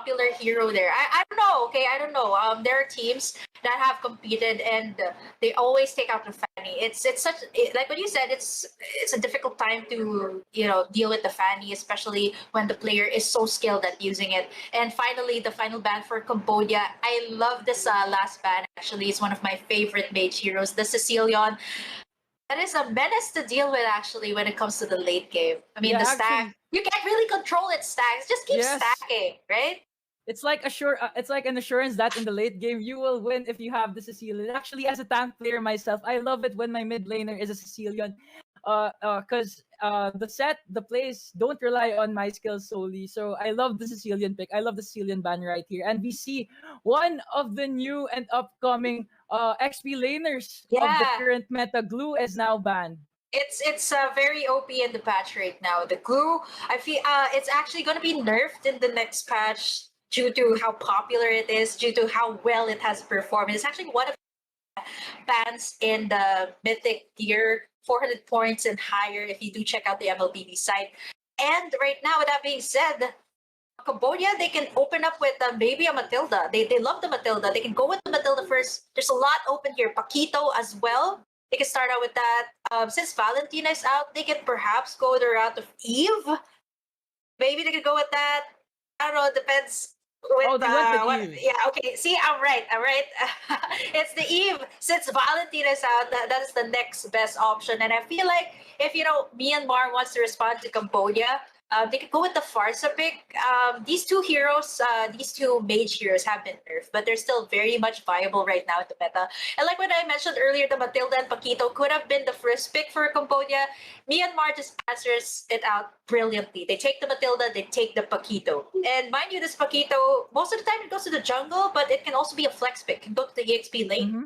popular hero there. I don't know. Okay, I don't know. There are teams that have competed and they always take out the Fanny. It's such like what you said. It's a difficult time to deal with the Fanny, especially when the player is so skilled at using it. And finally, the final ban for Cambodia. I love this last ban. Actually, it's one of my favorite mage heroes, the Sicilian. That is a menace to deal with, actually, when it comes to the late game. I mean, Yeah, the stack, actually, you can't really control its stacks. Just keep yes. stacking, right? It's like it's like an assurance that in the late game you will win if you have the Sicilian. Actually, as a tank player myself, I love it when my mid laner is a Sicilian. Because the plays don't rely on my skills solely. So I love the Sicilian pick. I love the Sicilian ban right here. And we see one of the new and upcoming XP laners of the Yeah. current meta. Glue is now banned. It's very OP in the patch right now. The glue, I feel it's actually going to be nerfed in the next patch due to how popular it is, due to how well it has performed. It's actually one of the bans in the mythic tier, 400 points and higher if you do check out the Mlbbb site. And right now, with that being said, Cambodia, they can open up with maybe a Matilda. They love the Matilda. They can go with the Matilda first. There's a lot open here. Paquito as well. They can start out with that. Since Valentina is out, they can perhaps go the route of Eve. Maybe they could go with that. I don't know. It depends. With, They went with Eve. Yeah, okay. See, I'm right. I'm right. It's the Eve. Since Valentina is out, that is the next best option. And I feel like if Myanmar wants to respond to Cambodia, they could go with the Farsa pick. These two heroes, these two mage heroes have been nerfed, but they're still very much viable right now in the meta. And like what I mentioned earlier, the Matilda and Paquito could have been the first pick for Cambodia. Myanmar just answers it out brilliantly. They take the Matilda, they take the Paquito. And mind you, this Paquito, most of the time it goes to the jungle, but it can also be a flex pick. It can go to the EXP lane. Mm-hmm.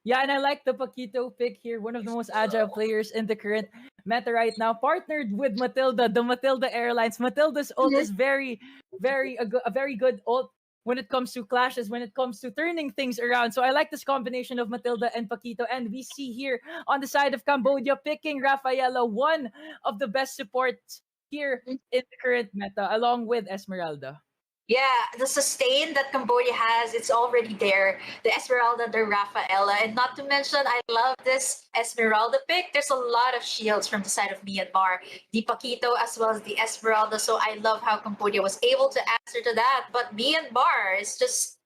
Yeah, and I like the Paquito pick here, one of the most agile players in the current meta right now, partnered with Matilda, the Matilda Airlines. Matilda's ult is very, a very good ult when it comes to clashes, when it comes to turning things around. So I like this combination of Matilda and Paquito. And we see here on the side of Cambodia picking Rafaela, one of the best supports here in the current meta, along with Esmeralda. Yeah, the sustain that Cambodia has, it's already there. The Esmeralda, the Rafaela, and not to mention, I love this Esmeralda pick. There's a lot of shields from the side of Myanmar, the Paquito as well as the Esmeralda. So I love how Cambodia was able to answer to that. But Myanmar is just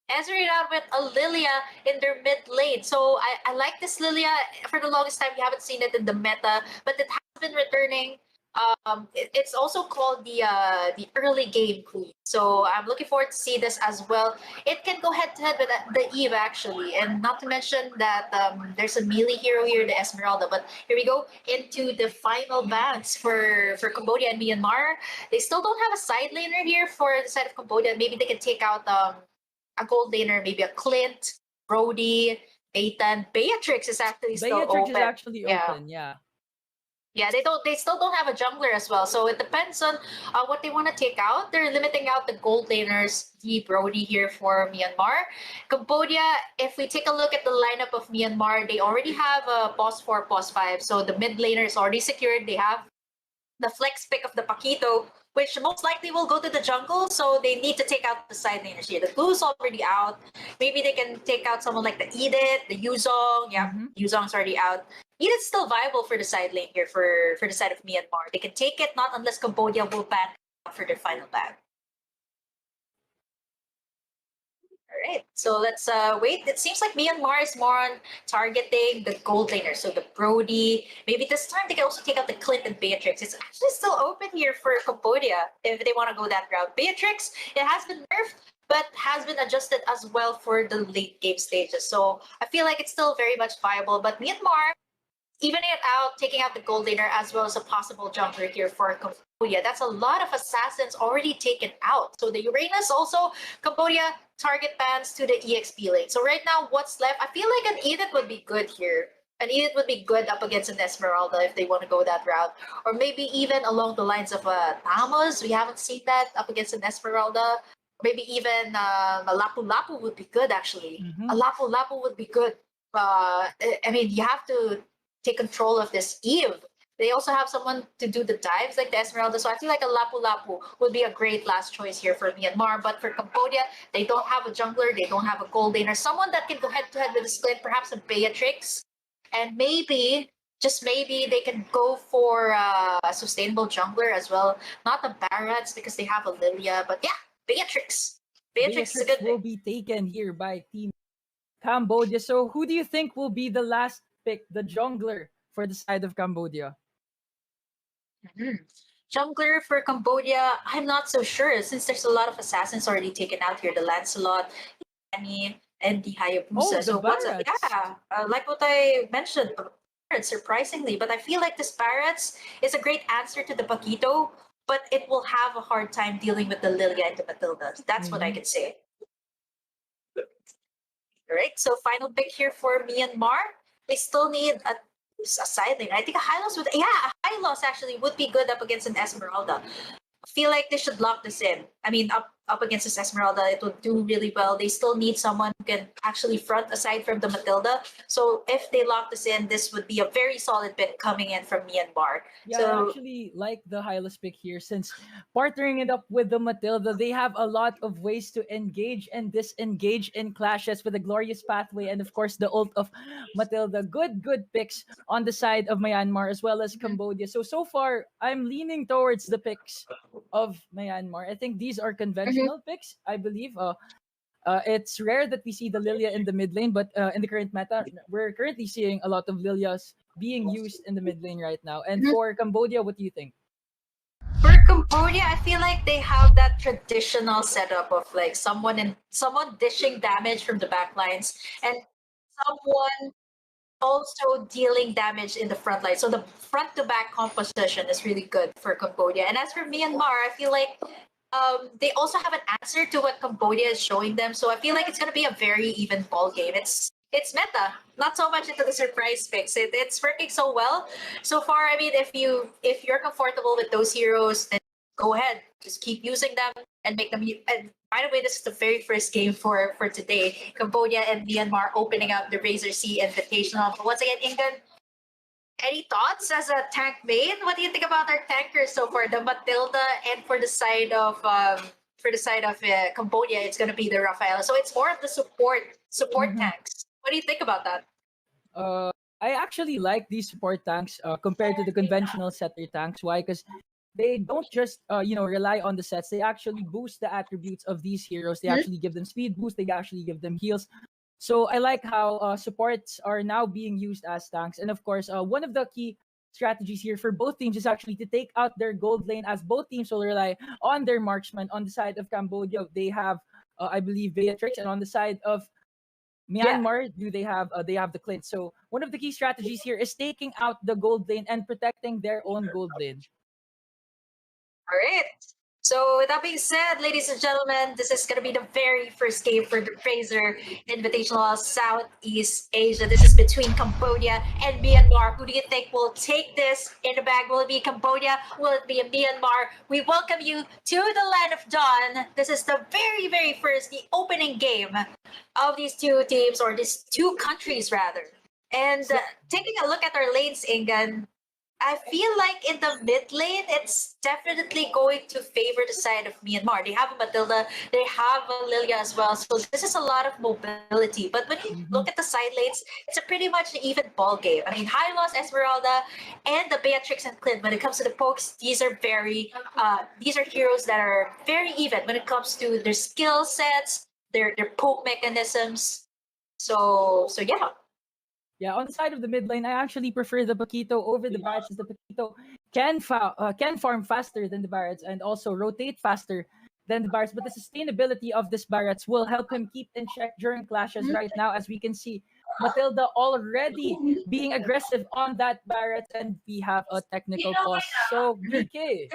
answering it out with a Lilia in their mid lane. So I like this Lilia. For the longest time, you haven't seen it in the meta, but it has been returning. It's also called the early game queen. So I'm looking forward to see this as well. It can go head to head with the Eve actually, and not to mention that there's a melee hero here, the Esmeralda. But here we go into the final bans for Cambodia and Myanmar. They still don't have a side laner here for the side of Cambodia. Maybe they can take out a gold laner, maybe a Clint, Brody, Nathan. Beatrix is actually still Beatrix open. is actually open, yeah. Yeah, they still don't have a jungler as well. So it depends on what they want to take out. They're limiting out the gold laners, the Brody here for Myanmar. Cambodia, if we take a look at the lineup of Myanmar, they already have a pos 4, pos 5. So the mid laner is already secured. They have the flex pick of the Paquito, which most likely will go to the jungle. So they need to take out the side laners here. The Glue's already out. Maybe they can take out someone like the Edith, the Yuzong. Yeah, Yuzong's already out. Edith's still viable for the side lane here for the side of Myanmar. They can take it, not unless Cambodia will ban for their final ban. All right, so let's wait. It seems like Myanmar is more on targeting the gold laner, so the Brody. Maybe this time they can also take out the Clint and Beatrix. It's actually still open here for Cambodia if they want to go that route. Beatrix, it has been nerfed, but has been adjusted as well for the late game stages. So I feel like it's still very much viable. But Myanmar, evening it out, taking out the gold laner as well as a possible jumper here for Cambodia. That's a lot of assassins already taken out. So the Uranus also, Cambodia target bans to the EXP lane. So right now, what's left? I feel like an Edith would be good here. An Edith would be good up against an Esmeralda if they want to go that route. Or maybe even along the lines of Tamas. We haven't seen that up against an Esmeralda. Maybe even a Lapu Lapu would be good, actually. A Lapu Lapu would be good. I mean, you have to take control of this Eve. They also have someone to do the dives like the Esmeralda. So I feel like a Lapu Lapu would be a great last choice here for Myanmar. But for Cambodia, they don't have a jungler, they don't have a gold laner, someone that can go head to head with a Squid, perhaps a Beatrix, and maybe just maybe they can go for a sustainable jungler as well. Not the Barats because they have a Lilia, but yeah, Beatrix. Beatrix is a Beatrix good will pick. be taken here by Team Cambodia. So who do you think will be the last pick, the jungler for the side of Cambodia? Mhm. Jungler for Cambodia, I'm not so sure since there's a lot of assassins already taken out here. The Lancelot, Annie, and the Oh, Hayabusa. the So what's up? Barats. Yeah, like what I mentioned, Barrett, surprisingly, but I feel like this Barretts is a great answer to the Paquito, but it will have a hard time dealing with the Lilia and the Matilda. That's what I Mm-hmm. can say. All right, so final pick here for Myanmar. They still need a side lane. I think a Hylos would, yeah, a Hylos actually would be good up against an Esmeralda. Feel like they should lock this in. I mean, up against this Esmeralda, it would do really well. They still need someone who can actually front aside from the Matilda. So if they lock this in, this would be a very solid bit coming in from Myanmar. Yeah, I So actually like the Hylas pick here since partnering it up with the Matilda, they have a lot of ways to engage and disengage in clashes with the Glorious Pathway and of course the ult of Matilda. Good picks on the side of Myanmar as well as mhm, Cambodia. So far, I'm leaning towards the picks of Myanmar. I think these are mhm, conventional picks, I believe. It's rare that we see the Lilia in the mid lane, but in the current meta, we're currently seeing a lot of Lilias being used in the mid lane right now. And mhm. for Cambodia, what do you think? For Cambodia, I feel like they have that traditional setup of like someone dishing damage from the back lines and someone also dealing damage in the front line. So the front to back composition is really good for Cambodia. And as for Myanmar, I feel like they also have an answer to what Cambodia is showing them. So I feel like it's going to be a very even ball game. It's meta, not so much into the surprise picks. It's working so well so far. I mean, if you're comfortable with those heroes, then go ahead, just keep using them and make them. And by the way, this is the very first game for today. Cambodia and Myanmar opening up the Razer C Invitational. But once again, England, any thoughts as a tank main? What do you think about our tankers so far? The Matilda, and for the side of Cambodia, it's going to be the Rafaela. So it's more of the support Mm-hmm. tanks. What do you think about that? Uh, I actually like these support tanks compared to the conventional setter tanks. Why? Because they don't just rely on the sets. They actually boost the attributes of these heroes. They Mhm. actually give them speed boost. They actually give them heals. So I like how supports are now being used as tanks. And of course, one of the key strategies here for both teams is actually to take out their gold lane, as both teams will rely on their marksman. On the side of Cambodia, they have, I believe, Beatrix, and on the side of Yeah. Myanmar, do they have the Clint. So one of the key strategies here is taking out the gold lane and protecting their own gold lane. All right. So with that being said, ladies and gentlemen, this is going to be the very first game for the Fraser Invitational Southeast Asia. This is between Cambodia and Myanmar. Who do you think will take this in the bag? Will it be Cambodia? Will it be Myanmar? We welcome you to the land of dawn. This is the very first, the opening game of these two teams, or these two countries rather. And So taking a look at our lanes, Ingan, I feel like in the mid lane, it's definitely going to favor the side of Myanmar. They have a Matilda, they have a Lilia as well. So this is a lot of mobility. But when you mhm. look at the side lanes, it's a pretty much an even ball game. I mean, Hylos, Esmeralda, and the Beatrix and Clint. When it comes to the pokes, these are heroes that are very even when it comes to their skill sets, their poke mechanisms. So yeah. Yeah, on the side of the mid lane, I actually prefer the Paquito over the Barrets, as the Paquito can farm faster than the Barrets and also rotate faster than the Barrets. But the sustainability of this Barrets will help him keep in check during clashes right now, as we can see Matilda already being aggressive on that Barrets, and we have a technical pause. So, BK,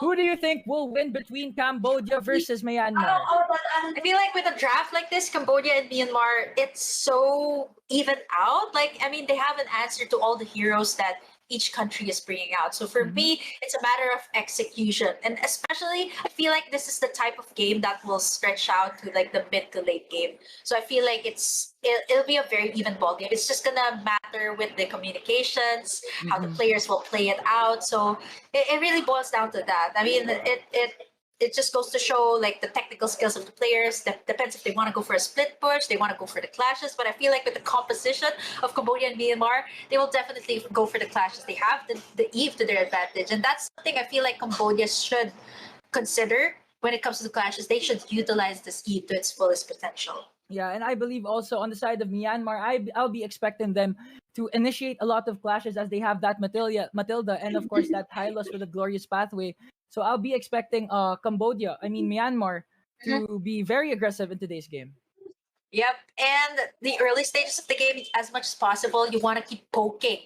who do you think will win between Cambodia versus Myanmar? I feel like with a draft like this, Cambodia and Myanmar, it's so even out. Like, I mean, they have an answer to all the heroes that each country is bringing out. So for Mhm. me, it's a matter of execution. And especially, I feel like this is the type of game that will stretch out to like the mid to late game. So I feel like it'll be a very even ball game. It's just gonna matter with the communications, how the Mhm. players will play it out. So it really boils down to that. I mean, it just goes to show like the technical skills of the players. That depends if they want to go for a split push, they want to go for the clashes. But I feel like with the composition of Cambodia and Myanmar, they will definitely go for the clashes. They have the eve to their advantage, and that's something I feel like Cambodia should consider when it comes to the clashes. They should utilize this eve to its fullest potential. Yeah, and I believe also on the side of Myanmar, I'll be expecting them to initiate a lot of clashes as they have that Matilda, and of course that Hylos with a glorious pathway. So I'll be expecting Myanmar to be very aggressive in today's game. Yep. And the early stages of the game, as much as possible, you want to keep poking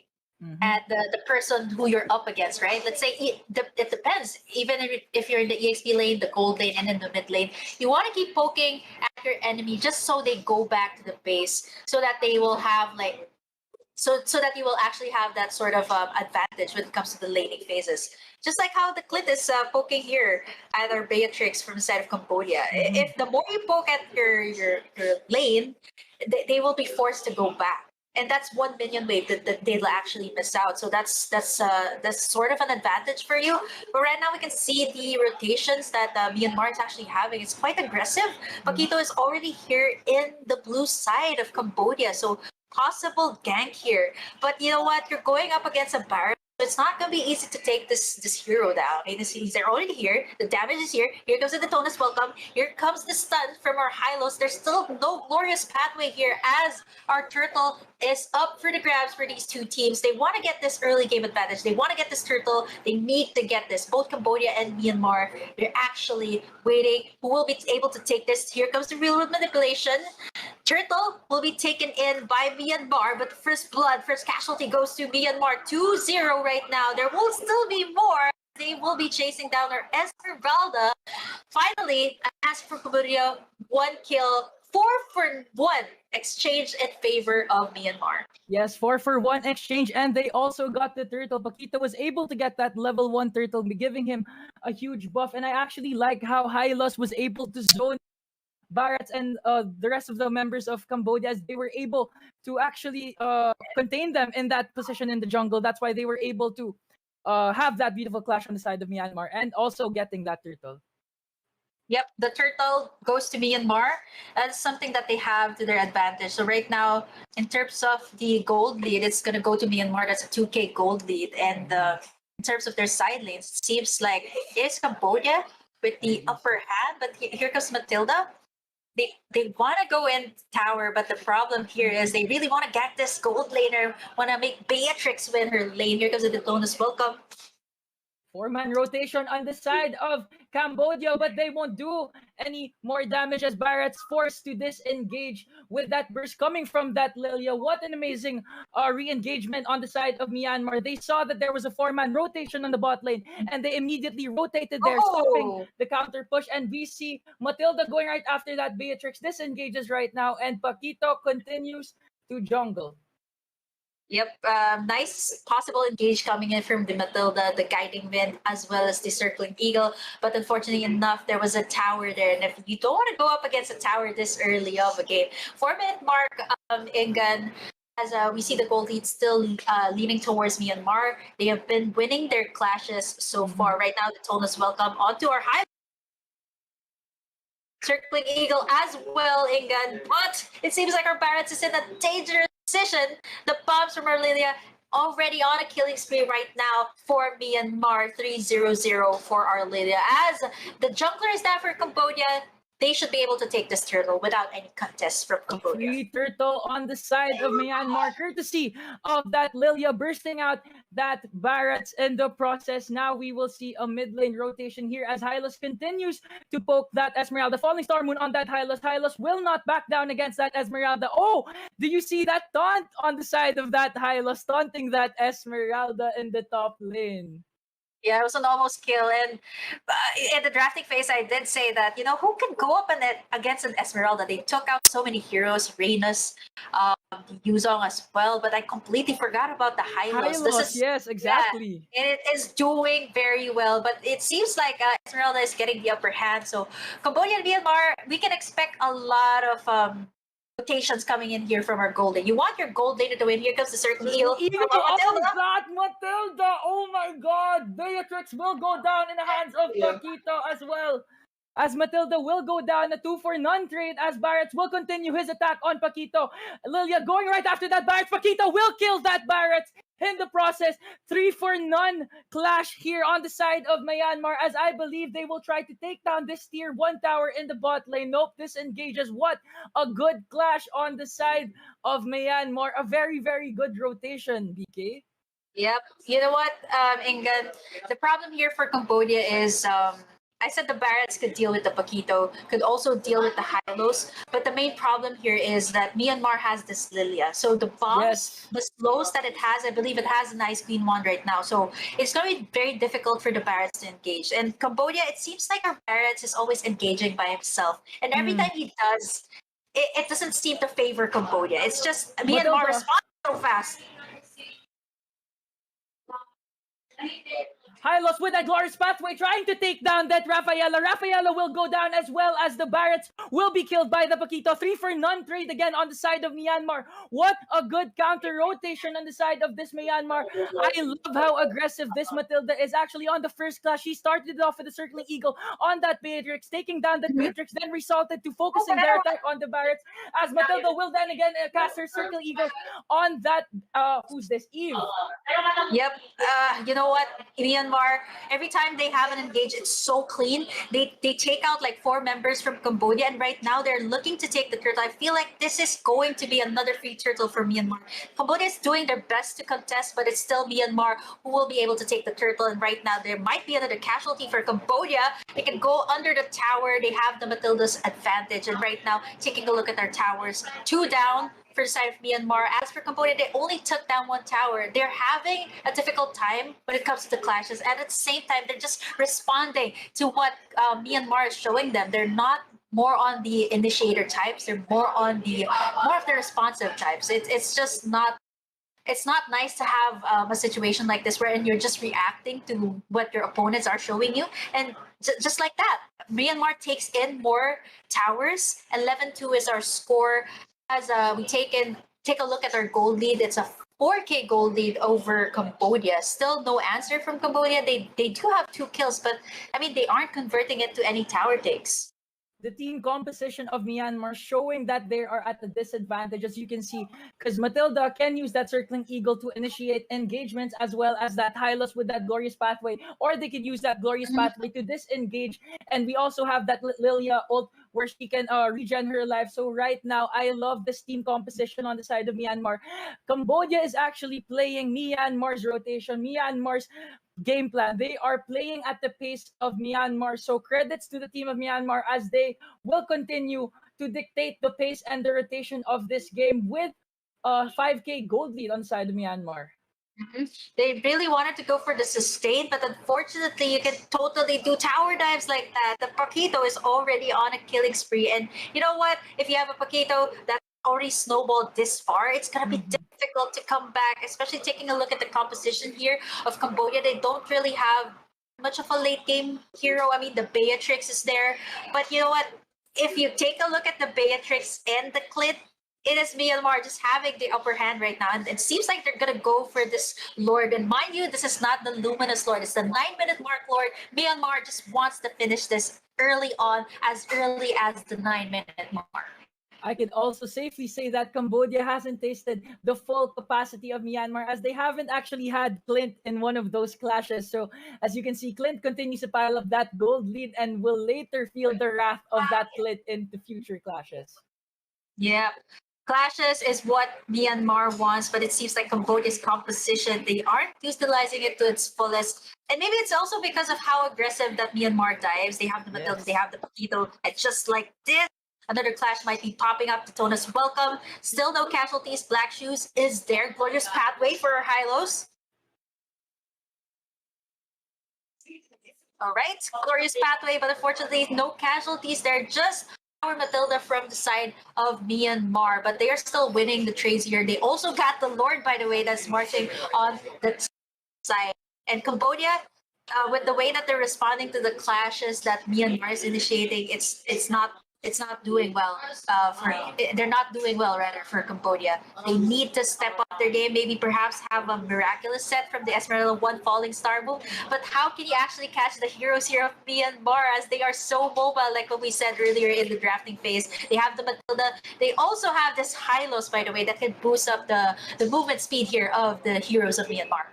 Mm-hmm. at the person who you're up against, right? Let's say it depends. Even if you're in the EXP lane, the gold lane, and in the mid lane, you want to keep poking at your enemy just so they go back to the base, so that they will have like so that you will actually have that sort of advantage when it comes to the laning phases. Just like how the Clit is poking here at our Beatrix from the side of Cambodia. Mm-hmm. If the more you poke at your lane, they will be forced to go back. And that's one minion wave that they'll actually miss out. So that's sort of an advantage for you. But right now we can see the rotations that Myanmar is actually having. It's quite aggressive. Pakito is already here in the blue side of Cambodia. So possible gank here. But you know what? You're going up against a Baron. It's not gonna be easy to take this hero down. They're already here. The damage is here. Here comes the Detona's welcome. Here comes the stun from our Hylos. There's still no glorious pathway here as our turtle is up for the grabs for these two teams. They want to get this early game advantage. They want to get this turtle. They need to get this. Both Cambodia and Myanmar, they're actually waiting. Who will be able to take this? Here comes the real world manipulation. Turtle will be taken in by Myanmar, but first blood, first casualty goes to Myanmar 2-0 right now. There will still be more. They will be chasing down our Esmeralda. Finally, as for Cambodia, 1 kill, 4-for-1 exchange in favor of Myanmar. Yes, 4-for-1 exchange, and they also got the turtle. Paquito was able to get that level 1 turtle, giving him a huge buff. And I actually like how Hylos was able to zone Barats and the rest of the members of Cambodia as they were able to actually contain them in that position in the jungle. That's why they were able to have that beautiful clash on the side of Myanmar and also getting that turtle. Yep, the turtle goes to Myanmar. That's something that they have to their advantage. So right now, in terms of the gold lead, it's gonna go to Myanmar. That's a 2K gold lead. And in terms of their side lanes, it seems like it's Cambodia with the upper hand. But here comes Matilda. They want to go in tower, but the problem here is they really want to get this gold laner. Want to make Beatrix win her lane. Here comes the Detona's welcome. 4-man rotation on the side of Cambodia, but they won't do any more damage as Barrett's forced to disengage with that burst coming from that Lilia. What an amazing re-engagement on the side of Myanmar. They saw that there was a 4-man rotation on the bot lane, and they immediately rotated there, stopping Oh, the counter push. And we see Matilda going right after that. Beatrix disengages right now, and Paquito continues to jungle. yep. Nice possible engage coming in from the Matilda, the guiding wind, as well as the circling eagle. But unfortunately enough, there was a tower there. And if you don't want to go up against a tower this early of a game, 4-minute mark, Ingan, as we see the gold lead still leaning towards Myanmar. They have been winning their clashes so far. Right now, the Tonas welcome onto our high circling eagle as well, Ingan. But it seems like our Barretts is in a dangerous position. The bombs from Arlilia already on a killing spree right now for Myanmar. 3-0-0 for Arlilia. As the jungler is down for Cambodia, they should be able to take this turtle without any contest from A Cambodia. free turtle on the side of Myanmar, courtesy of that Lilia bursting out that Barrett's in the process. Now we will see a mid lane rotation here as Hylos continues to poke that Esmeralda. Falling Star Moon on that Hylos. Hylos will not back down against that Esmeralda. Oh, do you see that taunt on the side of that Hylos, taunting that Esmeralda in the top lane? Yeah, it was an almost kill. And in the drafting phase, I did say that, who can go up in it against an Esmeralda? They took out so many heroes, Reynos, Yuzong as well, but I completely forgot about the Hylos. This Hylos, is, yes, yeah, exactly. and it is doing very well, but it seems like Esmeralda is getting the upper hand. So Cambodia and Myanmar, we can expect a lot of rotations coming in here from our gold lane. You want your gold lane to win. Here comes the certain Certain heal. Eagle Hello, up Matilda. with that Matilda. Oh my god. Beatrix will go down in the hands of Paquito as well. As Matilda will go down a 2-for-none trade as Barretts will continue his attack on Paquito. Lilia going right after that Barretts. Paquito will kill that Barretts in the process. 3-for-none clash here on the side of Myanmar as I believe they will try to take down this tier 1 tower in the bot lane. Nope, disengages. What a good clash on the side of Myanmar. A very, very good rotation, BK. Yep. You know what, Ingan? The problem here for Cambodia is I said the Barretts could deal with the Paquito, could also deal with the Hylos, but the main problem here is that Myanmar has this Lilia. So the bombs, Yes. the slows that it has, I believe it has an Ice Queen wand right now. So it's going to be very difficult for the Barretts to engage. And Cambodia, it seems like our Barretts is always engaging by himself. And every time he does, it doesn't seem to favor Cambodia. It's just Myanmar Matilda. responds so fast. Hylos with a glorious pathway trying to take down that Rafaela. Rafaela will go down as well as the Barretts will be killed by the Paquito. 3-for-none trade again on the side of Myanmar. What a good counter rotation on the side of this Myanmar. I love how aggressive this Matilda is actually on the first clash. She started it off with a circling eagle on that Beatrix, taking down that Beatrix, then resulted to focusing their attack on the Barretts as Matilda will then again cast her circle eagles on that, who's this? Eve. Yep. You know what? Myanmar, every time they have an engage, it's so clean. They take out like 4 members from Cambodia, and right now they're looking to take the turtle. I feel like this is going to be another free turtle for Myanmar. Cambodia is doing their best to contest, but it's still Myanmar who will be able to take the turtle. And right now there might be another casualty for Cambodia. They can go under the tower. They have the Matilda's advantage. And right now, taking a look at their towers, 2 down for the side of Myanmar. As for Cambodia, they only took down 1 tower. They're having a difficult time when it comes to the clashes, and at the same time, they're just responding to what Myanmar is showing them. They're not more on the initiator types. They're more of the responsive types. It's just not. It's not nice to have a situation like this wherein you're just reacting to what your opponents are showing you, and just like that, Myanmar takes in more towers. 11-2 is our score. As we take a look at our gold lead, it's a 4K gold lead over Cambodia. Still no answer from Cambodia. They do have 2 kills, but I mean they aren't converting it to any tower takes. The team composition of Myanmar showing that they are at a disadvantage, as you can see, because Matilda can use that circling eagle to initiate engagements as well as that Hylos with that glorious pathway, or they could use that glorious pathway to disengage. And we also have that Lilia ult where she can regen her life. So right now, I love this team composition on the side of Myanmar. Cambodia is actually playing Myanmar's rotation, Myanmar's game plan. They are playing at the pace of Myanmar. So credits to the team of Myanmar as they will continue to dictate the pace and the rotation of this game with a 5K gold lead on the side of Myanmar. They really wanted to go for the sustain, but unfortunately, you can totally do tower dives like that. The Paquito is already on a killing spree, and you know what? If you have a Paquito that already snowballed this far, it's gonna be difficult to come back. Especially taking a look at the composition here of Cambodia, they don't really have much of a late game hero. I mean, the Beatrix is there, but you know what? If you take a look at the Beatrix and the Clit, it is Myanmar just having the upper hand right now. And it seems like they're going to go for this Lord. And mind you, this is not the Luminous Lord. It's the 9-minute mark Lord. Myanmar just wants to finish this early on, as early as the 9-minute mark. I could also safely say that Cambodia hasn't tasted the full capacity of Myanmar as they haven't actually had Clint in one of those clashes. So as you can see, Clint continues to pile up that gold lead and will later feel the wrath of that Clint into future clashes. Yeah. Clashes is what Myanmar wants, but it seems like Cambodia's composition, they aren't utilizing it to its fullest. And maybe it's also because of how aggressive that Myanmar dives. They have the Matilda, they have the Paquito, and just like this, another clash might be popping up. Daytona's welcome. Still no casualties. Black Shoes is their glorious pathway for our Hylos. All right, glorious pathway, but unfortunately, no casualties there. Just our Matilda from the side of Myanmar, but they are still winning the trades here. They also got the Lord, by the way, that's marching on the side. And Cambodia, with the way that they're responding to the clashes that Myanmar is initiating, it's not doing well. They're not doing well rather for Cambodia. They need to step up their game. Maybe perhaps have a miraculous set from the Esmeralda one falling star move. But how can you actually catch the heroes here of Myanmar as they are so mobile? Like what we said earlier in the drafting phase, they have the Matilda. They also have this Hylos, by the way, that can boost up the movement speed here of the heroes of Myanmar.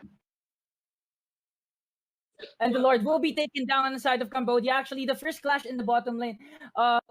And the Lord will be taken down on the side of Cambodia. Actually, the first clash in the bottom lane,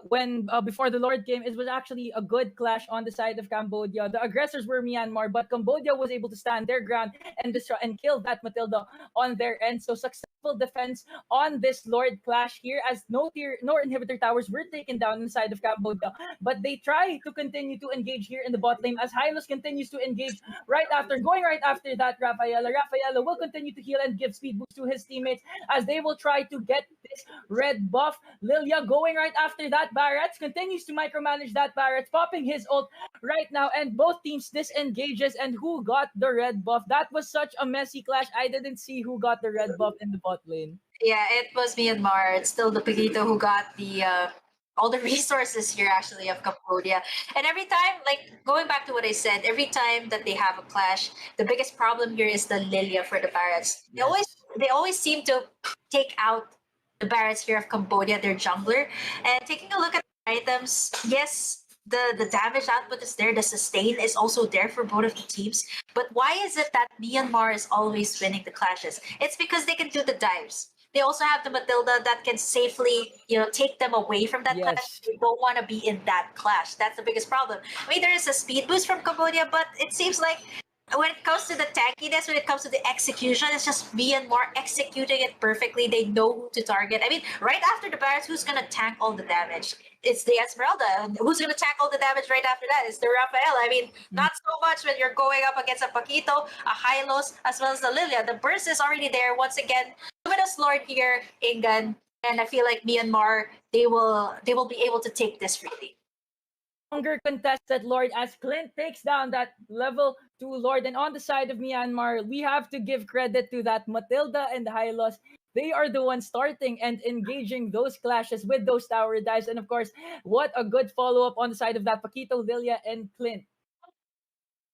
when before the Lord came, it was actually a good clash on the side of Cambodia. The aggressors were Myanmar, but Cambodia was able to stand their ground and destroy and kill that Matilda on their end. So successful defense on this Lord clash here, as no tier nor inhibitor towers were taken down on the side of Cambodia. But they try to continue to engage here in the bot lane as Hylos continues to engage going right after that Rafaela. Rafaela will continue to heal and give speed boost to his teammates as they will try to get this red buff. Lilia going right after that. Barretts continues to micromanage that. Barretts popping his ult right now, and both teams disengages. And who got the red buff? That was such a messy clash. I didn't see who got the red buff in the bot lane. Yeah, it was Myanmar. It's still the Pagito who got the all the resources here actually of Cambodia. And every time, like going back to what I said, every time that they have a clash, the biggest problem here is the Lilia for the Barretts. They always seem to take out the Barretts here of Cambodia, their jungler. And taking a look at the items, yes, the damage output is there, the sustain is also there for both of the teams. But why is it that Myanmar is always winning the clashes? It's because they can do the dives. They also have the Matilda that can safely, take them away from that clash. Yes. They don't want to be in that clash. That's the biggest problem. I mean, there is a speed boost from Cambodia, but it seems like when it comes to the tankiness, when it comes to the execution, it's just Myanmar executing it perfectly. They know who to target. I mean, right after the Barretts, who's going to tank all the damage? It's the Esmeralda. And who's going to tank all the damage right after that? It's the Rafael. I mean, not so much when you're going up against a Paquito, a Hylos, as well as the Lilia. The burst is already there. Once again, Luminous Lord here, Ingan, and I feel like Myanmar, they will be able to take this freely. Longer contested Lord as Clint takes down that level 2 Lord. And on the side of Myanmar, we have to give credit to that Matilda and Hylos. They are the ones starting and engaging those clashes with those tower dives. And of course, what a good follow-up on the side of that Paquito, Lilia, and Clint.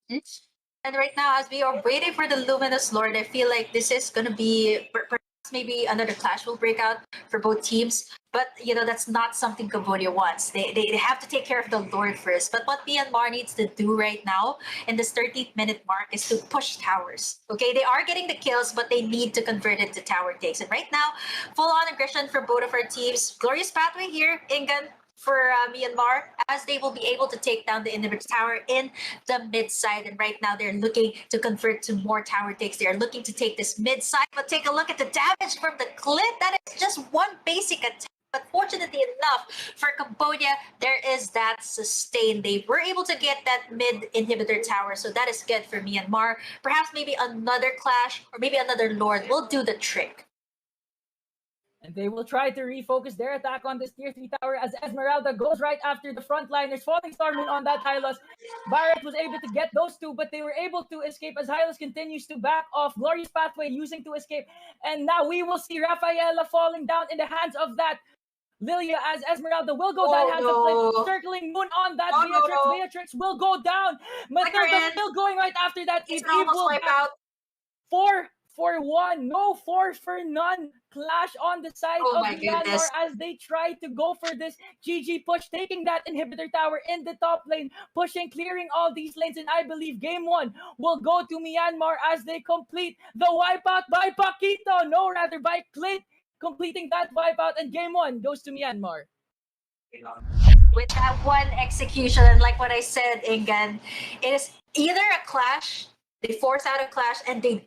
And right now, as we are waiting for the Luminous Lord, I feel like this is going to be perhaps maybe another clash will break out for both teams. But, that's not something Cambodia wants. They have to take care of the Lord first. But what Myanmar needs to do right now in this 13th minute mark is to push towers. Okay, they are getting the kills, but they need to convert it to tower takes. And right now, full-on aggression for both of our teams. Glorious pathway here, Ingan, for Myanmar, as they will be able to take down the inhibitor tower in the mid side. And right now they're looking to convert to more tower takes. They're looking to take this mid side, but take a look at the damage from the Clint. That is just one basic attack. But fortunately enough for Cambodia, there is that sustain. They were able to get that mid inhibitor tower, so that is good for Myanmar. Perhaps maybe another clash or maybe another Lord will do the trick. And they will try to refocus their attack on this tier 3 tower as Esmeralda goes right after the frontliners. Falling Star Moon on that Hylos. Barrett was able to get those two, but they were able to escape as Hylos continues to back off. Glorious Pathway using to escape. And now we will see Rafaela falling down in the hands of that Lilia as Esmeralda will go down. Hands of circling Moon on that Beatrix. No. Beatrix will go down. Matilda still going right after that. It's Eve almost will wipe back. out. 4 for 1, no 4 for none clash on the side of Myanmar as they try to go for this GG push, taking that inhibitor tower in the top lane, pushing, clearing all these lanes, and I believe game 1 will go to Myanmar as they complete the wipeout by Paquito, no rather by Clint, completing that wipeout, and game 1 goes to Myanmar. With that one execution, and like what I said, Ingan, it is either a clash, they force out a clash, and they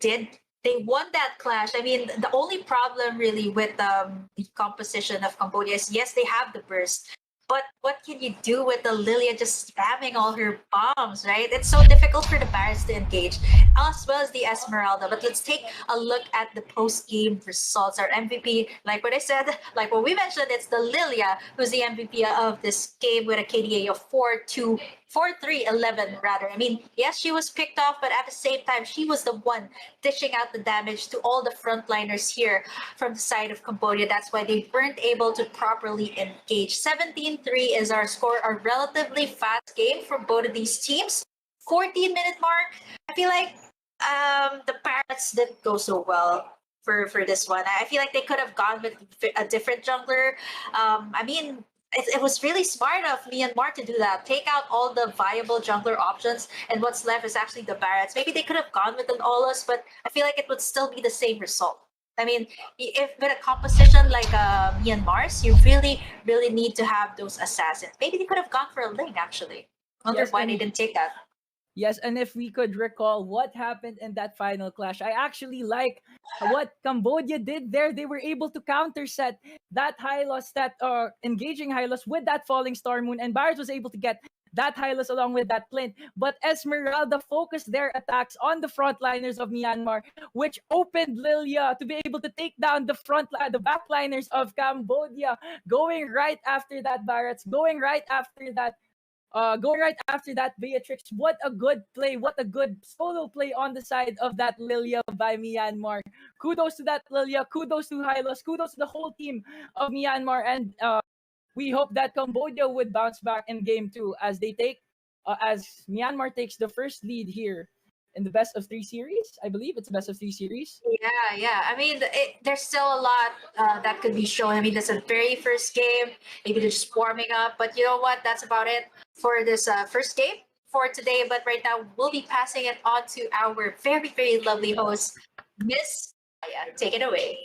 won that clash. I mean, the only problem really with the composition of Cambodia is, yes, they have the burst, But what can you do with the Lilia just spamming all her bombs, right? It's so difficult for the Barons to engage, as well as the Esmeralda. But let's take a look at the post-game results. Our MVP, like what I said, like what we mentioned, it's the Lilia who's the MVP of this game with a KDA of 4-2. 4-3-11 rather. I mean, yes, she was picked off, but at the same time, she was the one dishing out the damage to all the frontliners here from the side of Cambodia. That's why they weren't able to properly engage. 17-3 is our score, a relatively fast game for both of these teams. 14-minute mark. I feel like the Pirates didn't go so well for this one. I feel like they could have gone with a different jungler. I mean, it was really smart of Myanmar to do that. Take out all the viable jungler options, and what's left is actually the Barretts. Maybe they could have gone with an Olus, but I feel like it would still be the same result. I mean, if with a composition like Myanmar's, you really, really need to have those assassins. Maybe they could have gone for a Ling, actually. Wonder Yes, why and they didn't take that. yes, and if we could recall what happened in that final clash, I actually like what Cambodia did there. They were able to counter set that Hylos, that engaging Hylos with that falling star moon, and Barrett was able to get that Hylos along with that Flint. But Esmeralda focused their attacks on the frontliners of Myanmar, which opened Lilia to be able to take down the backliners of Cambodia, going right after that Barrett's, going right after that Beatrix. What a good play. What a good solo play on the side of that Lilia by Myanmar. Kudos to that Lilia. Kudos to Hylos. Kudos to the whole team of Myanmar. And we hope that Cambodia would bounce back in game two as Myanmar takes the first lead here in the best of three series. I believe it's best of three series. Yeah, yeah. I mean, there's still a lot that could be shown. I mean, this is a very first game. Maybe they're just warming up. But you know what? That's about it for this first game for today. But right now, we'll be passing it on to our very, very lovely host, Miss Aya. Take it away.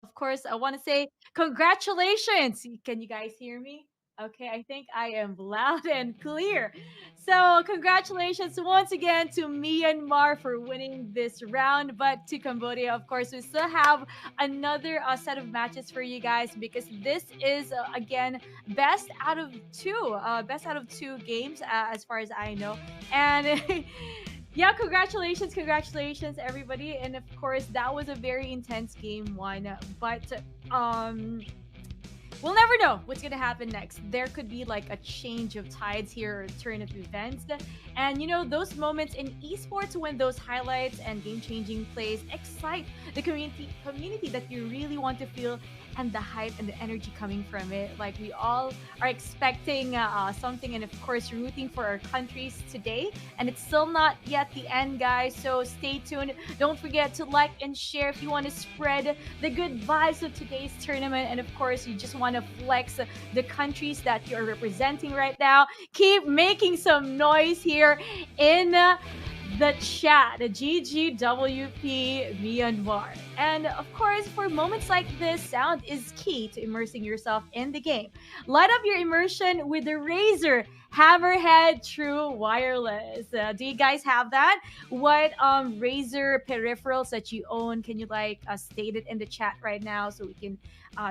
Of course, I want to say congratulations. Can you guys hear me? Okay, I think I am loud and clear. So, congratulations once again to Myanmar for winning this round. But to Cambodia, of course, we still have another set of matches for you guys because this is, again, best out of two games, as far as I know. And yeah, congratulations, everybody. And of course, that was a very intense game one. But um, we'll never know what's gonna happen next. There could be like a change of tides here, or turn of events. And you know, those moments in esports when those highlights and game-changing plays excite the community that you really want to feel, and the hype and the energy coming from it. Like we all are expecting something, and of course rooting for our countries today. And it's still not yet the end, guys. So stay tuned. Don't forget to like and share if you want to spread the good vibes of today's tournament. And of course, you just want to flex the countries that you are representing right now. Keep making some noise here in the chat, the GGWP Myanmar. And of course, for moments like this, sound is key to immersing yourself in the game. Light up your immersion with the Razer Hammerhead True Wireless. Do you guys have that? What Razer peripherals that you own? Can you state it in the chat right now so we can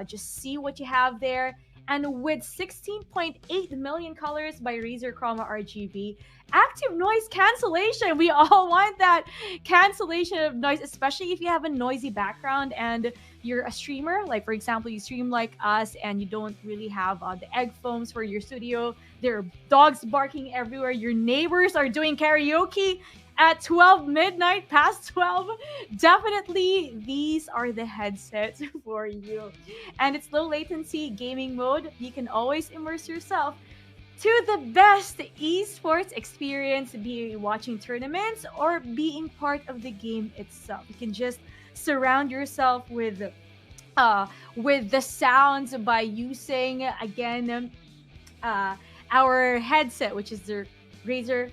just see what you have there? And with 16.8 million colors by Razer Chroma RGB, active noise cancellation. We all want that cancellation of noise, especially if you have a noisy background and you're a streamer. Like, for example, you stream like us and you don't really have the egg foams for your studio. There are dogs barking everywhere. Your neighbors are doing karaoke at 12 midnight, past 12. Definitely, these are the headsets for you. And it's low latency gaming mode. You can always immerse yourself to the best esports experience, be watching tournaments or being part of the game itself. You can just surround yourself with the sounds by using again our headset, which is the Razer.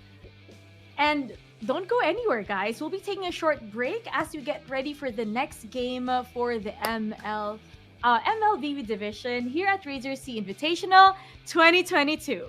And don't go anywhere, guys. We'll be taking a short break as we get ready for the next game for the ML MLBB division here at Razer C Invitational 2022.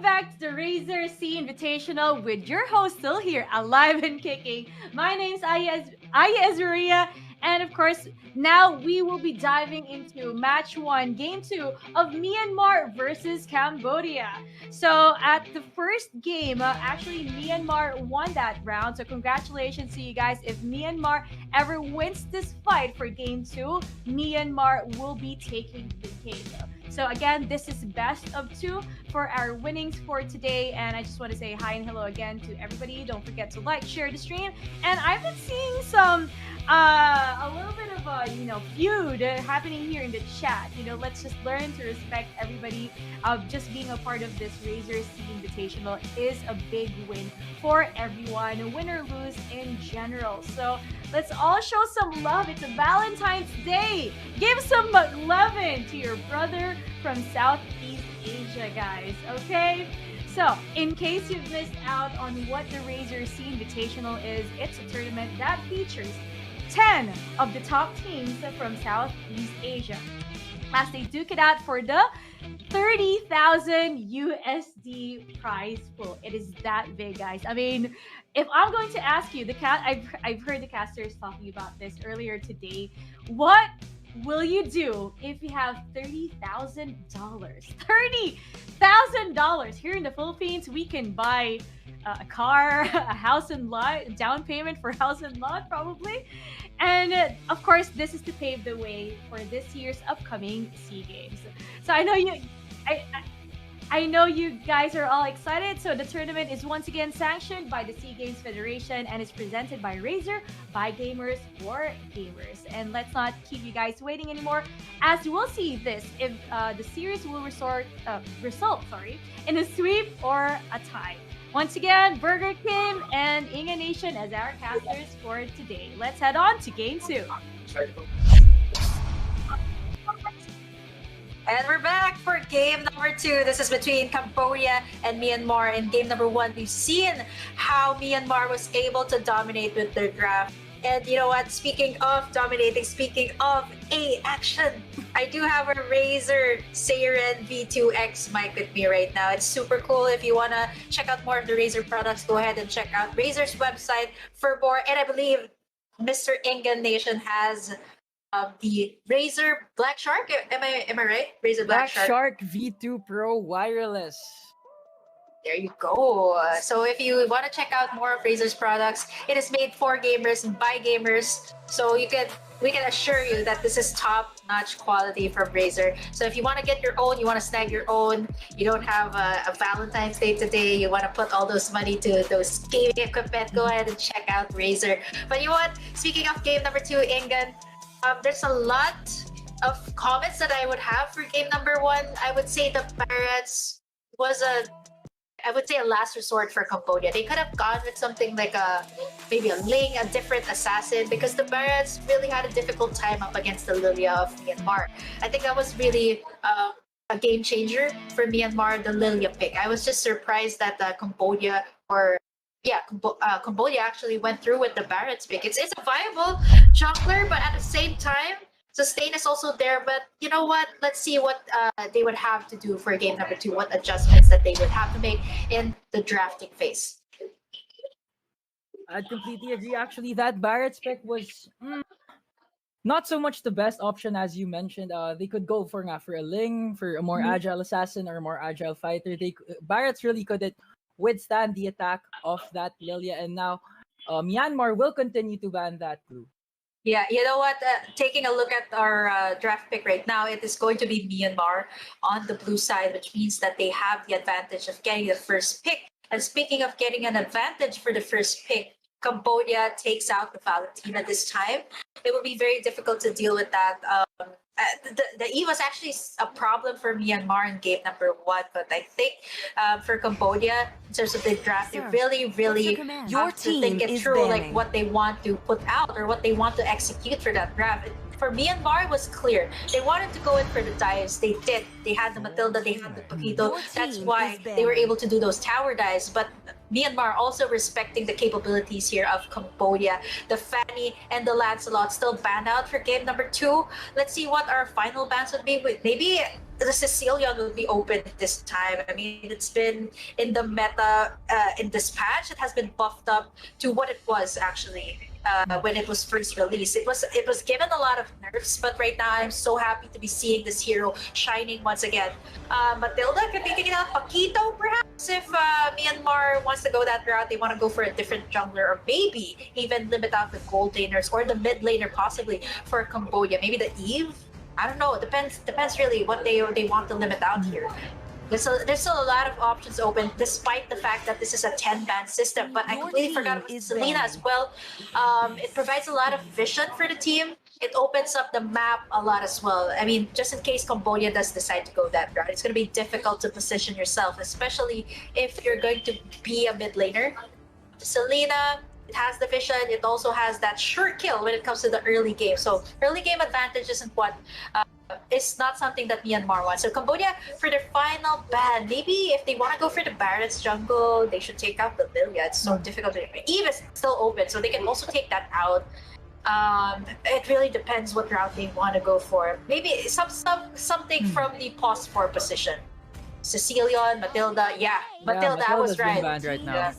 welcome back to the Razer C Invitational with your host still here, alive and kicking. My name's Aya Maria, and of course, now we will be diving into match one, game two of Myanmar versus Cambodia. So at the first game, actually Myanmar won that round. So congratulations to you guys. If Myanmar ever wins this fight for game two, Myanmar will be taking the game. So again, this is best of two for our winnings for today. And I just want to say hi and hello again to everybody. Don't forget to like, share the stream. And I've been seeing some a little bit of a feud happening here in the chat. Let's just learn to respect everybody. Just being a part of this Razer C Invitational is a big win for everyone, win or lose in general. So let's all show some love. It's a Valentine's Day. Give some loving to your brother from Southeast Asia, guys. Okay. So, in case you've missed out on what the Razer C Invitational is, it's a tournament that features 10 of the top teams from Southeast Asia as they duke it out for the 30,000 USD prize pool. It is that big, guys. I mean, if I'm going to ask you, I've heard the casters talking about this earlier today. What will you do if you have $30,000? $30,000 here in the Philippines. We can buy a car, a house and lot, down payment for house and lot probably. And of course, this is to pave the way for this year's upcoming SEA Games. So I know you guys are all excited. So the tournament is once again sanctioned by the SEA Games Federation and is presented by Razer, by gamers for gamers. And let's not keep you guys waiting anymore, as we'll see this if the series will result in a sweep or a tie. Once again, Burger King and Inga Nation as our casters for today. Let's head on to game two. And we're back for game number two. This is between Cambodia and Myanmar. In game number one, we've seen how Myanmar was able to dominate with their draft. And you know what? Speaking of dominating, speaking of action, I do have a Razer Seiren V2X mic with me right now. It's super cool. If you want to check out more of the Razer products, go ahead and check out Razer's website for more. And I believe Mr. Ingan Nation has the Razer Black Shark. Am I right? Razer Black Shark V2 Pro wireless. There you go. So if you want to check out more of Razer's products, it is made for gamers and by gamers. So we can assure you that this is top-notch quality from Razer. So if you want to get your own, you want to snag your own, you don't have a Valentine's Day today, you want to put all those money to those gaming equipment, go ahead and check out Razer. But you know what? Speaking of game number two, Ingan, there's a lot of comments that I would have for game number one. I would say the Barretts was a last resort for Cambodia. They could have gone with something like maybe a Ling, a different assassin, because the Barretts really had a difficult time up against the Lilia of Myanmar. I think that was really a game changer for Myanmar, the Lilia pick. I was just surprised that Cambodia actually went through with the Barretts pick. It's a viable jungler, but at the same time, Sustain is also there, but you know what? Let's see what they would have to do for game number two, what adjustments that they would have to make in the drafting phase. I completely agree. Actually, that Barrett's pick was not so much the best option, as you mentioned. They could go for a Ling, for a more agile assassin or a more agile fighter. Barrett's really couldn't withstand the attack of that Lilia, and now Myanmar will continue to ban that group. Yeah, you know what? Taking a look at our draft pick right now, it is going to be Myanmar on the blue side, which means that they have the advantage of getting the first pick. And speaking of getting an advantage for the first pick, Cambodia takes out the Valentina this time. It will be very difficult to deal with that. The E was actually a problem for Myanmar in game number one, but I think for Cambodia, in terms of the draft, they really have to think it through, like what they want to put out or what they want to execute for that draft. For Myanmar, it was clear. They wanted to go in for the dives. They did. They had the Matilda, they had the Paquito. That's why they were able to do those tower dives. But Myanmar also respecting the capabilities here of Cambodia. The Fanny and the Lancelot still banned out for game number two. Let's see what our final bans would be. Maybe the Sicilian will be open this time. I mean, it's been in the meta in this patch. It has been buffed up to what it was actually when it was first released. It was given a lot of nerfs, but right now I'm so happy to be seeing this hero shining once again. Matilda could be taking out Paquito, perhaps, if Myanmar wants to go that route. They want to go for a different jungler, or maybe even limit out the gold laners or the mid laner possibly for Cambodia. Maybe the Eve. I don't know. It depends really what they want to limit out here. There's still a lot of options open, despite the fact that this is a 10-ban system. But I completely forgot about Selena as well. It provides a lot of vision for the team. It opens up the map a lot as well. I mean, just in case Cambodia does decide to go that route, it's going to be difficult to position yourself, especially if you're going to be a mid laner. Selena, it has the vision. It also has that sure kill when it comes to the early game. So early game advantage isn't what is not something that Myanmar wants. So Cambodia, for their final ban, maybe if they want to go for the Barrett's jungle, they should take out the Lilia. It's so difficult. Eve is still open, so they can also take that out. It really depends what route they want to go for. Maybe something from the pause 4 position. Cecilion, Matilda, Matilda, I was Matilda's been right. banned right now.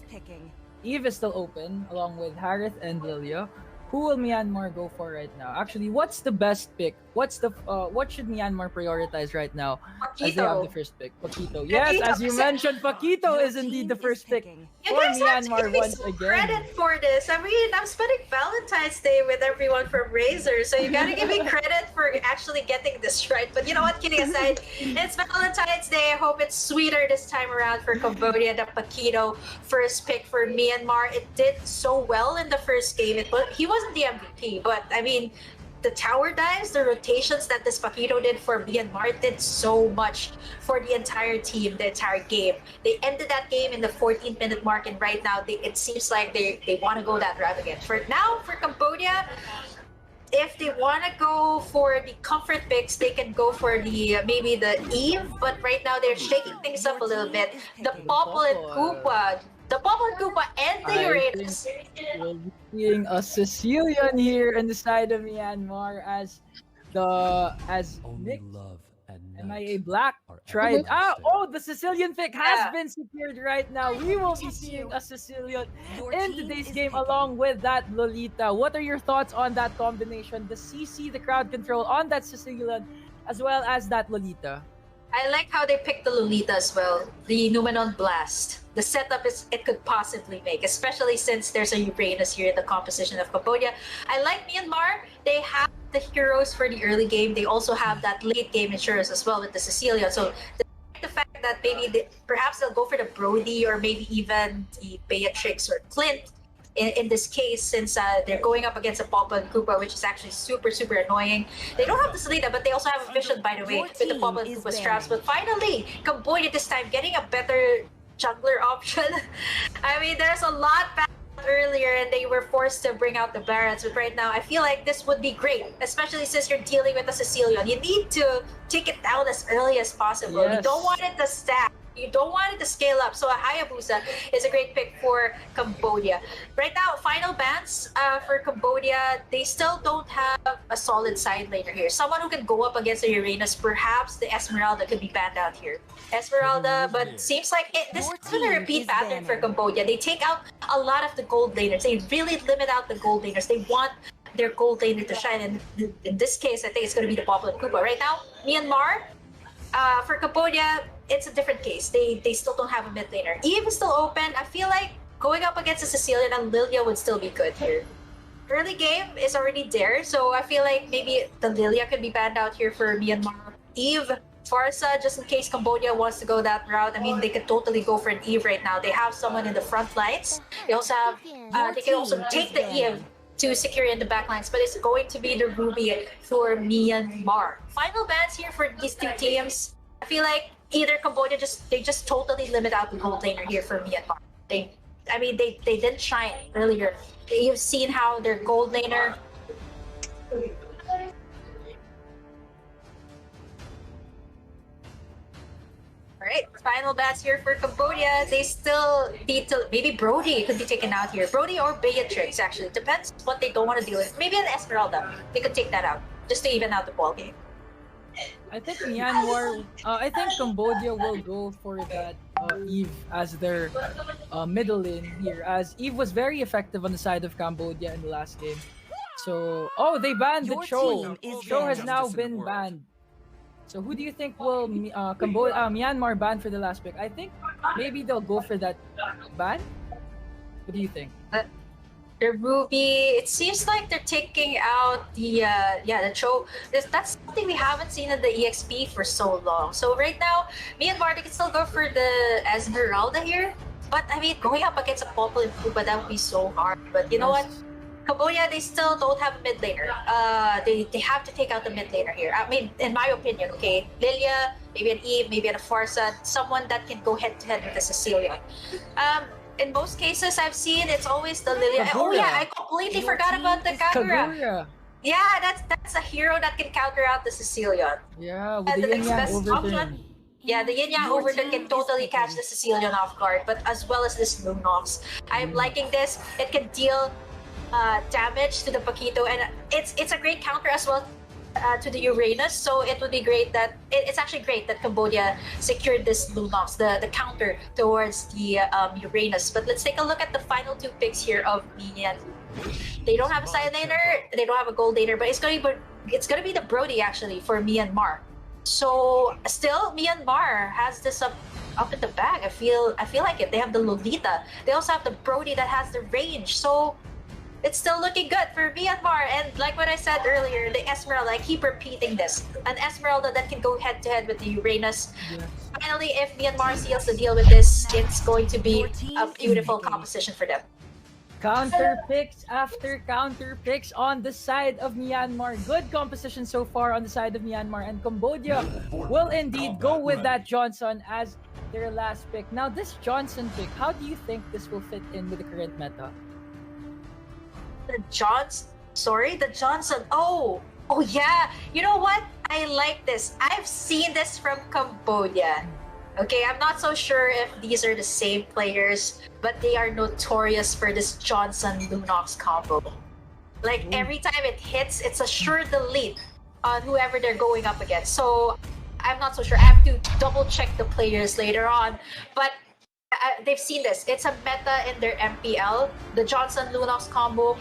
Eve is still open, along with Harith and Lilia. Who will Myanmar go for right now? Actually, what's the best pick? What should Myanmar prioritize right now as they have the first pick? Paquito. Yes, as you mentioned, Paquito is indeed the first pick You for guys have to give Myanmar me once some again. credit for this. I mean, I'm spending Valentine's Day with everyone from Razer, so you gotta give me credit for actually getting this right. But you know what, kidding aside, it's Valentine's Day. I hope it's sweeter this time around for Cambodia. The Paquito first pick for Myanmar. It did so well in the first game. He wasn't the MVP, but I mean, the tower dives, the rotations that this Paquito did for Myanmar did so much for the entire team, the entire game. They ended that game in the 14th-minute mark, and right now it seems like they want to go that route again. For now, for Cambodia, if they want to go for the comfort picks, they can go for the maybe the Eve, but right now they're shaking things up a little bit. The Popple and Koopa. The Popple and Koopa and the Uranus. We'll be seeing a Sicilian here in the side of Myanmar as Nick MIA Black tried. The Sicilian pick has been secured right now. We will be seeing a Sicilian in today's game along with that Lolita. What are your thoughts on that combination? The CC, the crowd control on that Sicilian, as well as that Lolita. I like how they picked the Lolita as well. The Numenon Blast. The setup it could possibly make, especially since there's a Uranus here in the composition of Cambodia. I like Myanmar. They have the heroes for the early game. They also have that late game insurance as well with the Cecilia. So the fact that maybe perhaps they'll go for the Brody or maybe even the Beatrix or Clint in this case, since they're going up against a Popple and Koopa, which is actually super, super annoying. They don't have the Selena, but they also have a vision, by the way, with the Popple and Koopa straps. But finally, Cambodia this time getting a better jungler option. I mean, there's a lot back earlier and they were forced to bring out the Barons, but right now I feel like this would be great, especially since you're dealing with a Sicilian. You need to take it down as early as possible. Yes. You don't want it to stack. You don't want it to scale up. So a Hayabusa is a great pick for Cambodia. Right now, final bans for Cambodia, they still don't have a solid side laner here. Someone who can go up against the Uranus, perhaps the Esmeralda could be banned out here. Esmeralda, but seems like this is a repeat pattern for Cambodia. They take out a lot of the gold laners. They really limit out the gold laners. They want their gold laner to shine. And in this case, I think it's going to be the Popple and Koopa. Right now, Myanmar, for Cambodia, it's a different case. They still don't have a mid laner. Eve is still open. I feel like going up against a Sicilian and Lilia would still be good here. Early game is already there, so I feel like maybe the Lilia could be banned out here for Myanmar. Eve, Farsa, just in case Cambodia wants to go that route. I mean, they could totally go for an Eve right now. They have someone in the front lines. They also have, they can also take the Eve to secure in the back lines, but it's going to be the Ruby for Myanmar. Final bans here for these two teams. I feel like either Cambodia they just totally limit out the gold laner here for Myanmar. They didn't shine earlier. You've seen how their gold laner. Alright, final bats here for Cambodia. They still need to, maybe Brody could be taken out here. Brody or Beatrix, actually. Depends what they don't want to deal with. Maybe an Esmeralda. They could take that out, just to even out the ball game. I think Myanmar, I think Cambodia will go for that Eve as their middle lane here, as Eve was very effective on the side of Cambodia in the last game. So, oh, they banned the Your Cho. team is Cho has banned. now been banned. So who do you think will Myanmar ban for the last pick? I think maybe they'll go for that ban. What do you think? The Ruby, it seems like they're taking out the the Cho. That's something we haven't seen in the EXP for so long. So right now, Myanmar, they can still go for the Esmeralda here. But I mean, going up against a Popple and Kuba, that would be so hard. But you know what? Cambodia, they still don't have a mid laner. They have to take out the mid laner here. I mean, in my opinion, okay, Lilia, maybe an Eve, maybe an Farsa, someone that can go head to head with the Cecilia. In most cases I've seen, it's always the Lilia. Kagura. Oh yeah, I completely Your forgot team about the is Kagura. Kagura. Yeah, that's a hero that can counter out the Cecilion. Yeah, with And the the Yin next Yang best overturn. option. Yeah, the Yin Yang Your overturn team can totally is catch the Cecilion off guard, but as well as this Lunox. I'm liking this. It can deal damage to the Paquito, and it's a great counter as well to the Uranus. So it would be great that it's actually great that Cambodia secured this Lunox, the counter towards the Uranus. But let's take a look at the final two picks here of Minion. They don't have a side laner, they don't have a gold laner, but it's gonna be the Brody actually for Myanmar. So still Myanmar has this up in the bag. I feel like it. They have the Lolita. They also have the Brody that has the range. So it's still looking good for Myanmar. And like what I said earlier, the Esmeralda, I keep repeating this. An Esmeralda that can go head to head with the Uranus. Yes. Finally, if Myanmar seals the deal with this, it's going to be a beautiful composition for them. Counter picks after counter picks on the side of Myanmar. Good composition so far on the side of Myanmar, and Cambodia will indeed go with that Johnson as their last pick. Now, this Johnson pick, how do you think this will fit in with the current meta? The Johnson. Oh yeah. You know what? I like this. I've seen this from Cambodia. Okay, I'm not so sure if these are the same players, but they are notorious for this Johnson Lunox combo. Like every time it hits, it's a sure delete on whoever they're going up against. So I'm not so sure. I have to double check the players later on, but they've seen this. It's a meta in their MPL, the Johnson Lunox combo.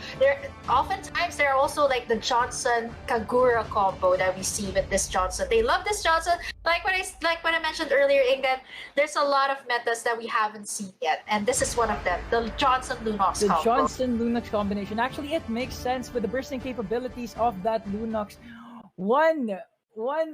Oftentimes there are also like the Johnson Kagura combo that we see with this Johnson. They love this Johnson. Like what I mentioned earlier, England, there's a lot of metas that we haven't seen yet, and this is one of them. The Johnson Lunox The combo. Johnson Lunox combination. Actually, it makes sense with the bursting capabilities of that Lunox. One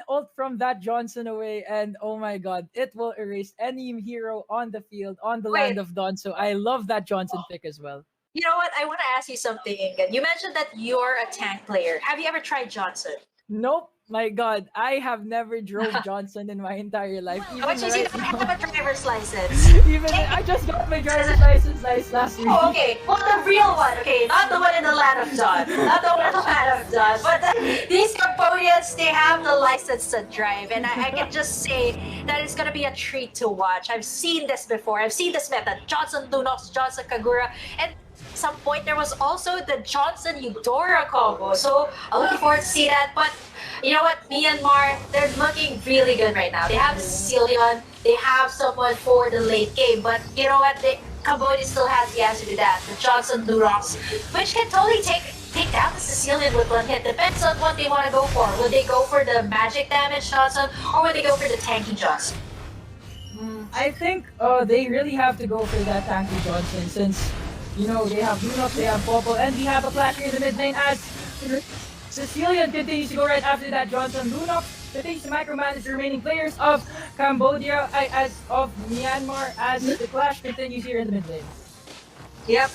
ult from that Johnson away, and oh my god, it will erase any hero on the field, on the land of Dawn. So I love that Johnson pick as well. You know what? I want to ask you something, England. You mentioned that you're a tank player. Have you ever tried Johnson? Nope. My god, I have never drove Johnson in my entire life. Even But you see, right I now. have a driver's license. Even I just got my driver's license last week. Oh, okay. Well, the real one, okay, not the one in the land of Dawn, not the one in the land of Dawn, but these Cambodians, they have the license to drive, and I can just say that it's gonna be a treat to watch. I've seen this before. I've seen this method: Johnson Lunox, Johnson Kagura, and at some point there was also the Johnson Eudora combo. So I'm looking forward to see that. But you know what, Myanmar, they're looking really good right now. They have the Sicilian, they have someone for the late game, but you know what, Cambodia still has the answer to that. The Johnson Lunox, which can totally take down the Sicilian with one hit. Depends on what they want to go for. Would they go for the magic damage Johnson, or would they go for the tanky Johnson? I think they really have to go for that tanky Johnson, since you know they have Lunox, they have Popple, and we have a flash here in the mid lane as Sicilian continues to go right after that Johnson. Lunox continues to micromanage the remaining players of Cambodia, as of Myanmar, as the clash continues here in the mid lane. Yep.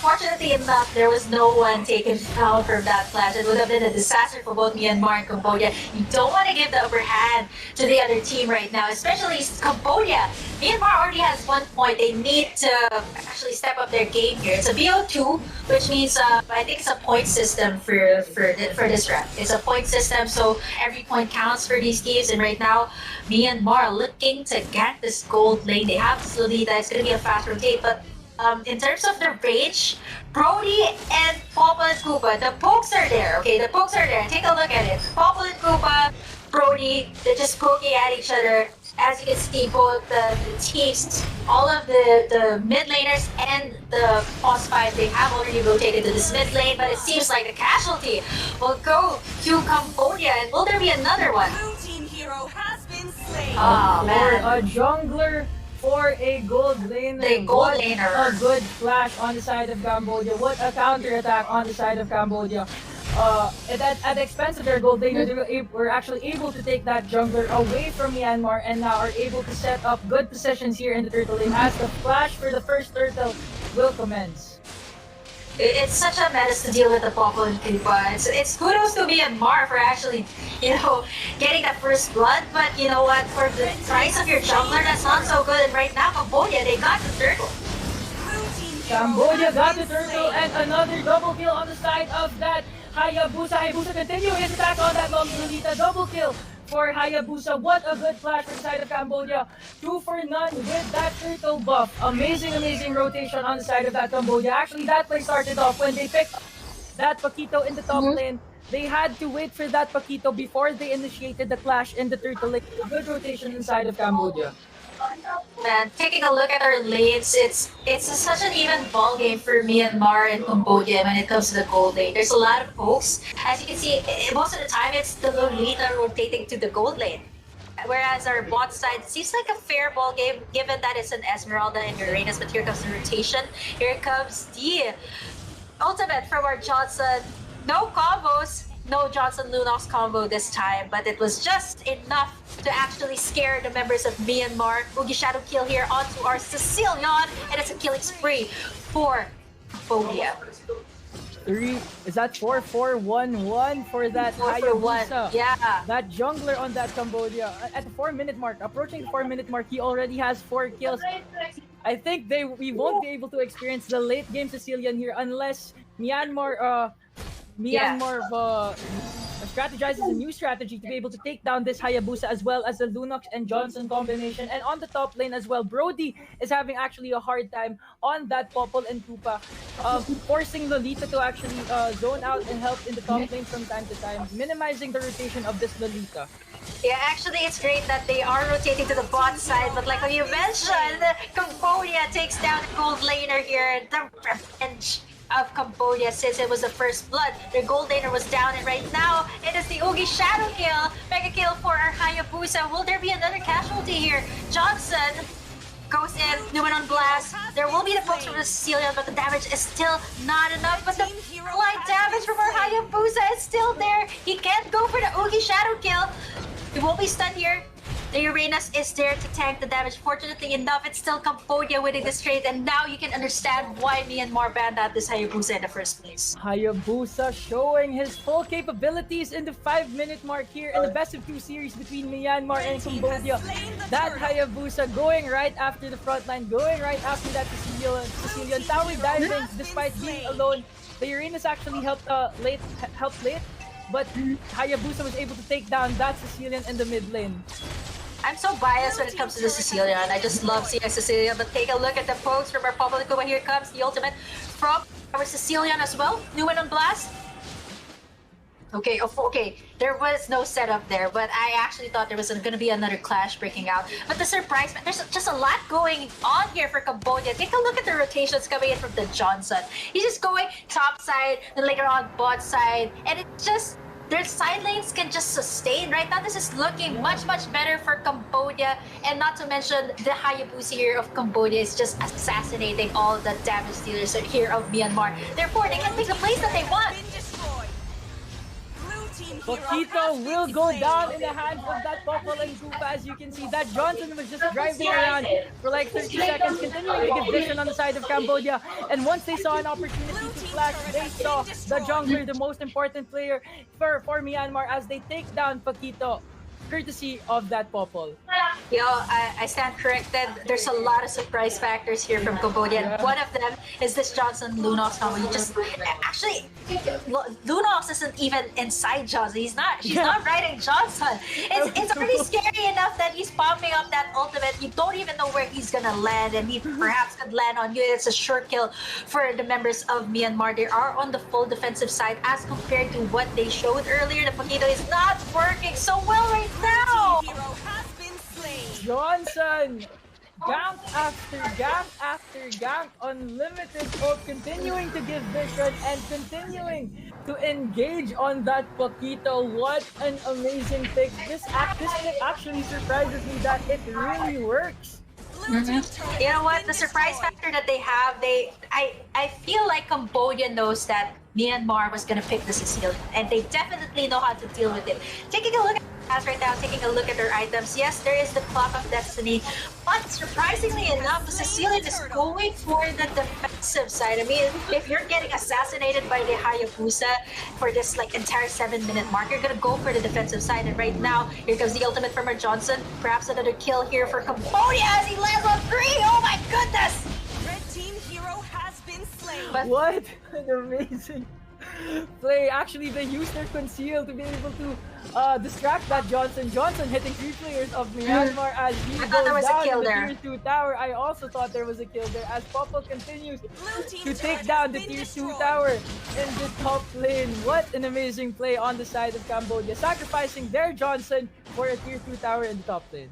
Fortunately enough, there was no one taken down from that flash. It would have been a disaster for both Myanmar and Cambodia. You don't want to give the upper hand to the other team right now, especially Cambodia. Myanmar already has 1 point. They need to actually step up their game here. It's a BO2, which means I think it's a point system for this round. It's a point system, so every point counts for these teams. And right now, Myanmar looking to gank this gold lane. They have this Lolita. It's going to be a fast rotate, but in terms of the range, Brody and Popple and Koopa, the pokes are there, okay? The pokes are there. Take a look at it. Popple and Koopa, Brody, they're just poking at each other. As you can see, both the teams, all of the mid laners and the boss fight, they have already rotated to this mid lane, but it seems like the casualty will go to Cambodia. And will there be another one? Blue team hero has been slain. Oh, For man. a jungler, for a gold laner. The gold What laner. a good flash on the side of Cambodia. What a counter-attack on the side of Cambodia. At the expense of their gold laner, they were actually able to take that jungler away from Myanmar and now are able to set up good positions here in the turtle lane as the flash for the first turtle will commence. It's such a menace to deal with the Popo and Kupa. It's kudos to Myanmar for actually, getting that first blood. But you know what? For the price of your jungler, that's not so good. And right now, Cambodia, they got the turtle. Blue team hero Cambodia has got been the turtle slain. and another double kill on the side of that Hayabusa. Hayabusa continuing his attack on that long Lolita. Double kill for Hayabusa. What a good flash from the side of Cambodia. 2 for none with that turtle buff. Amazing, amazing rotation on the side of that Cambodia. Actually, that play started off when they picked that Paquito in the top lane. They had to wait for that Paquito before they initiated the clash in the turtle lane. Good rotation inside of Cambodia. Man, taking a look at our lanes, it's such an even ball game for Myanmar and Cambodia when it comes to the gold lane. There's a lot of pokes. As you can see, most of the time it's the Lolita rotating to the gold lane. Whereas our bot side seems like a fair ball game given that it's an Esmeralda and Uranus, but here comes the rotation. Here comes the ultimate from our Johnson. No combos, no Johnson Lunox combo this time, but it was just enough to actually scare the members of Myanmar. Oogie Shadow kill here onto our Sicilian, and it's a killing spree for Cambodia. Is that 4-4-1-1 for that 4 for 1. Hayabusa? Yeah. That jungler on that Cambodia. At the 4-minute mark, approaching the 4-minute mark, he already has 4 kills. I think we won't be able to experience the late game Sicilian here unless Myanmar strategizes a new strategy to be able to take down this Hayabusa as well as the Lunox and Johnson combination. And on the top lane as well, Brody is having actually a hard time on that Popol and Koopa, forcing Lolita to actually zone out and help in the top lane from time to time, minimizing the rotation of this Lolita. Yeah, actually, it's great that they are rotating to the bot side, but like what you mentioned, Cambodia takes down the gold laner here. The revenge of Cambodia since it was the first blood. Their gold laner was down, and right now it is the Oogie Shadow kill. Mega kill for our Hayabusa. Will there be another casualty here? Johnson goes in, Newman on blast. There will be the pokes from the Sicilian, but the damage is still not enough. But the light damage from our Hayabusa is still there. He can't go for the Oogie Shadow kill. He won't be stunned here. The Uranus is there to tank the damage. Fortunately enough, it's still Cambodia winning this trade, and now you can understand why Myanmar banned out this Hayabusa in the first place. Hayabusa showing his full capabilities in the 5-minute mark here in the best of 2 series between Myanmar and Cambodia. That Hayabusa going right after the front line, going right after that Sicilian tower diving despite being alone. The Uranus actually helped late, but Hayabusa was able to take down that Sicilian in the mid lane. I'm so biased when it comes to the Sicilian. I just love seeing Sicilian, but take a look at the pokes from our public. Here comes the ultimate from our Sicilian as well. Newman on blast. Okay, there was no setup there, but I actually thought there was going to be another clash breaking out. But the surprise, there's just a lot going on here for Cambodia. Take a look at the rotations coming in from the Johnson. He's just going top side, then later on bot side, and it's just their side lanes can just sustain. Right now, this is looking much, much better for Cambodia. And not to mention, the Hayabusa here of Cambodia is just assassinating all the damage dealers here of Myanmar. Therefore, they can take the place that they want. Paquito will go down in the hands of that Popol and Koopa. As you can see, that Johnson was just driving around for like 30 seconds, continuing to give vision on the side of Cambodia. And once they saw an opportunity to flash, they saw the jungler, the most important player for Myanmar, as they take down Paquito, courtesy of that Popol. I stand corrected. There's a lot of surprise factors here from Cambodia. Yeah. One of them is this Johnson Lunox combo. You just actually Lunox isn't even inside Johnson. She's not riding Johnson. It's already scary enough that he's pumping up that ultimate. You don't even know where he's gonna land, and he perhaps could land on you. It's a sure kill for the members of Myanmar. They are on the full defensive side as compared to what they showed earlier. The Paquito is not working so well right now. Hero has been slain. Johnson! Gank after gank after gank, unlimited ult, continuing to give vision and continuing to engage on that Paquito. What an amazing pick. This pick actually surprises me that it really works. You know what? The surprise factor that they have, I feel like Cambodia knows that Myanmar was gonna pick the Sicilian, and they definitely know how to deal with it. Taking a look at us right now, taking a look at their items. Yes, there is the Clock of Destiny, but surprisingly enough, the Sicilian is going for the defensive side. I mean, if you're getting assassinated by the Hayabusa for this like entire 7-minute mark, you're gonna go for the defensive side. And right now, here comes the ultimate from our Johnson. Perhaps another kill here for Cambodia as he lands on 3. Oh my goodness! Red team hero has been slain. But What an amazing play. Actually, they used their conceal to be able to distract that Johnson. Johnson hitting 3 players of Myanmar as he I thought there goes was a down kill in the there. tier 2 tower. I also thought there was a kill there as Popo continues Blue team's to take turret down the has been tier 2 destroyed. tower in the top lane. What an amazing play on the side of Cambodia, sacrificing their Johnson for a tier 2 tower in the top lane.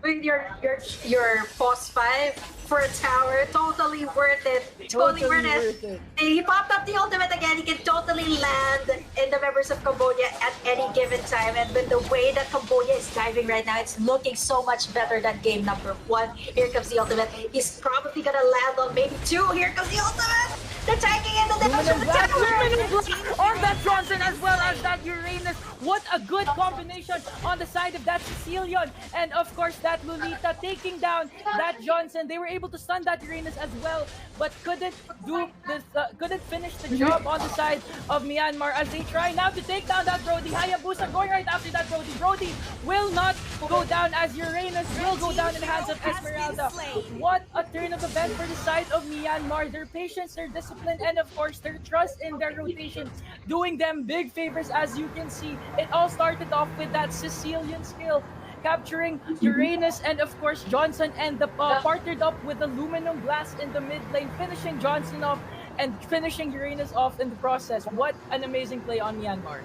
with your boss 5 for a tower, totally worth it. Totally worth it. He popped up the ultimate again. He can totally land in the members of Cambodia at any given time. And with the way that Cambodia is diving right now, it's looking so much better than game number 1. Here comes the ultimate. He's probably gonna land on maybe 2. Here comes the ultimate. They're taking in the damage from the tower. On that Johnson as well as that Uranus. What a good combination on the side of that Sicilian. And of course that Lolita taking down that Johnson. They were able to stun that Uranus as well, but couldn't do this, couldn't finish the job on the side of Myanmar as they try now to take down that Brody. Hayabusa going right after that Brody. Brody will not go down as Uranus will go down in the hands of Esmeralda. What a turn of events for the side of Myanmar. Their patience, their discipline, and of course their trust in their rotation doing them big favors. As you can see, it all started off with that Sicilian skill, capturing Uranus and of course Johnson, and the partnered up with the Luminum Blast in the mid lane, finishing Johnson off and finishing Uranus off in the process. What an amazing play on Myanmar.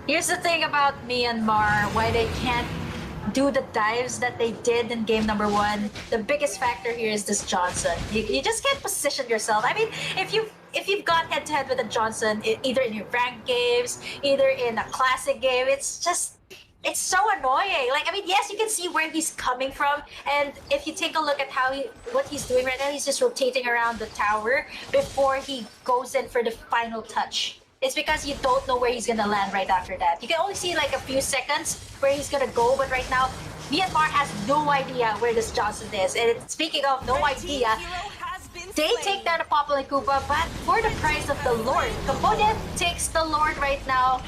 Here's the thing about Myanmar, why they can't do the dives that they did in game number 1. The biggest factor here is this Johnson. You just can't position yourself. I mean, if you've gone head-to-head with a Johnson, either in your ranked games, either in a classic game, it's so annoying. Like, I mean, yes, you can see where he's coming from, and if you take a look at what he's doing right now, he's just rotating around the tower before he goes in for the final touch. It's because you don't know where he's gonna land right after that. You can only see like a few seconds where he's gonna go, but right now, Myanmar has no idea where this Johnson is. And speaking of no idea, they take down a Popple and Koopa, but for the price of the Lord. Cambodia takes the Lord right now.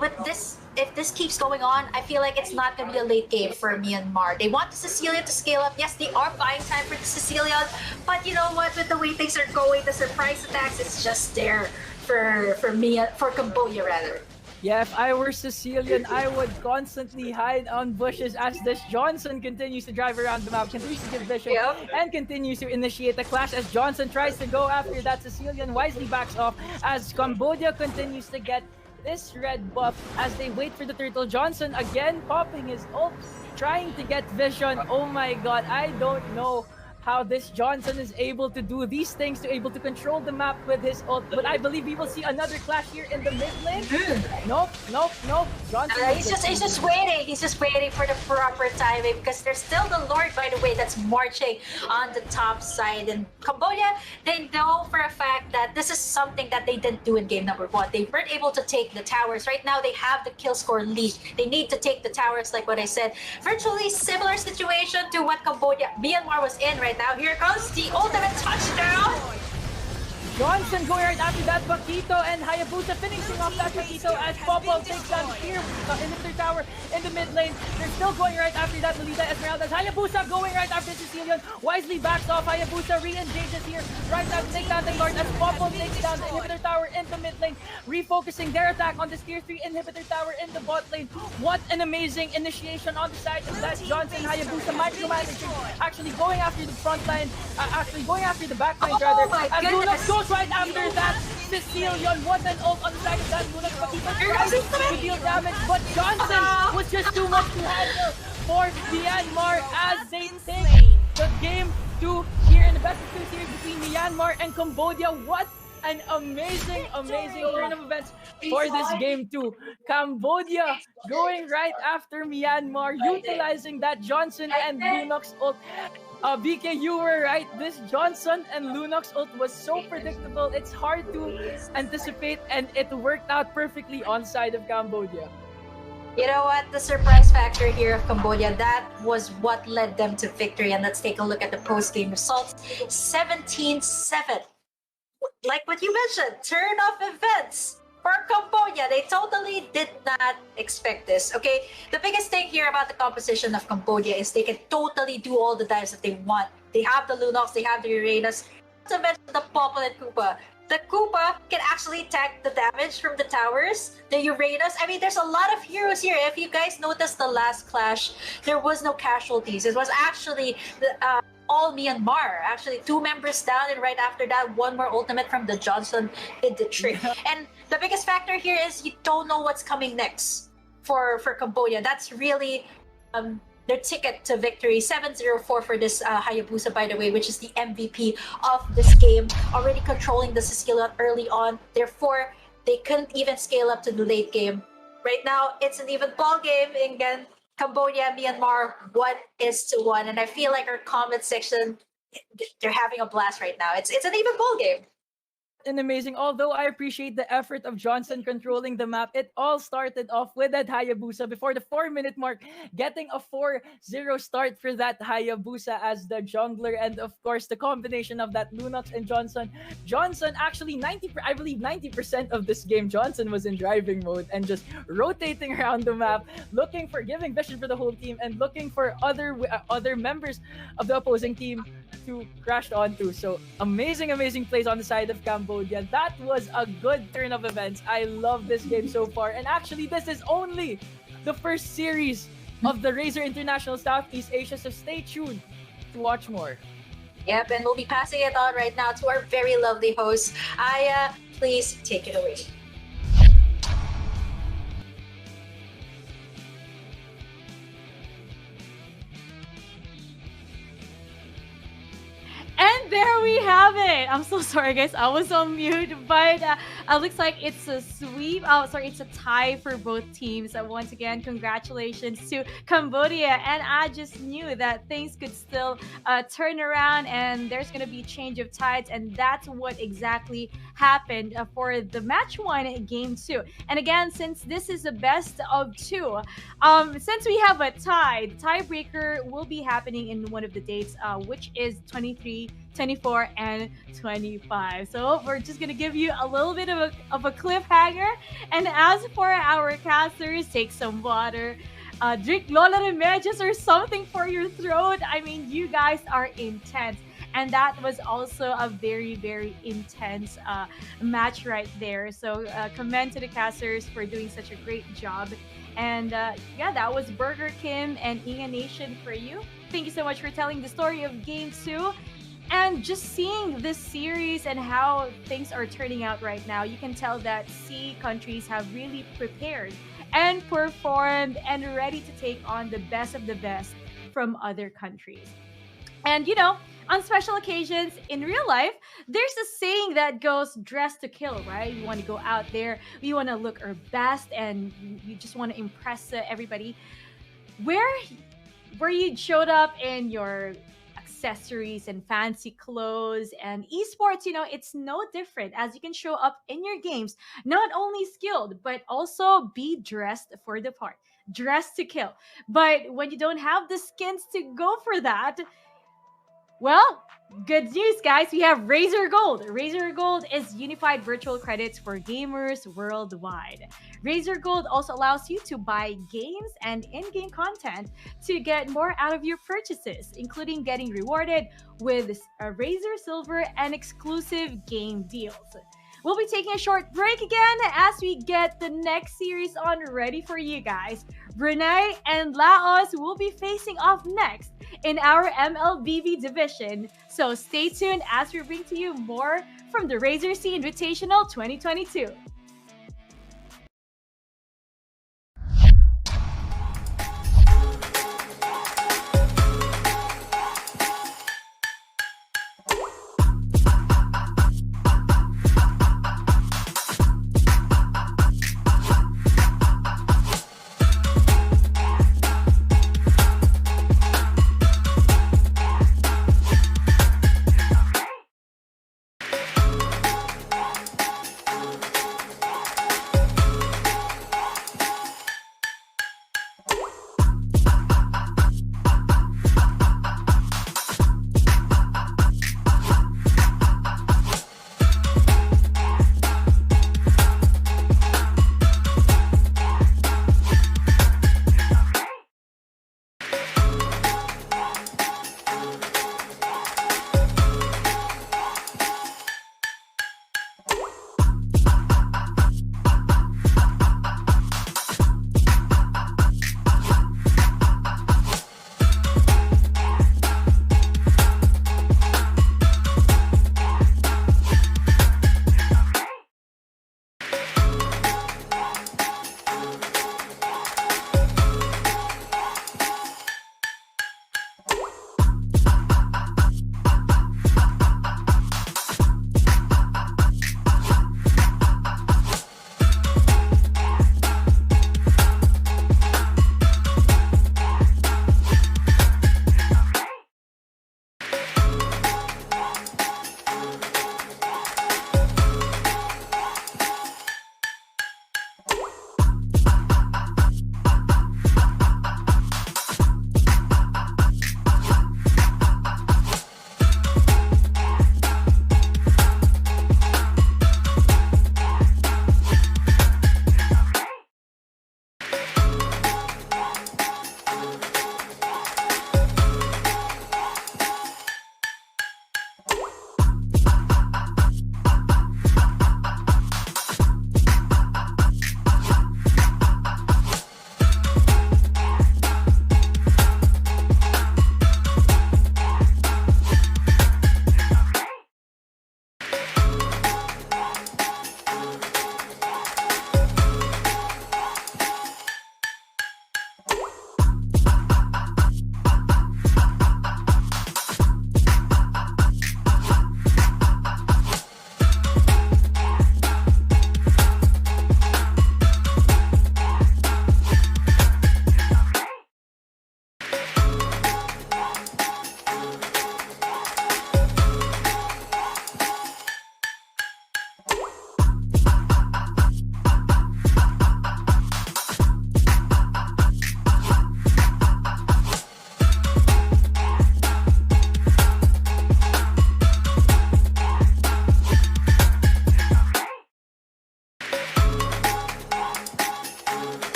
With this, if this keeps going on, I feel like it's not going to be a late game for Myanmar. They want the Sicilian to scale up. Yes, they are buying time for the Sicilian, but you know what? With the way things are going, the surprise attacks is just there for Cambodia rather. Yeah, if I were Sicilian, I would constantly hide on bushes as this Johnson continues to drive around the map, continues to give vision, and continues to initiate the clash as Johnson tries to go after that Sicilian, wisely backs off as Cambodia continues to get this red buff as they wait for the turtle. Johnson again popping his ult, trying to get vision. Oh my god, I don't know how this Johnson is able to do these things, to able to control the map with his ult, but I believe we will see another clash here in the mid lane. Nope. Johnson He's just waiting. He's just waiting for the proper timing because there's still the Lord, by the way, that's marching on the top side. And Cambodia, they know for a fact that this is something that they didn't do in game number 1. They weren't able to take the towers. Right now, they have the kill score lead. They need to take the towers, like what I said. Virtually similar situation to what Myanmar was in right now. Here comes the ultimate touchdown. Johnson going right after that. Paquito and Hayabusa finishing off that Paquito as Popol takes down Spear in the third tower in the mid lane. They're still going right after that. Melita Esmeralda. Hayabusa going right after Sicilian. Wisely backs off. Hayabusa re-engages here. Right now to take down the Lord as Popol takes down the inhibitor tower in the mid lane. Refocusing their attack on this tier 3 inhibitor tower in the bot lane. What an amazing initiation on the side of that Johnson. Hayabusa micromanaging. Actually going after the front line. Actually going after the back line rather. my As goodness. Lunox goes right after that. Sicilian, what an ult on the side of that. Lunox Paquito to deal damage. But Johnson was just too much to handle for Myanmar as they take the game 2 here in the best of 2 series between Myanmar and Cambodia. What an amazing turn of events for this game 2. Cambodia going right after Myanmar, utilizing that Johnson and Lunox ult. BK, you were right. This Johnson and Lunox ult was so predictable. It's hard to anticipate, and it worked out perfectly on side of Cambodia. You know what? The surprise factor here of Cambodia, that was what led them to victory. And let's take a look at the post-game results. 17-7. Like what you mentioned, turn of events for Cambodia. They totally did not expect this, okay? The biggest thing here about the composition of Cambodia is they can totally do all the dives that they want. They have the Lunox, they have the Uranus, not to mention the Popol and Koopa. The Koopa can actually tank the damage from the towers. The Uranus, I mean, there's a lot of heroes here. If you guys noticed the last clash, there was no casualties. It was actually all Myanmar. Actually, 2 members down, and right after that, 1 more ultimate from the Johnson did the trick. And the biggest factor here is you don't know what's coming next for Cambodia. That's really their ticket to victory. 7-0-4 for this Hayabusa, by the way, which is the MVP of this game, already controlling the Sicilian early on. Therefore, they couldn't even scale up to the late game. Right now, it's an even ball game. Again, Cambodia, Myanmar, 1-1. And I feel like our comment section, they're having a blast right now. It's an even ball game. And amazing. Although I appreciate the effort of Johnson controlling the map, it all started off with that Hayabusa before the 4-minute mark, getting a 4-0 start for that Hayabusa as the jungler, and of course the combination of that Lunox and Johnson. Johnson actually 90% of this game, Johnson was in driving mode and just rotating around the map, looking for giving vision for the whole team and looking for other members of the opposing team to crash onto. So amazing plays on the side of Cambodia. That was a good turn of events. I love this game so far. And actually, this is only the first series of the Razer International Southeast Asia. So stay tuned to watch more. Yep, and we'll be passing it on right now to our very lovely host. Aya, please take it away. And there we have it. I'm so sorry, guys. I was on mute, but it looks like it's a sweep. Oh, sorry, it's a tie for both teams. Once again, congratulations to Cambodia. And I just knew that things could still turn around, and there's gonna be change of tides, and that's what exactly happened for the match 1, game 2. And again, since this is the best of 2, since we have a tie, the tiebreaker will be happening in one of the dates, which is 23, 24, and 25. So we're just gonna give you a little bit of a cliffhanger. And as for our casters, take some water, drink Lola Remedios or something for your throat. I mean, you guys are intense. And that was also a very intense match right there. So commend to the casters for doing such a great job. And yeah, that was Burger Kim and Inga Nation for you. Thank you so much for telling the story of Game 2. And just seeing this series and how things are turning out right now, you can tell that C countries have really prepared and performed and ready to take on the best of the best from other countries. And you know, on special occasions in real life, there's a saying that goes dress to kill, right? You want to go out there, you want to look our best, and you just want to impress everybody. Where you showed up in your accessories and fancy clothes, and esports, you know, it's no different, as you can show up in your games not only skilled but also be dressed for the part, dressed to kill. But when you don't have the skins to go for that, Well, good news, guys. We have Razer Gold. Razer Gold is unified virtual credits for gamers worldwide. Razer Gold also allows you to buy games and in game content to get more out of your purchases, including getting rewarded with a Razer Silver and exclusive game deals. We'll be taking a short break again as we get the next series on ready for you guys. Brunei and Laos will be facing off next in our MLBB division. So stay tuned as we bring to you more from the Razer C Invitational 2022.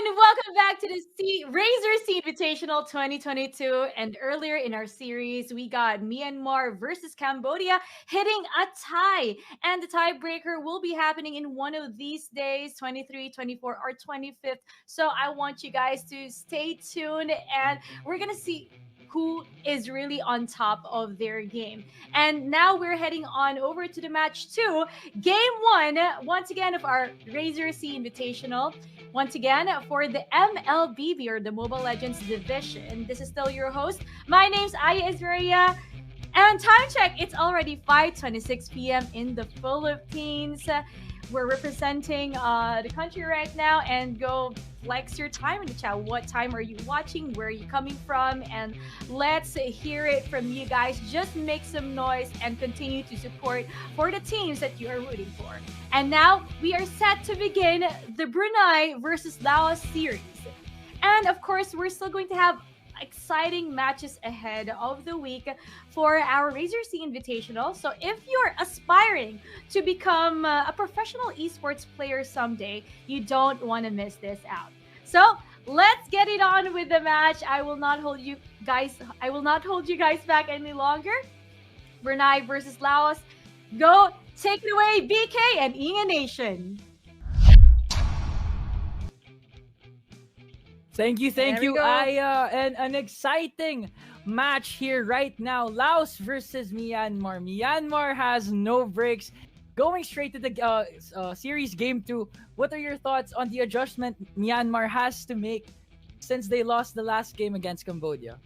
everyone, welcome back to the Razer C Invitational 2022. And earlier in our series, we got Myanmar versus Cambodia hitting a tie. And the tiebreaker will be happening in one of these days, 23, 24, or 25th. So I want you guys to stay tuned, and we're going to see who is really on top of their game. And now we're heading on over to the match 2, game 1, once again, of our Razer C Invitational. Once again, for the Mlbbb, or the Mobile Legends division. This is still your host. My name's Aya Ismaria. And time check, it's already 5:26 p.m. in the Philippines. We're representing the country right now, and go flex your time in the chat. What time are you watching? Where are you coming from? And let's hear it from you guys. Just make some noise and continue to support for the teams that you are rooting for. And now we are set to begin the Brunei versus Laos series. And of course, we're still going to have exciting matches ahead of the week for our Razer C Invitational. So if you're aspiring to become a professional esports player someday, you don't want to miss this out. So let's get it on with the match. I will not hold you guys back any longer. Brunei versus Laos. Go, take it away, BK and Inga Nation. Thank you, There we go. Aya. And an exciting match here right now. Laos versus Myanmar. Myanmar has no breaks. Going straight to the series game 2. What are your thoughts on the adjustment Myanmar has to make since they lost the last game against Cambodia?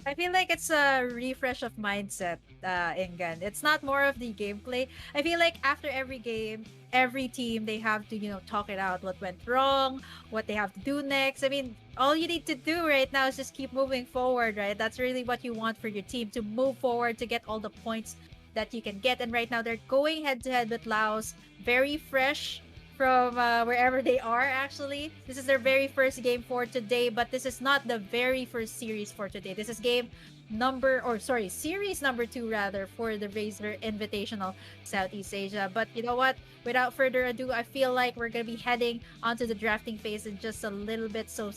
I feel like it's a refresh of mindset, Dengan. It's not more of the gameplay. I feel like after every game, every team, they have to, talk it out. What went wrong, what they have to do next. I mean, all you need to do right now is just keep moving forward, right? That's really what you want for your team, to move forward, to get all the points that you can get. And right now, they're going head-to-head with Laos. Very fresh from wherever they are, actually. This is their very first game for today, but this is not the very first series for today. This is series number 2 rather, for the Razer Invitational Southeast Asia. But you know what? Without further ado, I feel like we're gonna be heading onto the drafting phase in just a little bit. So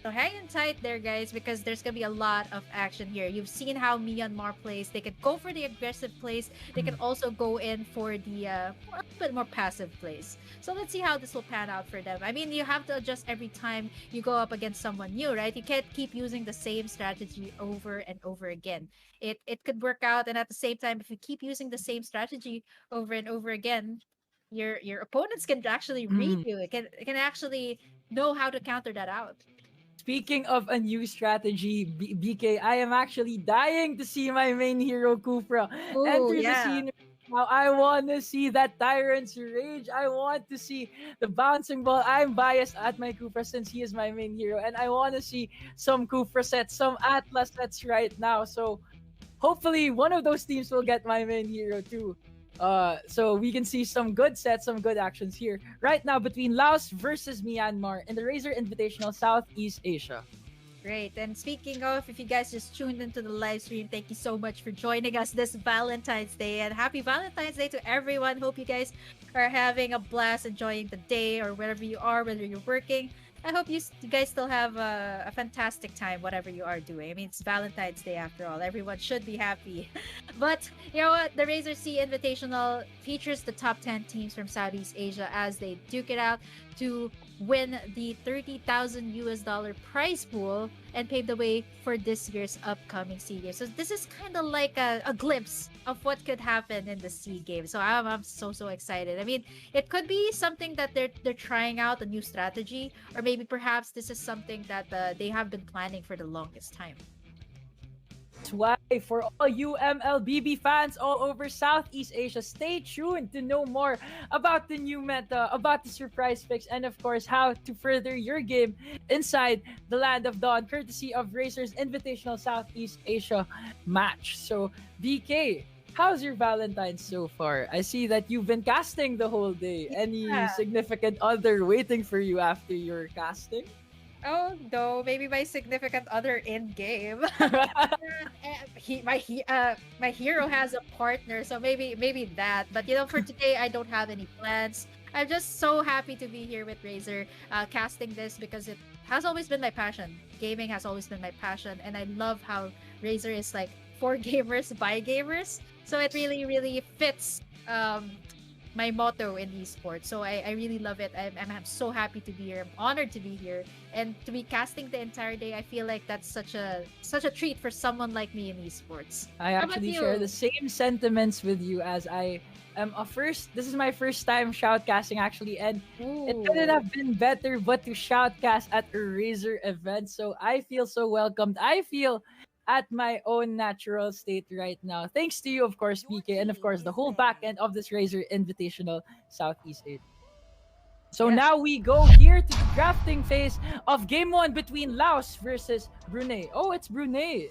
hang in tight there, guys, because there's gonna be a lot of action here. You've seen how Myanmar plays. They can go for the aggressive plays. They can also go in for the a bit more passive plays. So let's see how this will pan out for them. I mean, you have to adjust every time you go up against someone new, right? You can't keep using the same strategy over and over again. It could work out, and at the same time, if you keep using the same strategy over and over again, your opponents can actually read you. It can actually know how to counter that out. Speaking of a new strategy, BK, I am actually dying to see my main hero, Kufra, enter the scene. Now, I want to see that Tyrant's Rage. I want to see the bouncing ball. I'm biased at my Kufra since he is my main hero. And I want to see some Kufra sets, some Atlas sets right now. So hopefully one of those teams will get my main hero too. So we can see some good sets, some good actions here right now between Laos versus Myanmar in the Razer Invitational Southeast Asia. Great. And speaking of, if you guys just tuned into the live stream, thank you so much for joining us this Valentine's Day. And happy Valentine's Day to everyone. Hope you guys are having a blast, enjoying the day, or wherever you are, whether you're working. I hope you guys still have a fantastic time, whatever you are doing. I mean, it's Valentine's Day after all. Everyone should be happy. But you know what? The Razer C Invitational features the top 10 teams from Southeast Asia as they duke it out to win the $30,000 prize pool and pave the way for this year's upcoming SEA Games. So this is kind of like a glimpse of what could happen in the SEA Games. So I'm so excited. I mean, it could be something that they're trying out, a new strategy, or maybe perhaps this is something that they have been planning for the longest time. That's why, for all you Mlbbb fans all over Southeast Asia, stay tuned to know more about the new meta, about the surprise picks, and of course, how to further your game inside the Land of Dawn, courtesy of Razer's Invitational Southeast Asia match. So, BK, how's your Valentine's so far? I see that you've been casting the whole day. Any significant other waiting for you after your casting? Oh no, maybe my significant other in game. My hero has a partner, so maybe that. But for today, I don't have any plans. I'm just so happy to be here with Razer, casting this because it has always been my passion. Gaming has always been my passion, and I love how Razer is like for gamers by gamers. So it really, really fits my motto in esports. So I really love it. I'm so happy to be here. I'm honored to be here, and to be casting the entire day. I feel like that's such a treat for someone like me in esports. I How about actually you? share the same sentiments with you, as I am this is my first time shoutcasting actually, and it couldn't Ooh. have been better but to shoutcast at a Razer event. So I feel so welcomed. I feel at my own natural state right now. Thanks to you, of course, Your PK, and of team course the is whole back banning. end of this Razer Invitational Southeast Asia. So Yes. now we go here to the drafting phase of Game 1 between Laos versus Brunei. Oh, it's Brunei.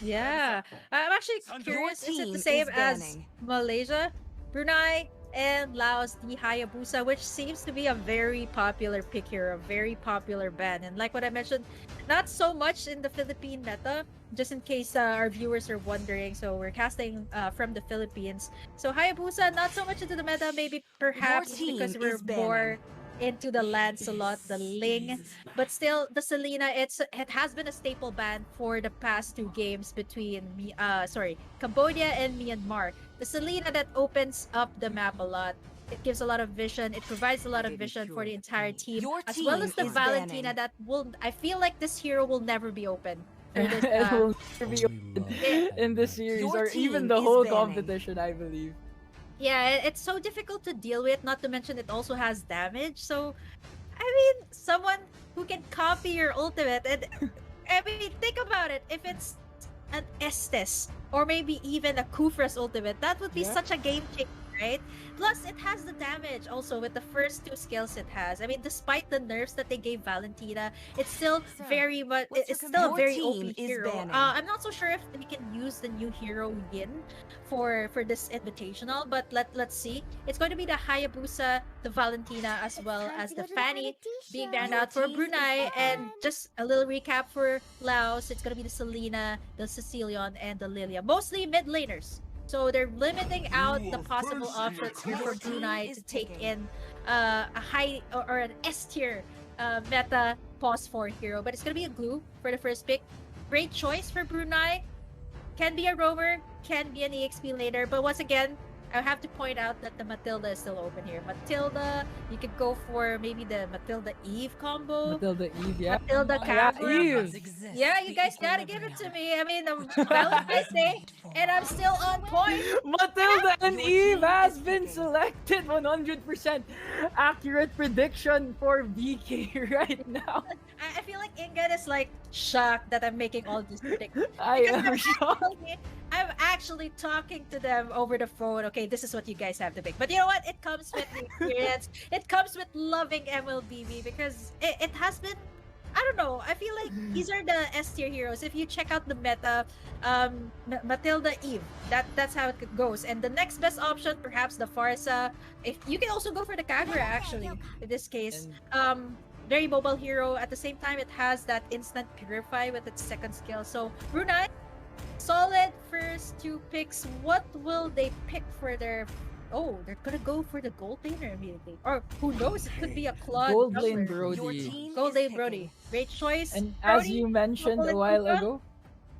Yeah, I'm actually curious. Is it the same as Malaysia, Brunei, and Laos, the Hayabusa, which seems to be a very popular pick here, a very popular ban. And like what I mentioned, not so much in the Philippine meta, just in case our viewers are wondering. So we're casting from the Philippines. So Hayabusa, not so much into the meta, maybe perhaps team because we're is more into the Lancelot, the Ling, but still the Selena. It has been a staple ban for the past two games between Cambodia and Myanmar. The Selena that opens up the map a lot. It gives a lot of vision. It provides a lot of vision for the entire team, Your as well team as the is Valentina. banning. That will, I feel like this hero will never be open for this. It will never be in the series Your or even team the is whole banning. competition, I believe. Yeah, it's so difficult to deal with. Not to mention it also has damage. So I mean, someone who can copy your ultimate, and I mean, think about it. If it's an Estes or maybe even a Kufra's ultimate, that would be Yeah. such a game changer, right? Plus, it has the damage also with the first two skills it has. I mean, despite the nerfs that they gave Valentina, it's still Sir, very much. what's your It's still a Your very team OP is hero. banning. I'm not so sure if we can use the new hero Yin for this invitational, but let's see. It's going to be the Hayabusa, the Valentina, as well as the Fanny being banned Your out for team is Brunei. And banned. just a little recap for Laos, it's gonna be the Selena, the Cecilion, and the Lilia. Mostly mid laners. So they're limiting out the possible options here for Your team Brunei is to take picking. in a high or an S tier meta pause 4 hero. But it's gonna be a glue for the first pick. Great choice for Brunei. Can be a roamer, can be an EXP later, but once again, I have to point out that the Matilda is still open here. Matilda, you could go for maybe the Matilda Eve combo. Matilda Eve, yeah. Matilda Yeah, Cabra. Eve. Yeah, you guys gotta give it to me. I mean, Valentine's Day, and I'm still on point. Matilda and Eve has been selected. 100% accurate prediction for BK right now. I feel like Ingan is like shocked that I'm making all these predictions. I Because am shocked. I'm actually talking to them over the phone. Okay, this is what you guys have to pick. But you know what? It comes with the experience. It comes with loving Mlbbb because it has been. I don't know. I feel like these are the S tier heroes. If you check out the meta, Matilda Eve, that's how it goes. And the next best option, perhaps the Farsa. If you can also go for the Kagura actually in this case. Very mobile hero. At the same time, it has that instant purify with its second skill. So Brunei, solid first two picks. What will they pick for their? Oh, they're gonna go for the gold laner immediately. Or who knows? It could be a Claude. Gold lane jungler. Your Brody. team Gold is lane picking. Brody. Great choice. And as Brody, you mentioned a Popol while Vuh, ago,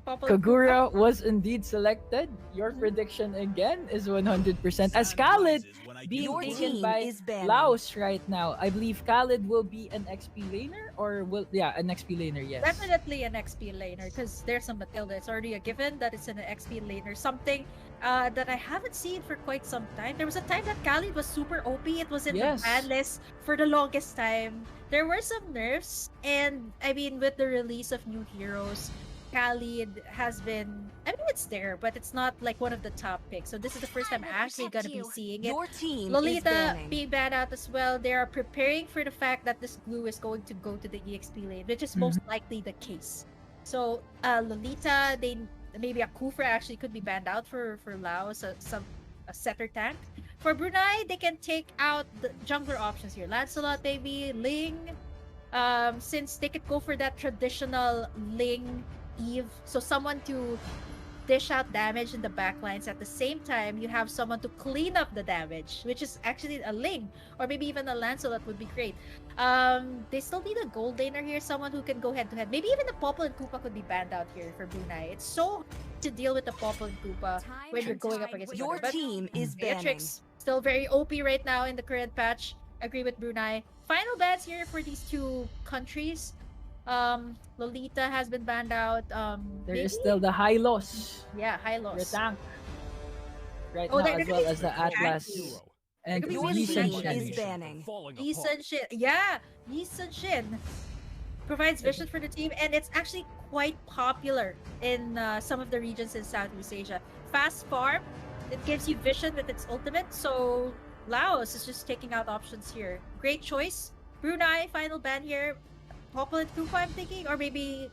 Popol Vuh. Kagura was indeed selected. Your prediction again is 100%. As Khalid being Your taken team by is banning. Laos right now. I believe Khalid will be an XP laner, or an XP laner, yes. Definitely an XP laner because there's some Matilda. It's already a given that it's an XP laner. Something that I haven't seen for quite some time. There was a time that Khalid was super OP. It was in Yes. the ban list for the longest time. There were some nerfs, and I mean, with the release of new heroes, Khalid has been. I mean, it's there, but it's not like one of the top picks. So this is the first time I'm actually gonna be seeing it. Your team is Lolita banning. being banned out as well. They are preparing for the fact that this glue is going to go to the EXP lane, which is most likely the case. So Lolita, they maybe a Kufra actually could be banned out for Laos, a setter tank. For Brunei, they can take out the jungler options here. Lancelot maybe, Ling. Since they could go for that traditional Ling Eve, so someone to dish out damage in the backlines. At the same time, you have someone to clean up the damage, which is actually a Ling or maybe even a Lancelot would be great. They still need a gold laner here, someone who can go head to head. Maybe even the Popple and Koopa could be banned out here for Brunei. It's so hard to deal with the Popple and Koopa when you're going up against Your each other. team is banning. Beatrix still very OP right now in the current patch. Agree with Brunei. Final bans here for these two countries. Lolita has been banned out. There is still the high loss. Yeah, high loss. Tank. Right Oh, now, they're as gonna well be as the Atlas. And gonna be Your really Lee Sun team Shin. is banning. Lee Sun Shin, yeah, Lee Sun Shin provides vision for the team, and it's actually quite popular in some of the regions in Southeast Asia. Fast farm, it gives you vision with its ultimate, so Laos is just taking out options here. Great choice. Brunei, final ban here. Popple and Koopa, I'm thinking, or maybe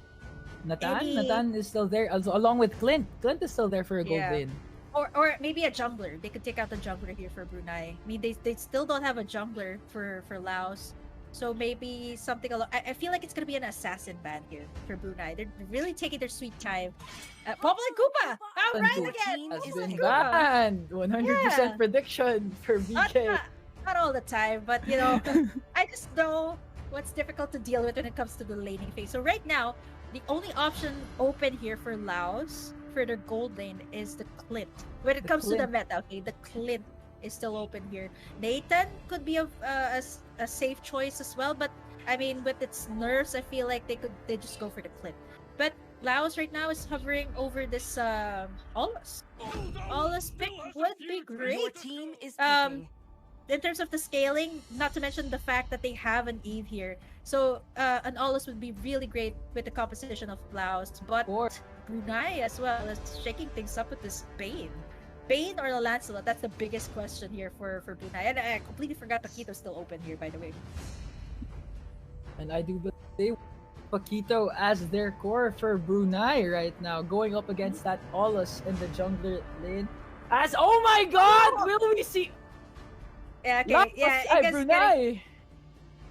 Nathan? Nathan is still there, along with Clint. Clint is still there for a gold Yeah. lane. or maybe a jungler. They could take out the jungler here for Brunei. I mean, they still don't have a jungler for Laos. So maybe something along. I feel like it's gonna be an assassin ban here for Brunei. They're really taking their sweet time. Popple and Koopa! I'm And right Koopa again! Has Popple been and Koopa! banned. 100% Yeah. prediction for Not, BK. not all the time, but you know, I just know what's difficult to deal with when it comes to the laning phase. So right now, the only option open here for Laos for their gold lane is the Clint. When it The comes to the Clint. meta, okay, the Clint is still open here. Nathan could be a safe choice as well, but I mean, with its nerfs, I feel like they just go for the Clint. But Laos right now is hovering over this Olus. Olus pick would be Your great. team is Um, picking. In terms of the scaling, not to mention the fact that they have an Eve here. So an Olus would be really great with the composition of Laos, but Or Brunei as well is shaking things up with this Bane. Bane or the Lancelot? That's the biggest question here for Brunei. And I completely forgot Paquito's still open here, by the way. And I do believe Paquito as their core for Brunei right now, going up against that Olus in the jungler lane. As oh my god, will we see Yeah, okay. Laos Yeah, ay, it gets Brunei?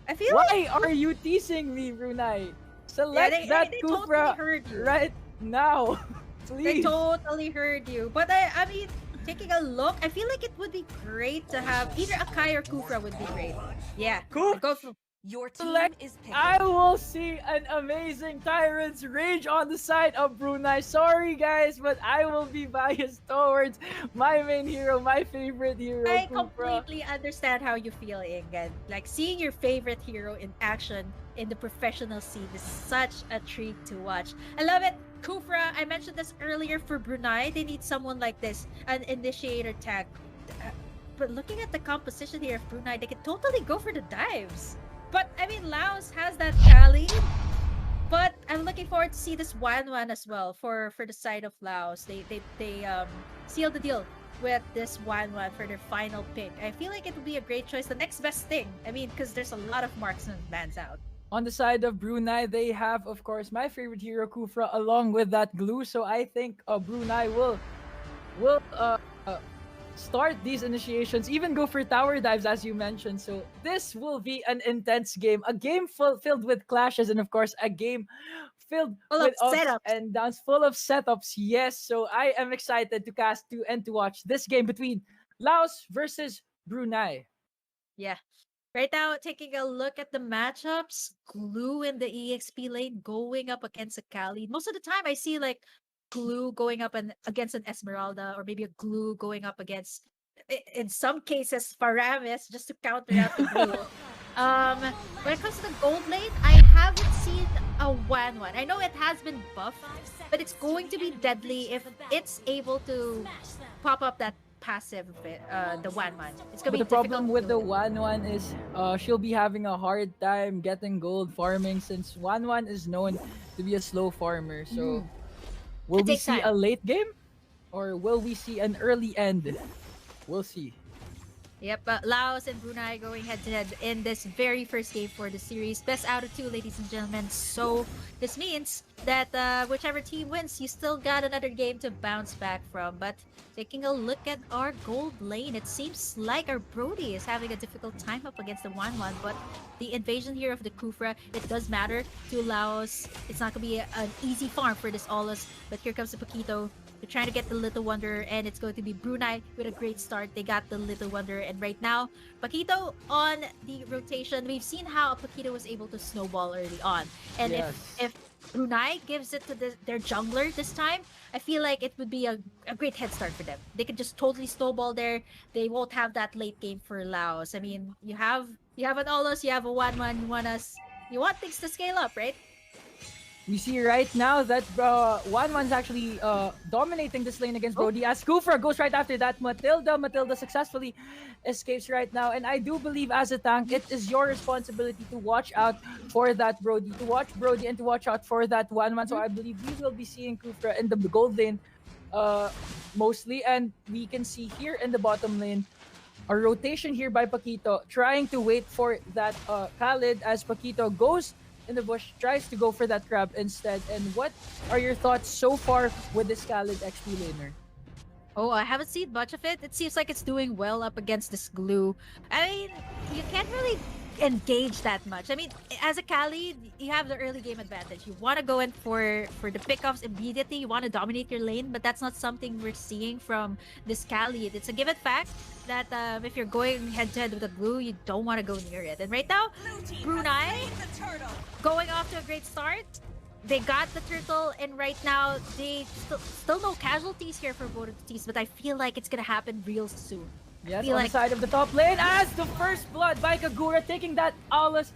I feel like Why are you teasing me, Brunei? Select that they Kufra totally heard you. right now, They please. totally heard you. But I mean, taking a look, I feel like it would be great to have either Akai or Kufra would be great. Yeah, Kuf- go for Your team Select- is picking. I will see an amazing Tyrant's Rage on the side of Brunei. Sorry, guys, but I will be biased towards my main hero, my favorite hero, I Kufra. completely understand how you feel, Ingen. Like seeing your favorite hero in action in the professional scene is such a treat to watch. I love it. Kufra, I mentioned this earlier for Brunei. They need someone like this, an initiator tag. But looking at the composition here of Brunei, they could totally go for the dives. But I mean, Laos has that Kali. But I'm looking forward to see this 1-1 as well for the side of Laos. They sealed the deal with this 1-1 for their final pick. I feel like it would be a great choice. The next best thing. I mean, because there's a lot of marksman bans out. On the side of Brunei, they have, of course, my favorite hero, Kufra, along with that glue. So I think Brunei will start these initiations, even go for tower dives, as you mentioned. So this will be an intense game, a game filled with clashes, and of course, a game filled Full with of ups setups. and downs, full of setups. Yes, so I am excited to cast to and to watch this game between Laos versus Brunei. Yeah. Right now, taking a look at the matchups, Glue in the EXP lane going up against a Kali. Most of the time, I see like Glue going up against an Esmeralda, or maybe a Glue going up against, in some cases, Faramis, just to counter out the Glue. When it comes to the gold lane, I haven't seen a 1-1. I know it has been buffed, but it's going to be deadly if it's able to pop up that passive, the 1-1. It's But gonna be the problem difficult with to the win. 1-1 is she'll be having a hard time getting gold farming, since 1-1 is known to be a slow farmer. So will It we takes see a time. late game, or will we see an early end? We'll see. Yep, Laos and Brunei going head-to-head in this very first game for the series. Best out of 2, ladies and gentlemen. So this means that whichever team wins, you still got another game to bounce back from. But taking a look at our gold lane, it seems like our Brody is having a difficult time up against the 1-1. But the invasion here of the Kufra, it does matter to Laos. It's not going to be an easy farm for this Olus. But here comes the Paquito. They're trying to get the Little Wonder, and it's going to be Brunei with a great start. They got the Little Wonder, and right now, Paquito on the rotation. We've seen how Paquito was able to snowball early on. And Yes. if Brunei gives it to their jungler this time, I feel like it would be a great head start for them. They could just totally snowball there. They won't have that late game for Laos. I mean, you have an Olos, you have a 1-1, you want us. You want things to scale up, right? We see right now that 1-1's actually dominating this lane against Brody as Kufra goes right after that. Matilda successfully escapes right now. And I do believe as a tank, it is your responsibility to watch out for that Brody, to watch Brody and to watch out for that 1-1. So I believe we will be seeing Kufra in the gold lane mostly. And we can see here in the bottom lane, a rotation here by Paquito, trying to wait for that Khalid as Paquito goes in the bush, tries to go for that crab instead. And what are your thoughts so far with this Khalid XP laner? Oh, I haven't seen much of it. It seems like it's doing well up against this glue. I mean, you can't really engage that much. I mean, as a Kali, you have the early game advantage. You want to go in for the pickoffs immediately. You want to dominate your lane, but that's not something we're seeing from this Kali. It's a given fact that if you're going head-to-head with a glue, you don't want to go near it. And right now, Brunei going off to a great start. They got the turtle, and right now, they still no casualties here for both of the teams, but I feel like it's going to happen real soon. Yes, Feel on the side of the top lane as the first blood by Kagura taking that Aulus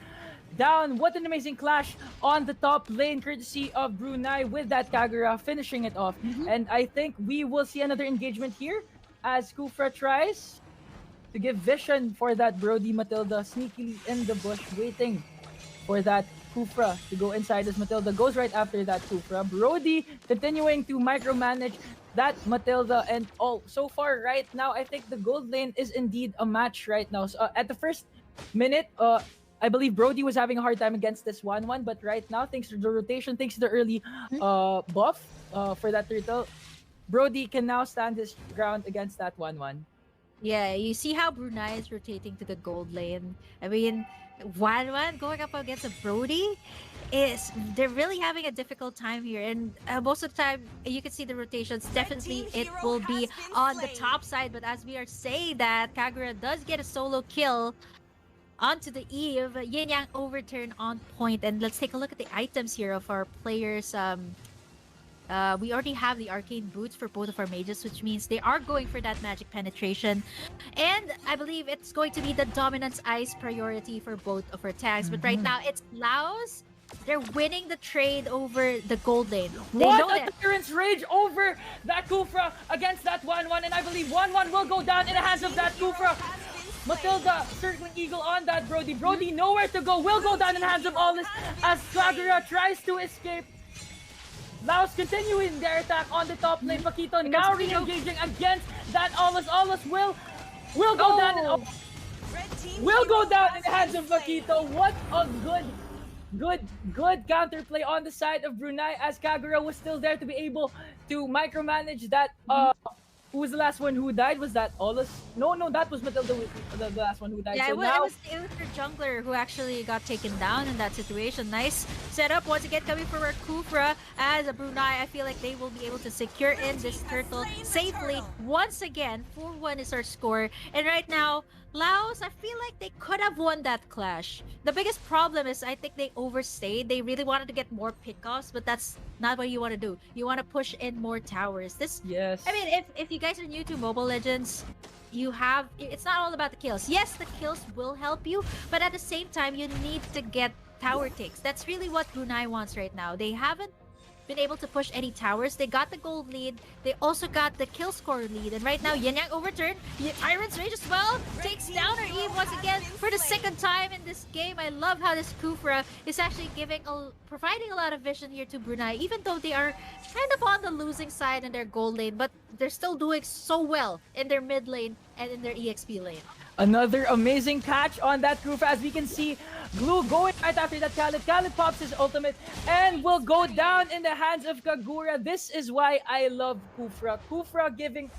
down. What an amazing clash on the top lane courtesy of Brunei with that Kagura finishing it off. And I think we will see another engagement here as Kufra tries to give vision for that Brody. Matilda sneakily in the bush waiting for that Kufra to go inside as Matilda goes right after that Kufra. Brody continuing to micromanage that Matilda, and so far right now, I think the gold lane is indeed a match right now. So, at the first minute, I believe Brody was having a hard time against this 1-1, but right now, thanks to the rotation, thanks to the early buff for that turtle, Brody can now stand his ground against that 1-1. Yeah, you see how Brunei is rotating to the gold lane. I mean, 1-1 going up against a Brody, they're really having a difficult time here, and most of the time you can see the rotations. Definitely it will be on the top side, but as we are saying that, Kagura does get a solo kill onto the Eve. Yin Yang overturn on point, and let's take a look at the items here of our players. We already have the arcane boots for both of our mages, which means they are going for that magic penetration. And I believe it's going to be the dominance ice priority for both of our tanks. But right now, it's Laos. They're winning the trade over the gold lane. They know What a that. clearance rage over that Kufra against that 1-1, and I believe 1-1 will go down in the hands of that Kufra. Matilda circling eagle on that Brody. Brody nowhere to go, will go down in the hands of Aulus as Kagura tries to escape. Laos continuing their attack on the top lane. Paquito now re-engaging against that Aulus. Aulus will go down and will go down in the hands of Paquito. What a good counterplay on the side of Brunei as Kagura was still there to be able to micromanage that. Who was the last one who died? Was that Aulus? No, that was Matilda, the last one who died. Yeah, So it now, was their jungler who actually got taken down in that situation. Nice setup once again coming from our Kufra as a Brunei. I feel like they will be able to secure in this turtle safely. Once again, 4-1 is our score. And right now, Laos, I feel like they could have won that clash. The biggest problem is I think they overstayed. They really wanted to get more pickoffs, but that's not what you want to do. You want to push in more towers. yes. I mean, if you guys are new to Mobile Legends, it's not all about the kills. Yes, the kills will help you, but at the same time, you need to get tower takes. That's really what Brunei wants right now. They haven't been able to push any towers. They got the gold lead. They also got the kill score lead. And right now, Yin Yang overturn. Iron's Rage as well takes down her Eve once again for the second time in this game. I love how this Kufra is actually providing a lot of vision here to Brunei, even though they are kind of on the losing side in their gold lane, but they're still doing so well in their mid lane and in their EXP lane. Another amazing catch on that Kufra as we can see Glue going right after that Khalid. Khalid pops his ultimate and will go down in the hands of Kagura. This is why I love Kufra. Kufra giving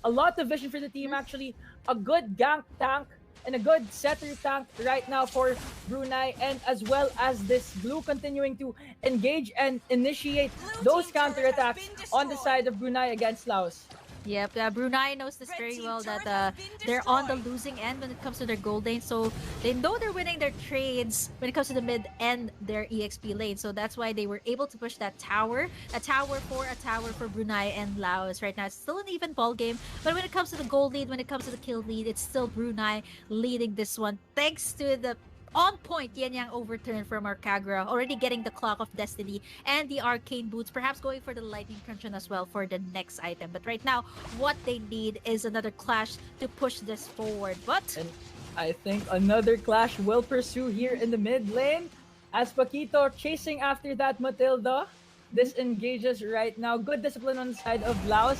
a lot of vision for the team, actually. A good gank tank and a good setter tank right now for Brunei, and as well as this blue continuing to engage and initiate those counterattacks on the side of Brunei against Laos. Yep, Brunei knows this very well that they're on the losing end when it comes to their gold lane. So they know they're winning their trades when it comes to the mid and their EXP lane. So that's why they were able to push that tower. A tower for Brunei and Laos right now. It's still an even ball game. But when it comes to the gold lead, when it comes to the kill lead, it's still Brunei leading this one. Thanks to the on point yin yang overturn from our Kagura, already getting the Clock of Destiny and the Arcane Boots, perhaps going for the Lightning Truncheon as well for the next item. But right now, what they need is another clash to push this forward. But And I think another clash will pursue here in the mid lane as Paquito chasing after that Matilda disengages right now. Good discipline on the side of Laos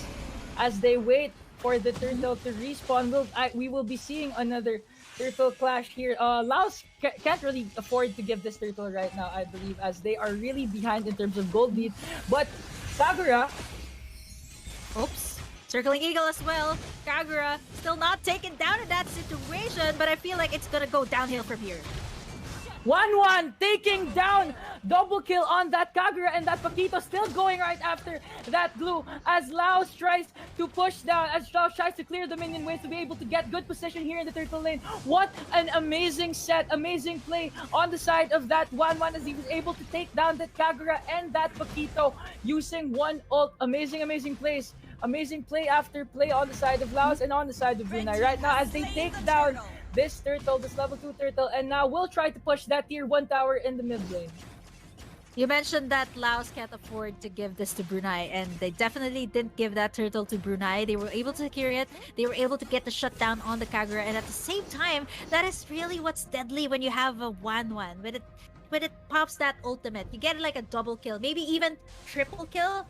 as they wait for the turtle to respawn. We will be seeing another turtle clash here. Laos can't really afford to give this turtle right now, I believe, as they are really behind in terms of gold lead. But Kagura, oops, circling eagle as well. Kagura still not taken down in that situation, but I feel like it's gonna go downhill from here. 1-1 taking down, double kill on that Kagura, and that Paquito still going right after that blue as Laos tries to push down, as Laos tries to clear the minion waves to be able to get good position here in the turtle lane. What an amazing set, amazing play on the side of that 1-1 as he was able to take down that Kagura and that Paquito using one ult. Amazing plays. Amazing play after play on the side of Laos and on the side of Brunei right now as they take down this turtle, this level 2 turtle, and now we'll try to push that tier 1 tower in the mid lane. You mentioned that Laos can't afford to give this to Brunei, and they definitely didn't give that turtle to Brunei. They were able to secure it, they were able to get the shutdown on the Kagura, and at the same time, that is really what's deadly when you have a 1-1. When it pops that ultimate, you get like a double kill, maybe even triple kill.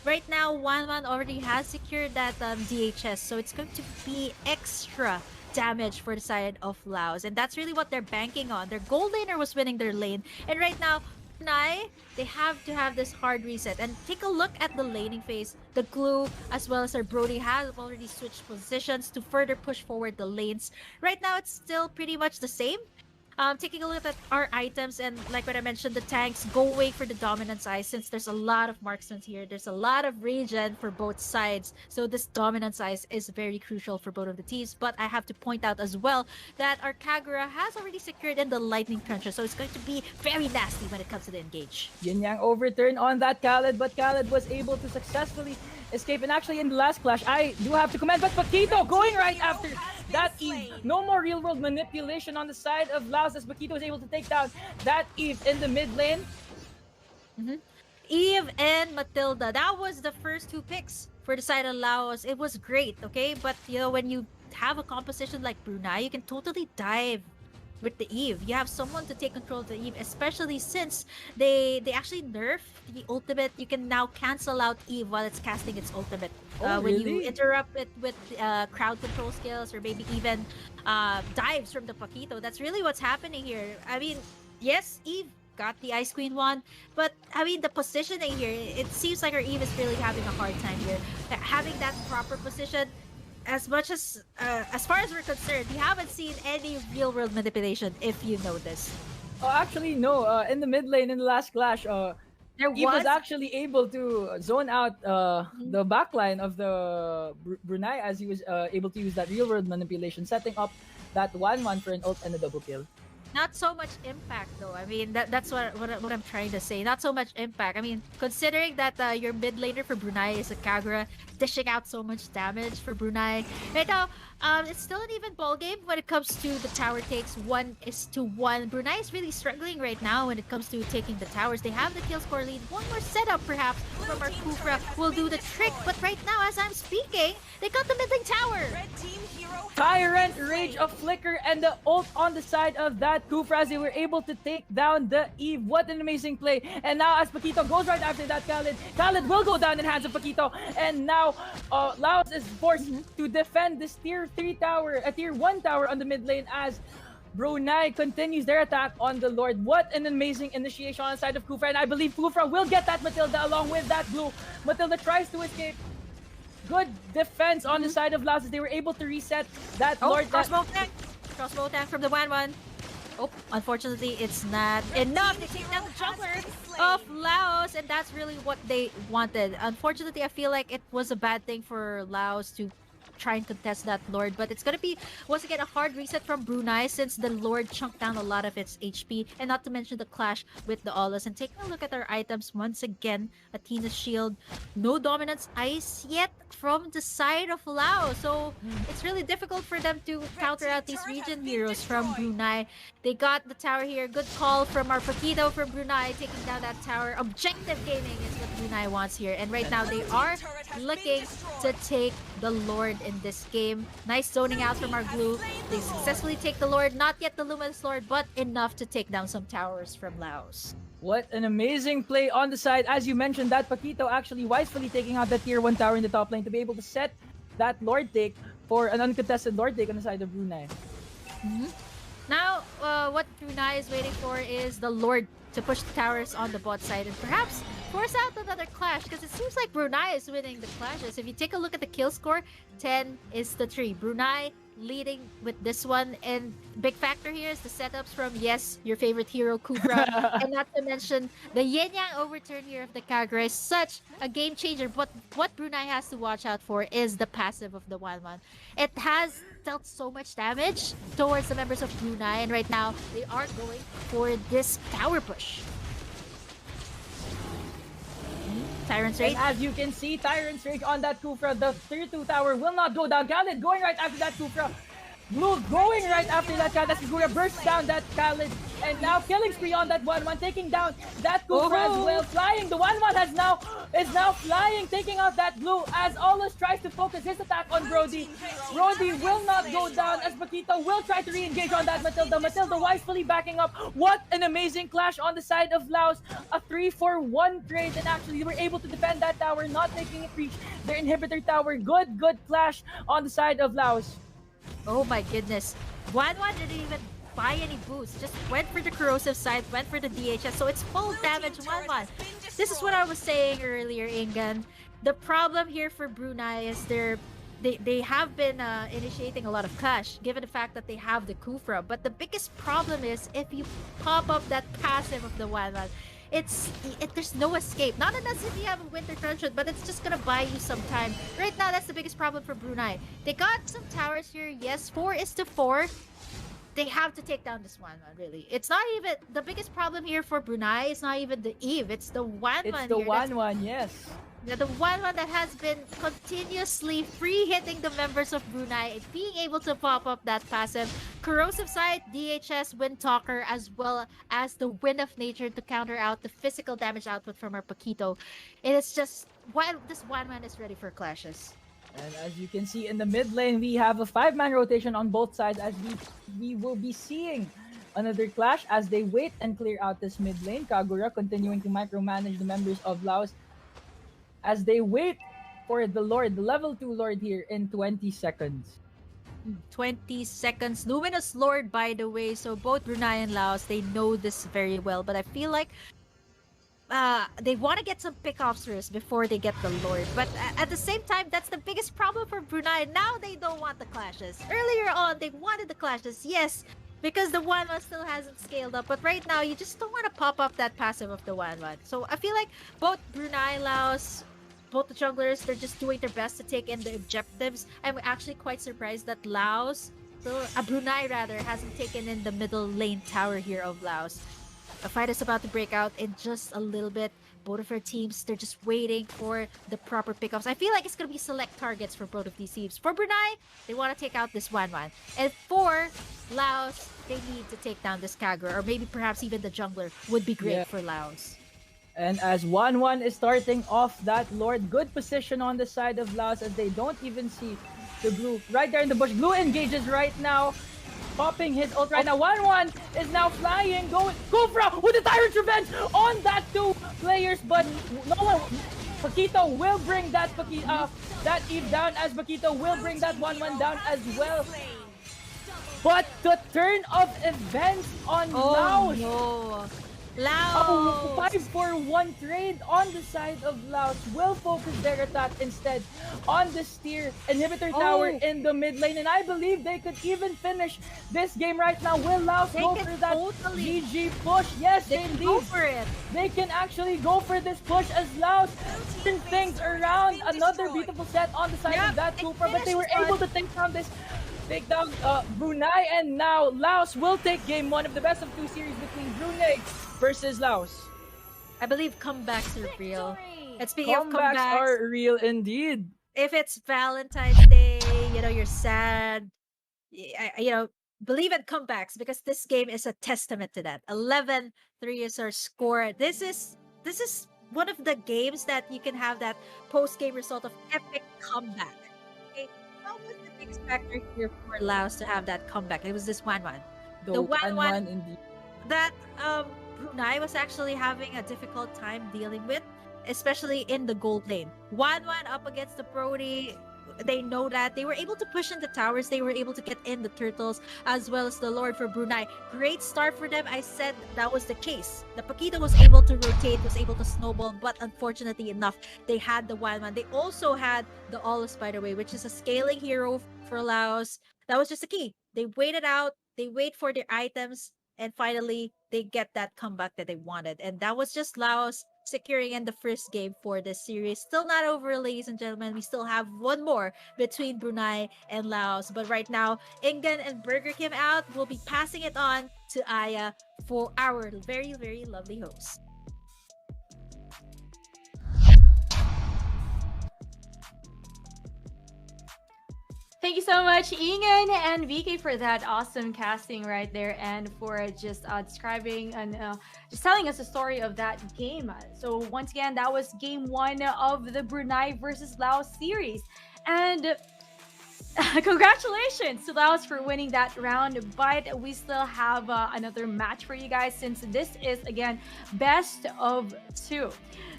Right now, 1-1 already has secured that DHS, so it's going to be extra damage for the side of Laos, and that's really what they're banking on. Their gold laner was winning their lane, and right now Brunei, they have to have this hard reset. And take a look at the laning phase. The glue as well as our Brody have already switched positions to further push forward the lanes. Right now it's still pretty much the same. Taking a look at our items, and like what I mentioned, the tanks going for the dominant side since there's a lot of marksmen here. There's a lot of regen for both sides. So this dominant size is very crucial for both of the teams. But I have to point out as well that our Kagura has already secured in the Lightning Truncheon. So it's going to be very nasty when it comes to the engage. Yin Yang overturn on that Khaled, but Khaled was able to successfully escape. And actually in the last clash, I do have to comment, but Paquito going right after that Eve. No more real world manipulation on the side of Laos as Paquito was able to take down that Eve in the mid lane. Eve and Matilda, that was the first two picks for the side of Laos. It was great, okay? But you know, when you have a composition like Brunei, you can totally dive with the Eve. You have someone to take control of the Eve, especially since they actually nerf the ultimate. You can now cancel out Eve while it's casting its ultimate. When you interrupt it with crowd control skills or maybe even dives from the Paquito. That's really what's happening here. I mean, yes, Eve got the Ice Queen one, but I mean the positioning here, it seems like our Eve is really having a hard time here. Having that proper position, as much as far as we're concerned, we haven't seen any real world manipulation, if you know this. Oh, actually no, in the mid lane in the last clash, he was actually able to zone out the backline of the Brunei as he was able to use that real world manipulation, setting up that 1-1 for an ult and a double kill. Not so much impact though. I mean, that's what I'm trying to say. Not so much impact. I mean, considering that your mid laner for Brunei is a Kagura, dishing out so much damage for Brunei. Right now, it's still an even ball game when it comes to the tower takes. 1-1. Brunei is really struggling right now when it comes to taking the towers. They have the kill score lead. One more setup perhaps from our Kufra will do the trick. But right now, as I'm speaking, they got the mid lane tower. Red team hero Tyrant, Rage of Flicker, and the ult on the side of that Kufra as they were able to take down the Eve. What an amazing play. And now as Paquito goes right after that Khaled will go down in hands of Paquito. And now Laos is forced to defend this tier 3 tower, a tier 1 tower on the mid lane as Brunei continues their attack on the Lord. What an amazing initiation on the side of Kufra. And I believe Kufra will get that Matilda along with that blue. Matilda tries to escape. Good defense on the side of Laos as they were able to reset that Lord. Crossbow attack from the 1-1. Oh, unfortunately, it's not enough to take down the jungler of Laos, and that's really what they wanted. Unfortunately, I feel like it was a bad thing for Laos to try and contest that Lord, but it's gonna be, once again, a hard reset from Brunei since the Lord chunked down a lot of its HP, and not to mention the clash with the Aulas. And taking a look at our items, once again, Athena's shield, no dominance ice yet from the side of Laos, so it's really difficult for them to counter out these region heroes from Brunei. They got the tower here. Good call from our Paquito from Brunei, taking down that tower. Objective gaming is what Brunei wants here, and right now they are looking to take the Lord in this game. Nice zoning out from our Glue. They successfully take the Lord. Not yet the Luminous Lord, but enough to take down some towers from Laos. What an amazing play on the side. As you mentioned, that Paquito actually wisely taking out the tier 1 tower in the top lane to be able to set that Lord take for an uncontested Lord take on the side of Brunei. Now, what Brunei is waiting for is the Lord to push the towers on the bot side and perhaps force out another clash, because it seems like Brunei is winning the clashes. If you take a look at the kill score, 10 is the 3. Brunei leading with this one, and big factor here is the setups from, yes, your favorite hero, Kufra, and not to mention the yin-yang overturn here of the Kagura is such a game changer. But what Brunei has to watch out for is the passive of the 1-1. It has dealt so much damage towards the members of Brunei, and right now they are going for this tower push. Tyrant's Rage. And as you can see, Tyrant's Rage on that Kufra. The tier 2 tower will not go down. Khaled going right after that Kufra. Blue going right after that Khaled. Kagura bursts down that Khaled. And now killing spree on that 1-1, taking down that Kufra as well. Flying. The 1-1 is now flying, taking out that Blue as Olus tries to focus his attack on Brody. Brody will not go down as Paquito will try to re-engage on that Matilda. Matilda wisely backing up. What an amazing clash on the side of Laos. A 3-for-1 trade, and actually they were able to defend that tower, not making it reach their inhibitor tower. Good clash on the side of Laos. Oh my goodness. 1-1 didn't even buy any boost. Just went for the corrosive side, went for the DHS. So it's full damage 1-1. This is what I was saying earlier, Ingen. The problem here for Brunei is they have been initiating a lot of clash, given the fact that they have the Kufra. But the biggest problem is if you pop up that passive of the 1-1, there's no escape. Not unless if you have a Winter Truncheon, but it's just gonna buy you some time. Right now, that's the biggest problem for Brunei. They got some towers here. Yes, 4-4. They have to take down this 1-1, really. It's not even the biggest problem here for Brunei. It's not even the Eve. It's the 1-1. It's the 1-1, yes. The 1-1 that has been continuously free hitting the members of Brunei, being able to pop up that passive. Corrosive side, DHS, Wind Talker, as well as the Wind of Nature to counter out the physical damage output from our Paquito. It is just, this 1-1 is ready for clashes. And as you can see in the mid lane, we have a 5-man rotation on both sides as we will be seeing another clash as they wait and clear out this mid lane. Kagura continuing to micromanage the members of Laos as they wait for the Lord, the level 2 Lord here in 20 seconds. 20 seconds. Luminous Lord, by the way. So both Brunei and Laos, they know this very well. But I feel like they want to get some pickoffs first before they get the Lord. But at the same time, that's the biggest problem for Brunei. Now they don't want the clashes. Earlier on, they wanted the clashes, yes, because the 1-1 still hasn't scaled up. But right now, you just don't want to pop up that passive of the 1-1. So I feel like both Brunei, Laos, both the junglers, they're just doing their best to take in the objectives. I'm actually quite surprised that Brunei rather, hasn't taken in the middle lane tower here of Laos. A fight is about to break out in just a little bit. Both of our teams, they're just waiting for the proper pickups. I feel like it's going to be select targets for both of these teams. For Brunei, they want to take out this 1-1. And for Laos, they need to take down this Kagura, or maybe perhaps even the jungler would be great for Laos. And as 1-1 is starting off that Lord, good position on the side of Laos as they don't even see the Blue right there in the bush. Blue engages right now, popping his ult right now. 1-1 is now flying, going Kufra with the Tyrant's Revenge on that 2 players, but no one. Paquito will bring that Eve down as Paquito will bring that 1-1 down as well. But the turn of events on Laos. No. Oh, Laos. 5-4-1 trade on the side of Laos will focus their attack instead on the steer inhibitor tower Oh. in the mid lane, and I believe they could even finish this game right now. Will Laos They go can for that totally- GG push? Yes, They can go indeed. for it. They can actually go for this push as Laos turn things around. Another beautiful set on the side Yep, of that they Cooper, but they finished were this able one. to take down Brunei, and now Laos will take game one of the best of two series between Brunei versus Laos. I believe comebacks are real. And speaking of Comebacks comebacks, are real indeed. if it's Valentine's Day, you're sad, believe in comebacks because this game is a testament to that. 11 threes are scored. This is one of the games that you can have that post-game result of epic comeback. Okay, what was the big factor here for Laos to have that comeback? It was this 1-1. The 1-1 indeed. that Brunei was actually having a difficult time dealing with, especially in the gold lane. 1-1 up against the Brody. They know that. They were able to push in the towers. They were able to get in the turtles as well as the Lord for Brunei. Great start for them. I said that was the case. The Paquito was able to rotate, was able to snowball, but unfortunately enough, they had the 1-1. They also had the Olus, by the way, which is a scaling hero for Laos. That was just the key. They waited out. They wait for their items. And finally, they get that comeback that they wanted. And that was just Laos securing in the first game for this series. Still not over, ladies and gentlemen. We still have one more between Brunei and Laos. But right now, Ingen and Burger came out. We'll be passing it on to Aya for our very, very lovely host. Thank you so much, Ingen and VK, for that awesome casting right there, and for just describing and just telling us the story of that game. So once again, that was game one of the Brunei versus Laos series, and congratulations to Laos for winning that round. But we still have another match for you guys, since this is again best of two.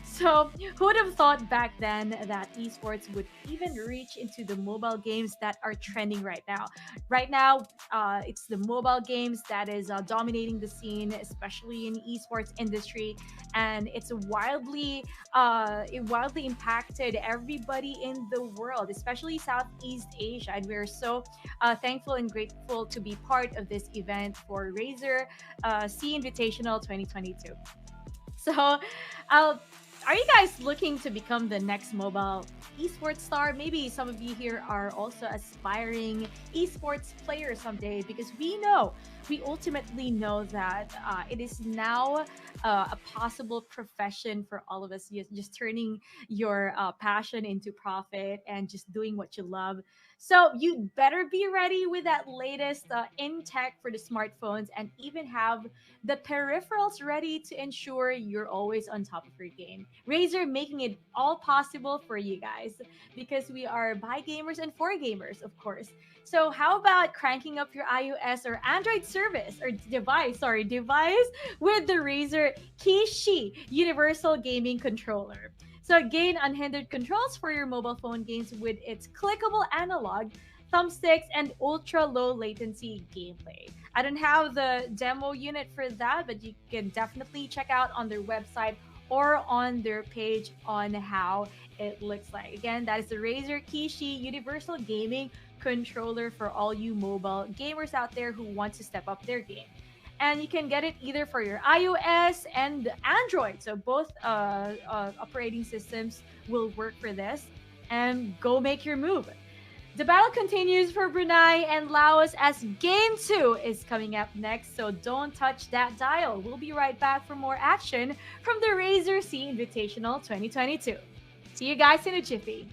So who would have thought back then that esports would even reach into the mobile games that are trending right now? Right now, it's the mobile games that is dominating the scene, especially in esports industry, and it wildly impacted everybody in the world, especially Southeast Asia. And we're so thankful and grateful to be part of this event for Razer C Invitational 2022. So, are you guys looking to become the next mobile esports star? Maybe some of you here are also aspiring esports players someday, because we ultimately know that it is now a possible profession for all of us. Just turning your passion into profit and just doing what you love. So you better be ready with that latest in tech for the smartphones, and even have the peripherals ready to ensure you're always on top of your game. Razer making it all possible for you guys, because we are by gamers and for gamers, of course. So how about cranking up your iOS or Android service or device with the Razer Kishi Universal Gaming Controller. So gain unhindered controls for your mobile phone games with its clickable analog, thumbsticks, and ultra low latency gameplay. I don't have the demo unit for that, but you can definitely check out on their website or on their page on how it looks like. Again, that is the Razer Kishi Universal Gaming Controller for all you mobile gamers out there who want to step up their game. And you can get it either for your iOS and Android. So both operating systems will work for this. And go make your move. The battle continues for Brunei and Laos as Game 2 is coming up next. So don't touch that dial. We'll be right back for more action from the Razer C Invitational 2022. See you guys in a jiffy.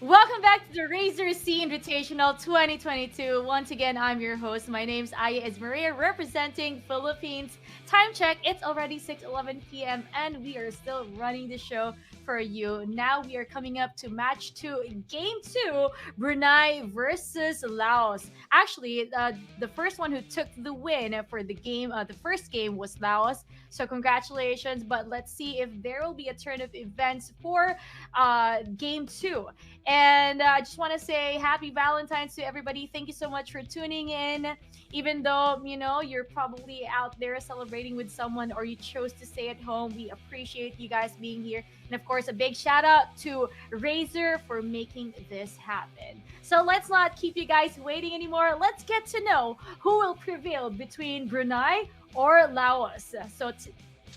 Welcome back to the Razer C Invitational 2022. Once again, I'm your host. My name's Aya Maria, representing Philippines. Time check, it's already 6:11 p.m. and we are still running the show for you. Now we are coming up to match 2, game 2, Brunei versus Laos. Actually, the first one who took the win for the game, the first game was Laos. So congratulations, but let's see if there will be a turn of events for game 2. And I just want to say happy Valentine's to everybody. Thank you so much for tuning in. Even though, you know, you're probably out there celebrating with someone or you chose to stay at home, we appreciate you guys being here. And of course, a big shout out to Razer for making this happen. So let's not keep you guys waiting anymore. Let's get to know who will prevail between Brunei or Laos.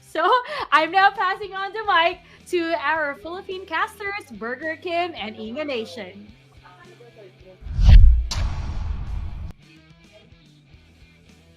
So I'm now passing on the mic to our Philippine casters, Burger Kim and Inga Nation.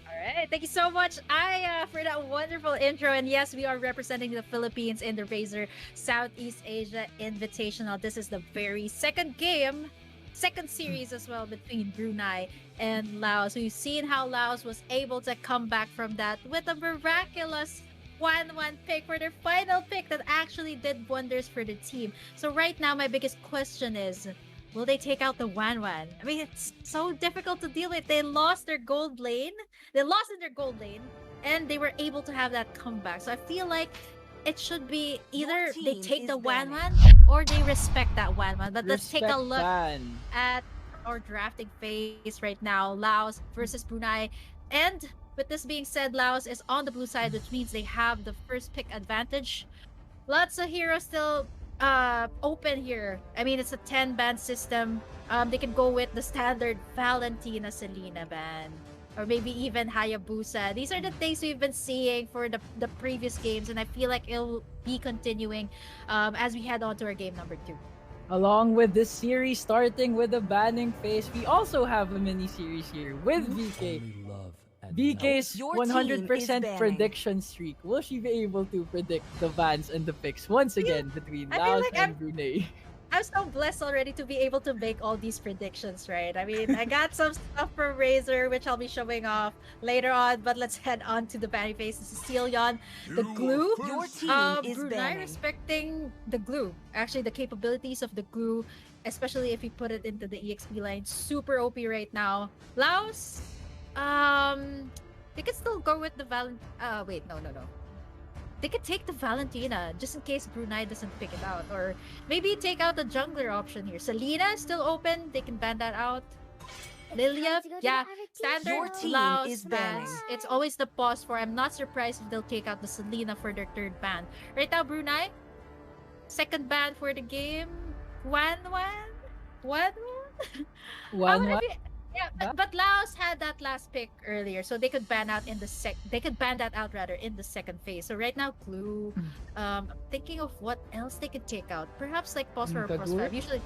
All right, thank you so much, Aya, for that wonderful intro. And yes, we are representing the Philippines in the Razer Southeast Asia Invitational. This is the very second game, second series as well, between Brunei and Laos. We've seen how Laos was able to come back from that with a miraculous 1-1 pick for their final pick that actually did wonders for the team. So right now, my biggest question is, will they take out the 1-1? I mean, it's so difficult to deal with. They lost their gold lane. They lost in their gold lane, and they were able to have that comeback. So I feel like it should be either they take the 1-1 or they respect that 1-1. But let's take a look at our drafting phase right now. Laos versus Brunei. And with this being said, Laos is on the blue side, which means they have the first pick advantage. Lots of heroes still open here. I mean, it's a 10 ban system. They can go with the standard Valentina Selena ban, or maybe even Hayabusa. These are the things we've been seeing for the previous games, and I feel like it'll be continuing as we head on to our game number 2. Along with this series starting with the banning phase, we also have a mini series here with VK. VK's 100% prediction streak. Will she be able to predict the bans and the picks once again between Laos and Brunei? I'm so blessed already to be able to make all these predictions, right? I mean, I got some stuff from Razer, which I'll be showing off later on, but let's head on to the banning phase. This is Celion, the glue. Your team is Brunei banning. respecting the glue. Actually, the capabilities of the glue, especially if you put it into the EXP line, super OP right now. Laos, they could still go with the wait, no. They could take the Valentina just in case Brunei doesn't pick it out, or maybe take out the jungler option here. Selena is still open. They can ban that out. Lilia, yeah, standard Your team Laos is bans. banning. It's always the pause for. I'm not surprised if they'll take out the Selena for their third ban. Right now, Brunei, second ban for the game. 1-1. Yeah, but Laos had that last pick earlier, so they could ban out in the in the second phase. So right now, Glue. Thinking of what else they could take out. Perhaps like pause for a plus 5. Usually,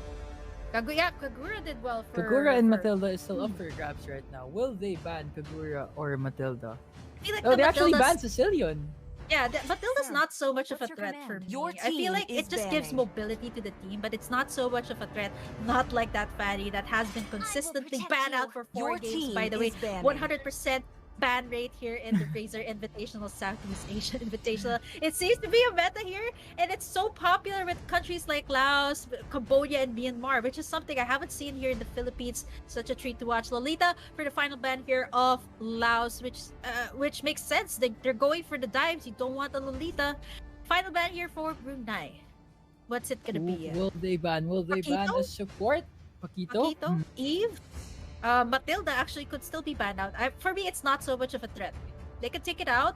Kagura did well for. Kagura and Matilda is still up for grabs right now. Will they ban Kagura or Matilda? I feel like Oh, they actually Matilda's- banned Sicilian. Yeah, Matilda's not so much of a What's your threat for command? me. Your I feel team like is it just gives banning. mobility to the team, but it's not so much of a threat. Not like that Fanny that has been consistently protect banned you. out for 4 Your games. team By the way, is banning. 100% ban rate here in the Razer Invitational Southeast Asia Invitational. It seems to be a meta here, and it's so popular with countries like Laos, Cambodia, and Myanmar, which is something I haven't seen here in the Philippines. Such a treat to watch. Lolita for the final ban here of Laos, which makes sense. They're going for the dives. You don't want a Lolita. Final ban here for Brunei. What's it gonna be? Will they ban? Will they ban Paquito? as support? Paquito? Paquito, Eve, Matilda actually could still be banned out. For me, it's not so much of a threat. They could take it out,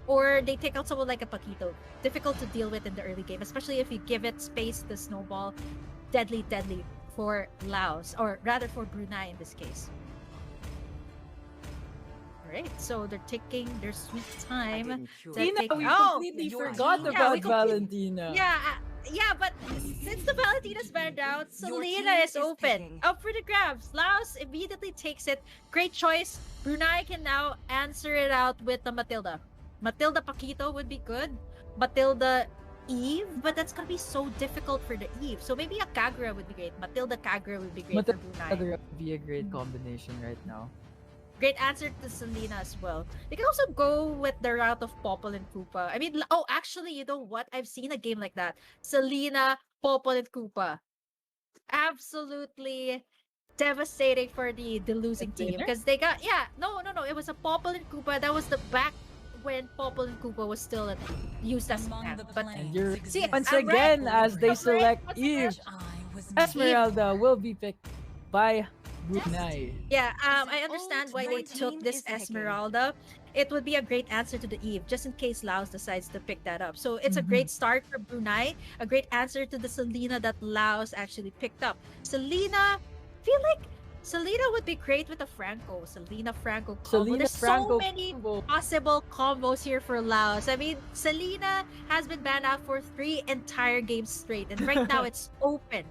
or they take out someone like a Paquito. Difficult to deal with in the early game, especially if you give it space to snowball. Deadly for Laos, or rather for Brunei in this case. Alright, so they're taking their sweet time. Tina, take- we Oh, completely your forgot team- about we completely- Valentina. Yeah, but since the Valentina's banned out, Your Selena team is is open. picking. Up for the grabs. Laos immediately takes it. Great choice. Brunei can now answer it out with the Matilda. Matilda Paquito would be good. Matilda Eve, but that's gonna be so difficult for the Eve. So maybe a Kagura would be great. Matilda Kagura would be great for Brunei. Matilda would be a great combination right now. Great answer to Selena as well. They can also go with the route of Popol and Koopa. I mean, actually, you know what? I've seen a game like that. Selena, Popol, and Koopa. Absolutely devastating for the losing team because they got no. It was a Popol and Koopa. That was the back when Popol and Koopa was still used as Among map. the But And you're planes once I'm right. again as they I'm right. select Once Eve, again. I was Esmeralda will be picked by Brunei. yeah, an I understand why they old took team this is picking. Esmeralda. It would be a great answer to the Eve, just in case Laos decides to pick that up. So it's a Mhm. great start for Brunei, a great answer to the Selena that Laos actually picked up. Selena, feel like Selena would be great with a Franco. Selena Franco combo. Selena There's Franco so many combo. possible combos here for Laos. I mean, Selena has been banned out for 3 entire games straight, and right now it's open.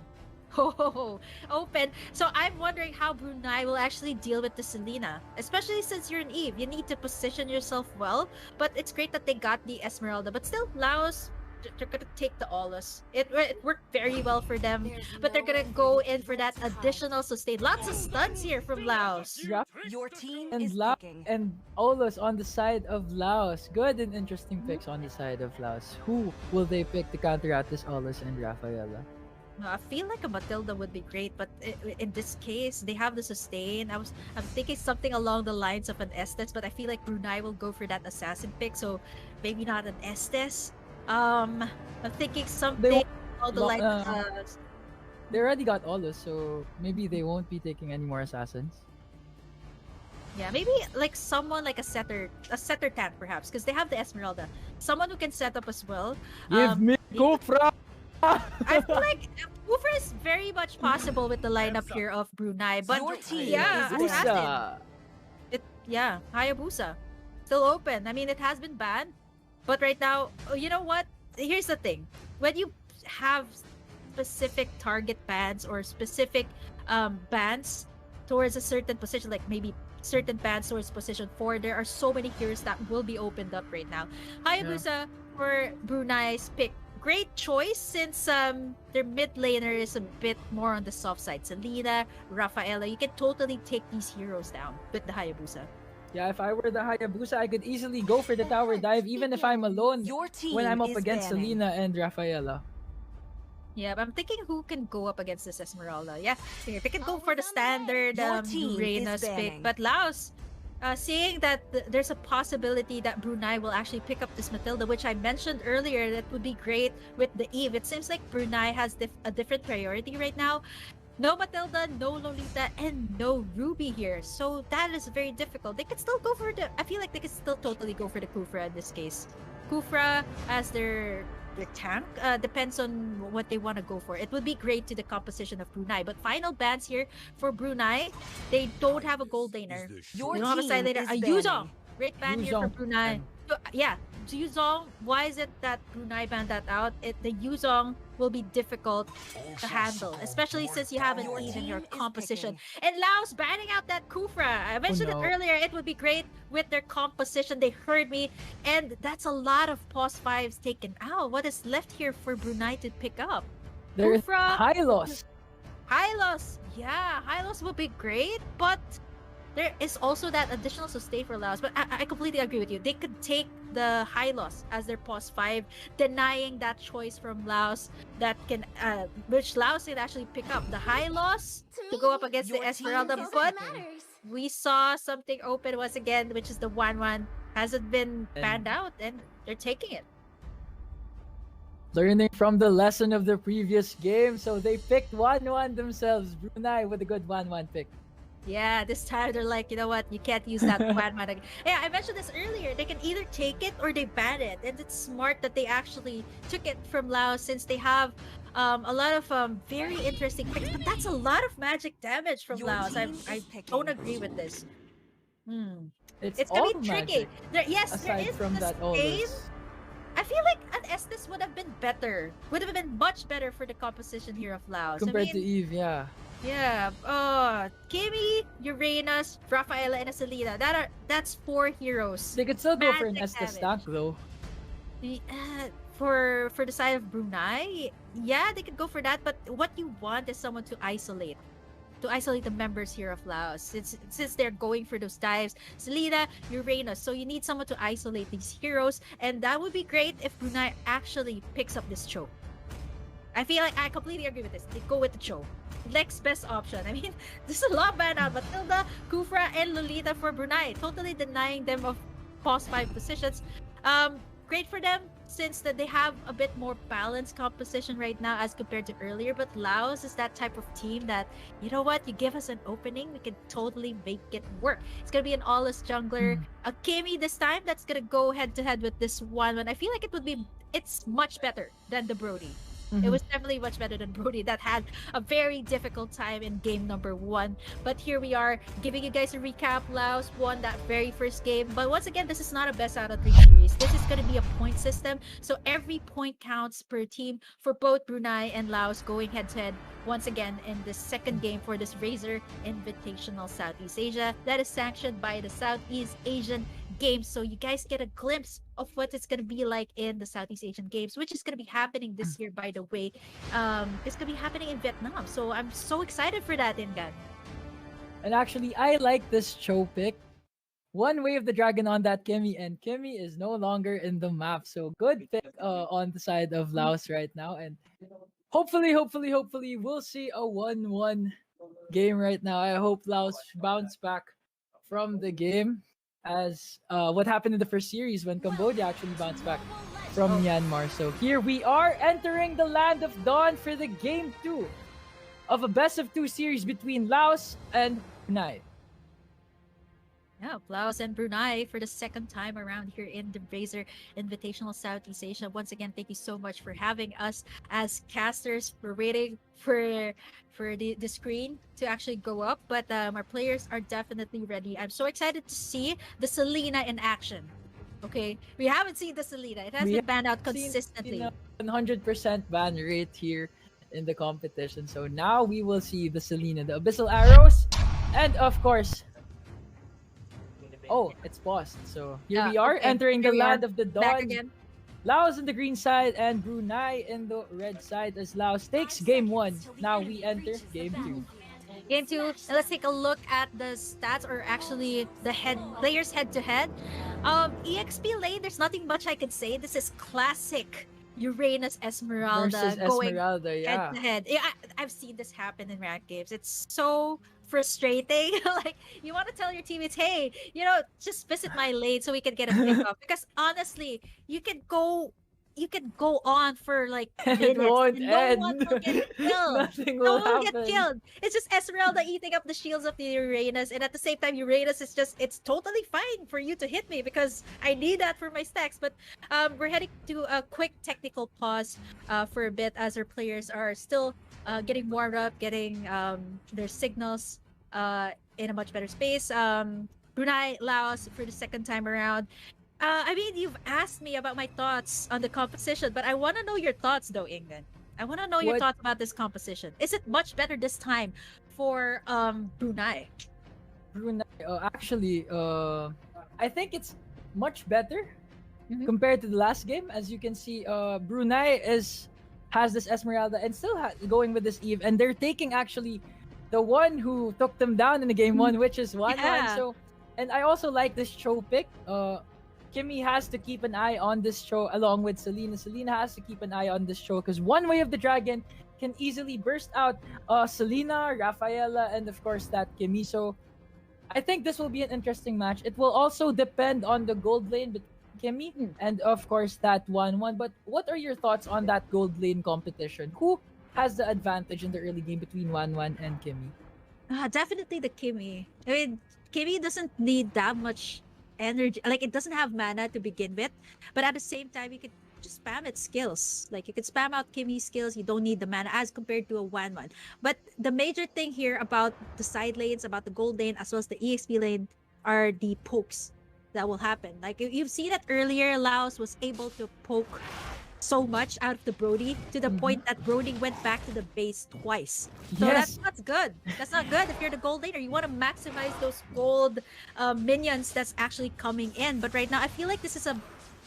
Oh, open. So I'm wondering how Brunei will actually deal with the Selena, especially since you're an Eve. You need to position yourself well, but it's great that they got the Esmeralda. But still, Laos, they're gonna take the Olus. It worked very well for them, but they're gonna go in for that additional sustain. Lots of stuns here from Laos. Drop Your team and is Laos picking. and Olos on the side of Laos. Good and interesting picks on the side of Laos. Who will they pick to counteract this Olos and Rafaela? I feel like a Matilda would be great, but in this case, they have the sustain. I'm thinking something along the lines of an Estes, but I feel like Brunei will go for that assassin pick, so maybe not an Estes. I'm thinking something along the lo- lines of They already got Olos, so maybe they won't be taking any more assassins. yeah, maybe like someone like a setter tank perhaps, because they have the Esmeralda. Someone who can set up as well. Give me Kufra! I feel like Kufra is very much possible with the lineup here of Brunei, but Your team yeah, is assassin. Usa. Hayabusa. Still open. I mean, it has been banned. But right now, you know what? Here's the thing. When you have specific target bans or specific bans towards a certain position, like maybe certain bans towards position 4, there are so many heroes that will be opened up right now. Hayabusa for Brunei's pick. Great choice since their mid laner is a bit more on the soft side. Selena, Rafaela, you can totally take these heroes down with the Hayabusa. Yeah, if I were the Hayabusa, I could easily go for the tower dive even if I'm alone Your team when I'm up is against banning. Selena and Rafaela. Yeah, but I'm thinking who can go up against this Esmeralda. Yeah, here, they can go for the standard Your team Reyna's is pick. banning. But Laos, seeing that there's a possibility that Brunei will actually pick up this Matilda, which I mentioned earlier, that would be great with the Eve. It seems like Brunei has a different priority right now. No Matilda, no Lolita, and no Ruby here. So that is very difficult. They could still go for I feel like they could still totally go for the Kufra in this case. Kufra as their tank depends on what they want to go for. It would be great to the composition of Brunei. But final bans here for Brunei, they don't have a gold laner. Your They don't have a team side laner. is A banning. Yuzong. Great ban here for Yuzong. Brunei. So, yeah, Yuzong. Why is it that Brunei banned that out? The Yuzong will be difficult to handle, especially since you have an Your Eve in your team is composition. picking. And Laos banning out that Kufra. I mentioned no. it earlier. It would be great with their composition. They heard me, and that's a lot of pause 5s taken out. What is left here for Brunei to pick up? There's Kufra, Hylos. Hylos. Yeah, Hylos would be great, but there is also that additional sustain for Laos. But I completely agree with you. They could take the high loss as their pause 5, denying that choice from Laos that can, which Laos can actually pick up the high loss to go up against the Esmeralda. But we saw something open once again, which is the 1-1. Hasn't been panned out, and they're taking it. Learning from the lesson of the previous game, so they picked 1-1 themselves. Brunei with a good 1-1 pick. Yeah, this time they're like, you know what? You can't use that 1-1 again. Yeah, I mentioned this earlier. They can either take it or they ban it, and it's smart that they actually took it from Laos since they have a lot of very interesting picks. But that's a lot of magic damage from Laos. I don't agree with this. It's gonna be tricky. Aside there is from that, I feel like an Estes would have been better. Would have been much better for the composition here of Laos. Compared to Eve, yeah. Yeah. Kimi, Uranus, Rafaela, and Asalina. That's 4 heroes. They could still go for an Magic Estes damage. tank though. For the side of Brunei, yeah, they could go for that. But what you want is someone to isolate the members here of Laos. Since they're going for those dives, Selena, Uranus. So you need someone to isolate these heroes, and that would be great if Brunei actually picks up this choke. I feel like I completely agree with this. They go with the choke. Next best option. I mean, there's a lot banned out. Matilda, Kufra, and Lolita for Brunei, totally denying them of pause 5 positions. Great for them since that they have a bit more balanced composition right now as compared to earlier. But Laos is that type of team that, you know what, you give us an opening, we can totally make it work. It's gonna be an all-us jungler, a Kimi this time that's gonna go head to head with this one. I feel like it's much better than the Brody. It was definitely much better than Brody that had a very difficult time in game number 1. But here we are giving you guys a recap. Laos won that very first game. But once again, this is not a best out of 3 series. This is going to be a point system. So every point counts per team for both Brunei and Laos going head to head once again in the second game for this Razer Invitational Southeast Asia. That is sanctioned by the Southeast Asian Games. So you guys get a glimpse of what it's going to be like in the Southeast Asian Games, which is going to be happening this year, by the way. It's going to be happening in Vietnam. So I'm so excited for that, Dengan. And actually, I like this Cho pick. One wave the dragon on that Kimi, and Kimi is no longer in the map. So good pick on the side of Laos right now. And hopefully, we'll see a 1-1 game right now. I hope Laos bounce back from the game as what happened in the first series when Cambodia actually bounced back from Myanmar. So here we are entering the Land of Dawn for the game 2 of a best of 2 series between Laos and Brunei. Yeah, Laos and Brunei for the second time around here in the Razer Invitational Southeast Asia. Once again, thank you so much for having us as casters. We're waiting for the screen to actually go up, but our players are definitely ready. I'm so excited to see the Selena in action. Okay, we haven't seen the Selena. It has been banned out consistently. 100% ban rate here in the competition. So now we will see the Selena, the Abyssal Arrows, and of course, it's paused. So here we are entering the Land of the Dawn. Laos on the green side and Brunei in the red side as Laos takes game 1. Now we enter game 2. Game 2, let's take a look at the stats, or actually the players head to head. EXP lane, there's nothing much I can say. This is classic Uranus Esmeralda Versus going Esmeralda, yeah. head to head. Yeah, I've seen this happen in ranked games. It's so frustrating. Like, you want to tell your teammates, hey, just visit my lane so we can get a pick up. Because honestly, you can go on for like minutes won't and no end. one will get killed. Nothing No will one will get happen. killed. It's just Esmeralda eating up the shields of the Uranus, and at the same time, Uranus is it's totally fine for you to hit me because I need that for my stacks. But we're heading to a quick technical pause for a bit as our players are still getting warmed up, getting their signals in a much better space. Brunei, Laos for the second time around. I mean, you've asked me about my thoughts on the composition, but I want to know your thoughts, though, Ingrid. I want to know your thoughts about this composition. Is it much better this time for Brunei? Brunei, actually, I think it's much better compared to the last game. As you can see, Brunei has this Esmeralda and still going with this Eve, and they're taking actually the one who took them down in the game one, which is 1-1. Yeah. So, and I also like this Cho pick. Kimmy has to keep an eye on this Cho along with Selena. Selena has to keep an eye on this Cho because one way of the dragon can easily burst out Selena, Rafaela, and of course that Kimmy. So I think this will be an interesting match. It will also depend on the gold lane between Kimmy and of course that 1-1. But what are your thoughts on that gold lane competition? Who has the advantage in the early game between 1-1 and Kimmy? Definitely the Kimmy. I mean, Kimmy doesn't need that much energy. Like, it doesn't have mana to begin with, but at the same time, you could just spam its skills. Like, you could spam out Kimmy's skills. You don't need the mana as compared to a 1-1. But the major thing here about the side lanes, about the gold lane, as well as the EXP lane, are the pokes that will happen. Like, you've seen that earlier, Laos was able to poke so much out of the Brody to the point that Brody went back to the base twice. So that's not good. That's not good if you're the gold laner. You want to maximize those gold minions that's actually coming in. But right now, I feel like this is a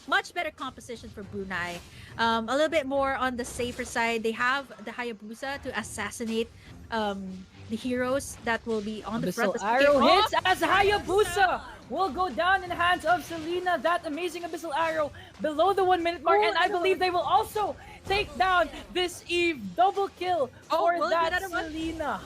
much better composition for Brunei. A little bit more on the safer side. They have the Hayabusa to assassinate the heroes that will be on the front. Abyssal arrow hits as Hayabusa will go down in the hands of Selena. That amazing Abyssal arrow below the 1 minute mark. And I believe they will also take down this Eve. Double kill for that Selena.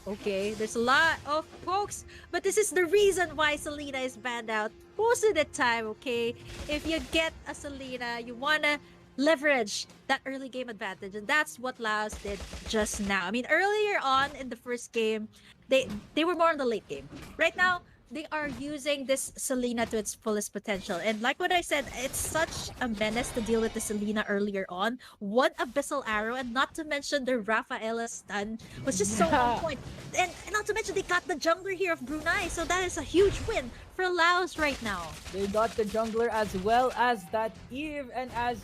Okay, there's a lot of pokes, but this is the reason why Selena is banned out most of the time, okay? If you get a Selena, you wanna leverage that early game advantage, and that's what Laos did just now. I mean, earlier on in the first game, they were more in the late game. Right now, they are using this Selena to its fullest potential. And like what I said, it's such a menace to deal with the Selena earlier on. One Abyssal Arrow, and not to mention the Rafaela stun was just so on point. And not to mention they got the jungler here of Brunei, so that is a huge win for Laos right now. They got the jungler as well as that Eve, and as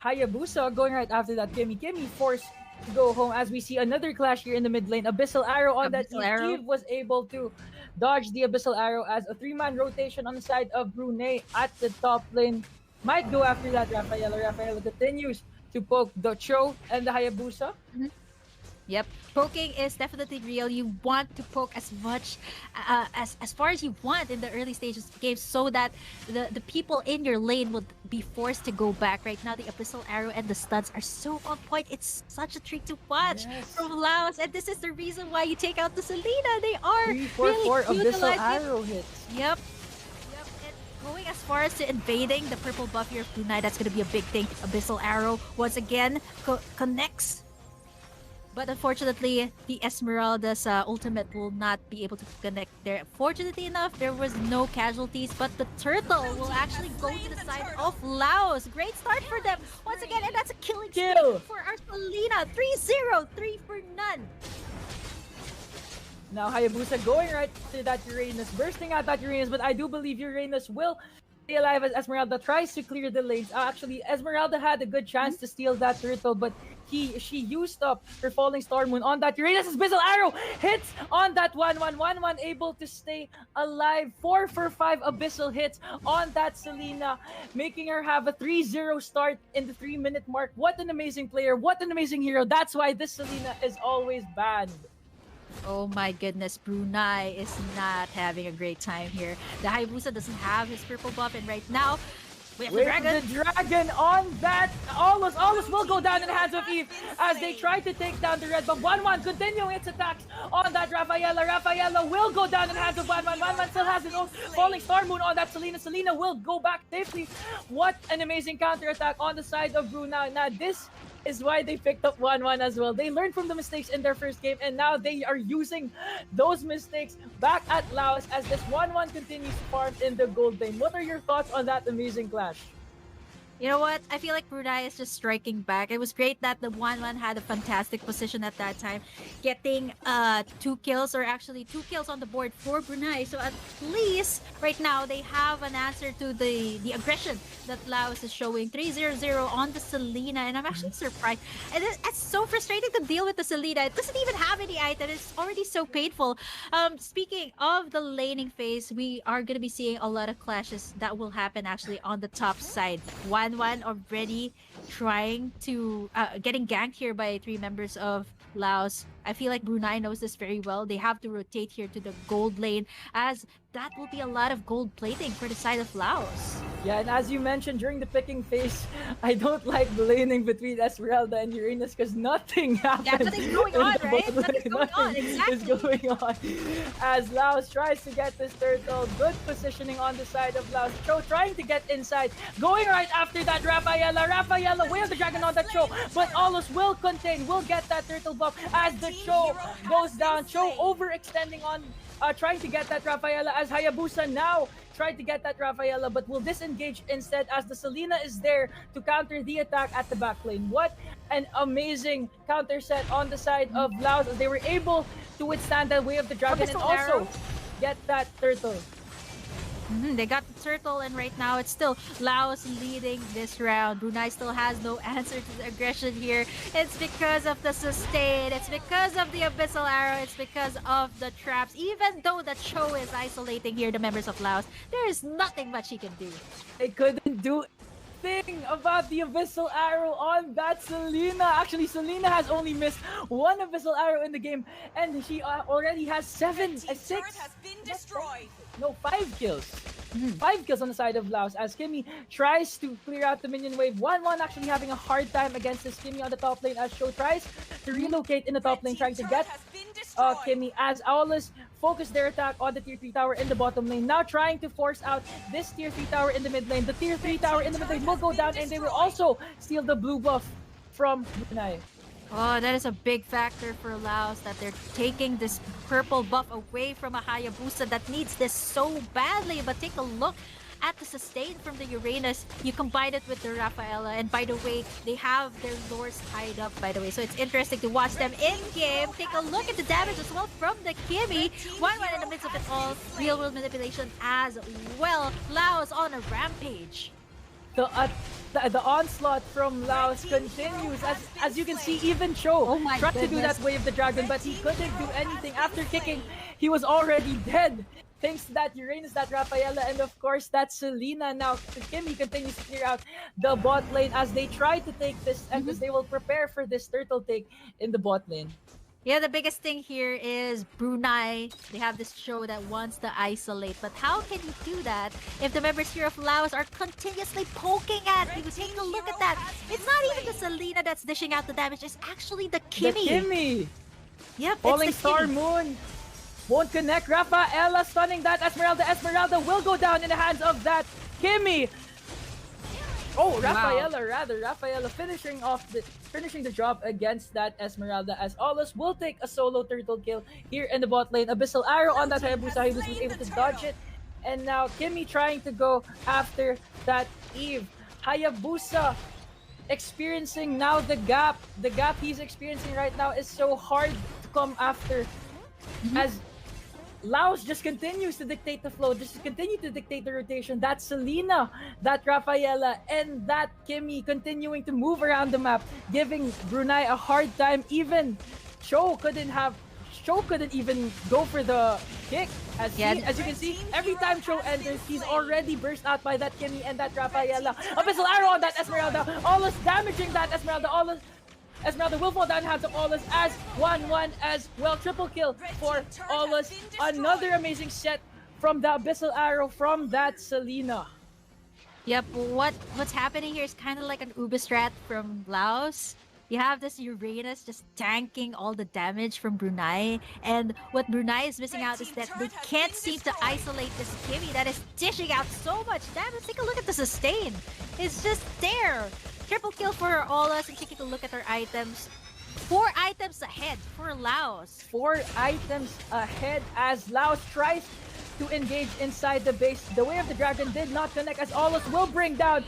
Hayabusa going right after that Kimmy. Kimmy forced to go home as we see another clash here in the mid lane. Abyssal Arrow on that Eve. Eve was able to dodge the Abyssal Arrow as a 3-man rotation on the side of Brunei at the top lane. Might go after that Rafaela. Rafaela continues to poke the Cho and the Hayabusa. Yep, poking is definitely real. You want to poke as much as far as you want in the early stages of the game, so that the people in your lane will be forced to go back. Right now, the Abyssal Arrow and the stuns are so on point. It's such a treat to watch from Laos, and this is the reason why you take out the Selena. They are 3-4-4 Abyssal Arrow hits. Yep. And going as far as to invading the purple buff here of Brunei, that's going to be a big thing. Abyssal Arrow once again connects. But unfortunately, the Esmeralda's ultimate will not be able to connect there. Fortunately enough, there was no casualties, but the turtle will actually go to the side of Laos. Great start for them once again, and that's a killing spree for our Selena. 3-0, 3 for none. Now Hayabusa going right to that Uranus, bursting out that Uranus, but I do believe Uranus will stay alive as Esmeralda tries to clear the lanes. Actually, Esmeralda had a good chance to steal that turtle, but she used up her Falling Star Moon on that Uranus. Abyssal Arrow hits on that 1-1, able to stay alive. 4 for 5 Abyssal hits on that Selena, making her have a 3-0 start in the 3-minute mark. What an amazing player, what an amazing hero. That's why this Selena is always banned. Oh my goodness, Brunei is not having a great time here. The Hayabusa doesn't have his purple buff, and right now, we have the dragon on that. Almost will go down in the hands of Eve as they try to take down the red buff. 1-1 continuing its attacks on that Rafaela. Rafaela will go down in the hands of 1-1. 1-1 still has his own Falling Star Moon on that Selena. Selena will go back safely. What an amazing counterattack on the side of Brunei. Now this is why they picked up 1-1 as well. They learned from the mistakes in their first game, and now they are using those mistakes back at Laos as this 1-1 continues to farm in the gold lane. What are your thoughts on that amazing clash? You know what? I feel like Brunei is just striking back. It was great that the 1-1 had a fantastic position at that time, getting 2 kills, or actually 2 kills on the board for Brunei. So at least right now they have an answer to the aggression that Laos is showing. 3-0-0 on the Selena, and I'm actually surprised. And it's so frustrating to deal with the Selena. It doesn't even have any item. It's already so painful. Speaking of the laning phase, we are going to be seeing a lot of clashes that will happen actually on the top side. 1-1 already trying to getting ganked here by 3 members of Laos. I feel like Brunei knows this very well. They have to rotate here to the gold lane, as that will be a lot of gold plating for the side of Laos. Yeah, and as you mentioned during the picking phase, I don't like the laning between Esmeralda and Uranus because nothing happens. Yeah, nothing's going on, right? Nothing's going on, Nothing exactly. is going on. As Laos tries to get this turtle, good positioning on the side of Laos. Cho trying to get inside, going right after that Rafaela, way of the dragon on that Cho, but Alus will contain, will get that turtle buff as the Cho goes down. Cho overextending on, trying to get that Rafaela as Hayabusa now tried to get that Rafaela, but will disengage instead as the Selena is there to counter the attack at the back lane. What an amazing counter set on the side of Laos as they were able to withstand that way of the dragon and also get that turtle. They got the turtle, and right now it's still Laos leading this round. Brunei still has no answer to the aggression here. It's because of the sustain. It's because of the abyssal arrow. It's because of the traps. Even though the Cho is isolating here the members of Laos, there is nothing much he can do. They couldn't do thing about the abyssal arrow on that Selena. Actually, Selena has only missed 1 abyssal arrow in the game, and she already has 6 5 kills. 5 kills on the side of Laos as Kimmy tries to clear out the minion wave. 1-1 actually having a hard time against this Kimmy on the top lane as Sho tries to relocate in the top lane, trying to get Kimmy as Aulus focus their attack on the tier 3 tower in the bottom lane. Now trying to force out this tier 3 tower in the mid lane. The tier 3 tower in the mid lane will go down, and they will also steal the blue buff from Brunei. Oh, that is a big factor for Laos, that they're taking this purple buff away from a Hayabusa that needs this so badly. But take a look at the sustain from the Uranus. You combine it with the Rafaela, and by the way, they have their lures tied up, by the way. So it's interesting to watch them in-game. Take a look at the damage as well from the Kimmy. 1-1 in the midst of it all. Real-world manipulation as well. Laos on a rampage. The onslaught from Laos continues as you can see. Even Cho tried to do that wave the dragon, but he couldn't do anything. After kicking, he was already dead. Thanks to that Uranus, that Rafaela, and of course that Selena. Now Kimmy continues to clear out the bot lane as they try to take this, and as they will prepare for this turtle take in the bot lane. Yeah, the biggest thing here is Brunei. They have this Show that wants to isolate, but how can you do that if the members here of Laos are continuously poking at you? Take a look at that. It's not even the Selena that's dishing out the damage. It's actually the Kimmy. The Kimmy. Yep, Falling it's the Star Kimmy. Moon won't connect. Rafaela stunning that Esmeralda. Esmeralda will go down in the hands of that Kimmy. Oh, Rafaela finishing the job against that Esmeralda, as Aulus will take a solo turtle kill here in the bot lane. Abyssal arrow on that Hayabusa. He was able to dodge it, and now Kimmy trying to go after that Eve. Hayabusa experiencing now the gap. The gap he's experiencing right now is so hard to come after, as Laos just continues to dictate the flow, just continue to dictate the rotation. That Selena, that Rafaela, and that Kimmy continuing to move around the map, giving Brunei a hard time. Even Cho couldn't even go for the kick. As you can see, every time Cho enters, he's already burst out by that Kimmy and that Rafaela. Abyssal arrow on that Esmeralda, almost damaging that Esmeralda. Esmeralda will fall down in hands of Aulus as 1-1 as well. Triple kill for Aulus. Another amazing set from the Abyssal Arrow from that Selena. Yep, what's happening here is kind of like an Uber strat from Laos. You have this Uranus just tanking all the damage from Brunei, and what Brunei is missing out is that they can't seem to isolate this Kimmy that is dishing out so much damage. Take a look at the sustain. It's just there. Triple kill for Aulus, and taking a look at her items. 4 items ahead for Laos. 4 items ahead as Laos tries to engage inside the base. The Way of the Dragon did not connect, as Aulus will bring down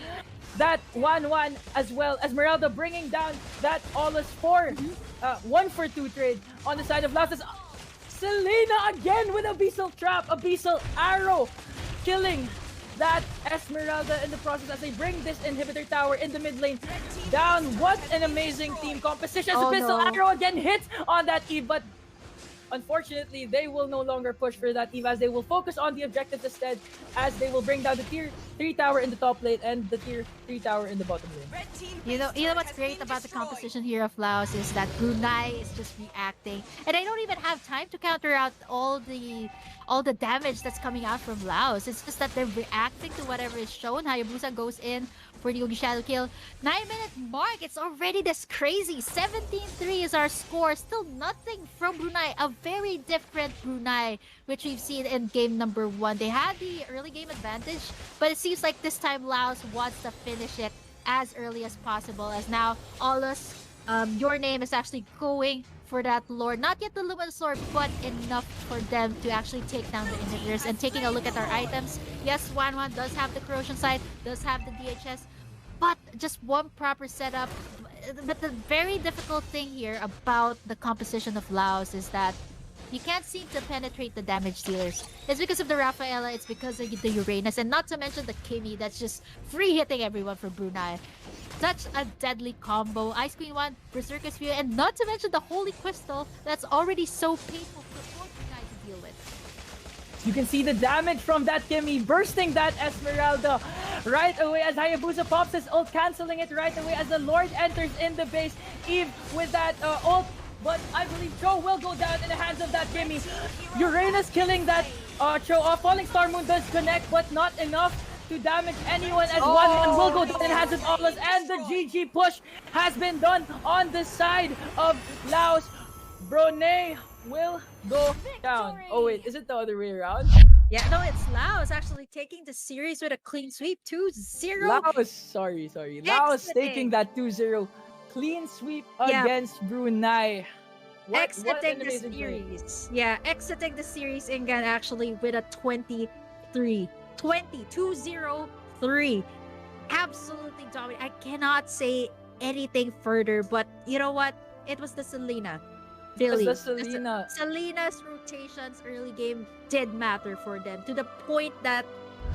that 1-1 as well. Esmeralda bringing down that Aulus for 1-for-2 trade on the side of Laos. Selena again with Abyssal Trap, Abyssal Arrow, killing that Esmeralda in the process as they bring this inhibitor tower in the mid lane down. What an amazing team composition. Abyssal Arrow again hits on that Eve, but unfortunately, they will no longer push for that Eve as they will focus on the objective instead, as they will bring down the tier 3 tower in the top lane and the tier 3 tower in the bottom lane. Red team You know what's great about the composition here of Laos is that Brunei is just reacting, and I don't even have time to counter out all the damage that's coming out from Laos. It's just that they're reacting to whatever is shown. Hayabusa goes in for the Yogi Shadow kill. 9-minute mark, it's already this crazy. 17-3 is our score. Still nothing from Brunei. A very different Brunei, which we've seen in game number 1. They had the early game advantage, but it seems like this time Laos wants to finish it as early as possible, as now Aulus, your name is actually going for that Lord. Not yet the Luminous Lord, but enough for them to actually take down the inhibitors. And taking a look at our items, yes, Wanwan does have the corrosion side, does have the DHS, but just one proper setup. But the very difficult thing here about the composition of Laos is that you can't seem to penetrate the damage dealers. It's because of the Rafaela, it's because of the Uranus, and not to mention the Kimi that's just free hitting everyone for Brunei. Such a deadly combo. Ice Queen 1, Berserker's View, and not to mention the Holy Crystal that's already so painful for Brunei to deal with. You can see the damage from that Kimi, bursting that Esmeralda right away as Hayabusa pops his ult, canceling it right away as the Lord enters in the base. Eve with that ult, but I believe Cho will go down in the hands of that Kimi. Uranus killing that Cho. Falling Star Moon does connect, but not enough to damage anyone, as one will go down in the hands of Aulus, and the GG push has been done on the side of Laos. Brunei will go down. Oh wait, is it the other way around? Yeah, no, it's Laos actually taking the series with a clean sweep, 2-0. Laos, sorry. Laos taking that 2-0 clean sweep against Brunei. Exiting the series. Yeah, exiting the series, Ingan, actually with a 20-3. 2-0-3. Absolutely dominant. I cannot say anything further, but you know what? It was the Selena. Really. Selena's rotations early game did matter for them, to the point that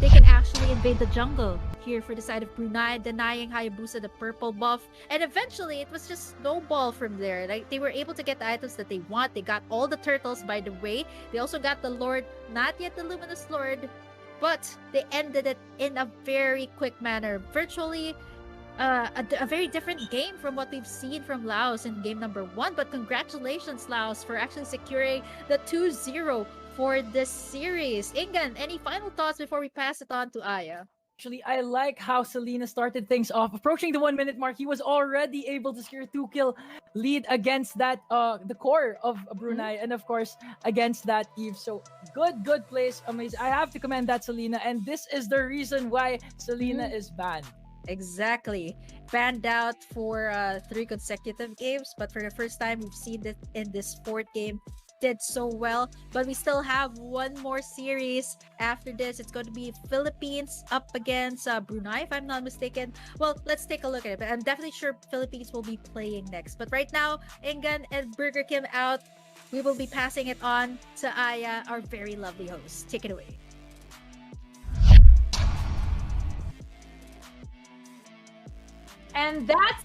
they can actually invade the jungle here for the side of Brunei, denying Hayabusa the purple buff. And eventually, it was just snowball from there. Like, they were able to get the items that they want. They got all the turtles, by the way. They also got the Lord, not yet the Luminous Lord, but they ended it in a very quick manner. Virtually a very different game from what we've seen from Laos in game number 1. But congratulations, Laos, for actually securing the 2-0 for this series. Ingan, any final thoughts before we pass it on to Aya? Actually, I like how Selena started things off. Approaching the 1 minute mark, he was already able to secure 2-kill lead against that the core of Brunei, and of course against that Eve. So good plays, amazing. I have to commend that Selena, and this is the reason why Selena is banned. Exactly. Banned out for 3 consecutive games, but for the first time we've seen it in this 4th game. Did so well, but we still have one more series after this. It's going to be Philippines up against Brunei, if I'm not mistaken. Well, let's take a look at it, but I'm definitely sure Philippines will be playing next. But right now, Ingan and Burger Kim out. We will be passing it on to Aya, our very lovely host. Take it away. And that's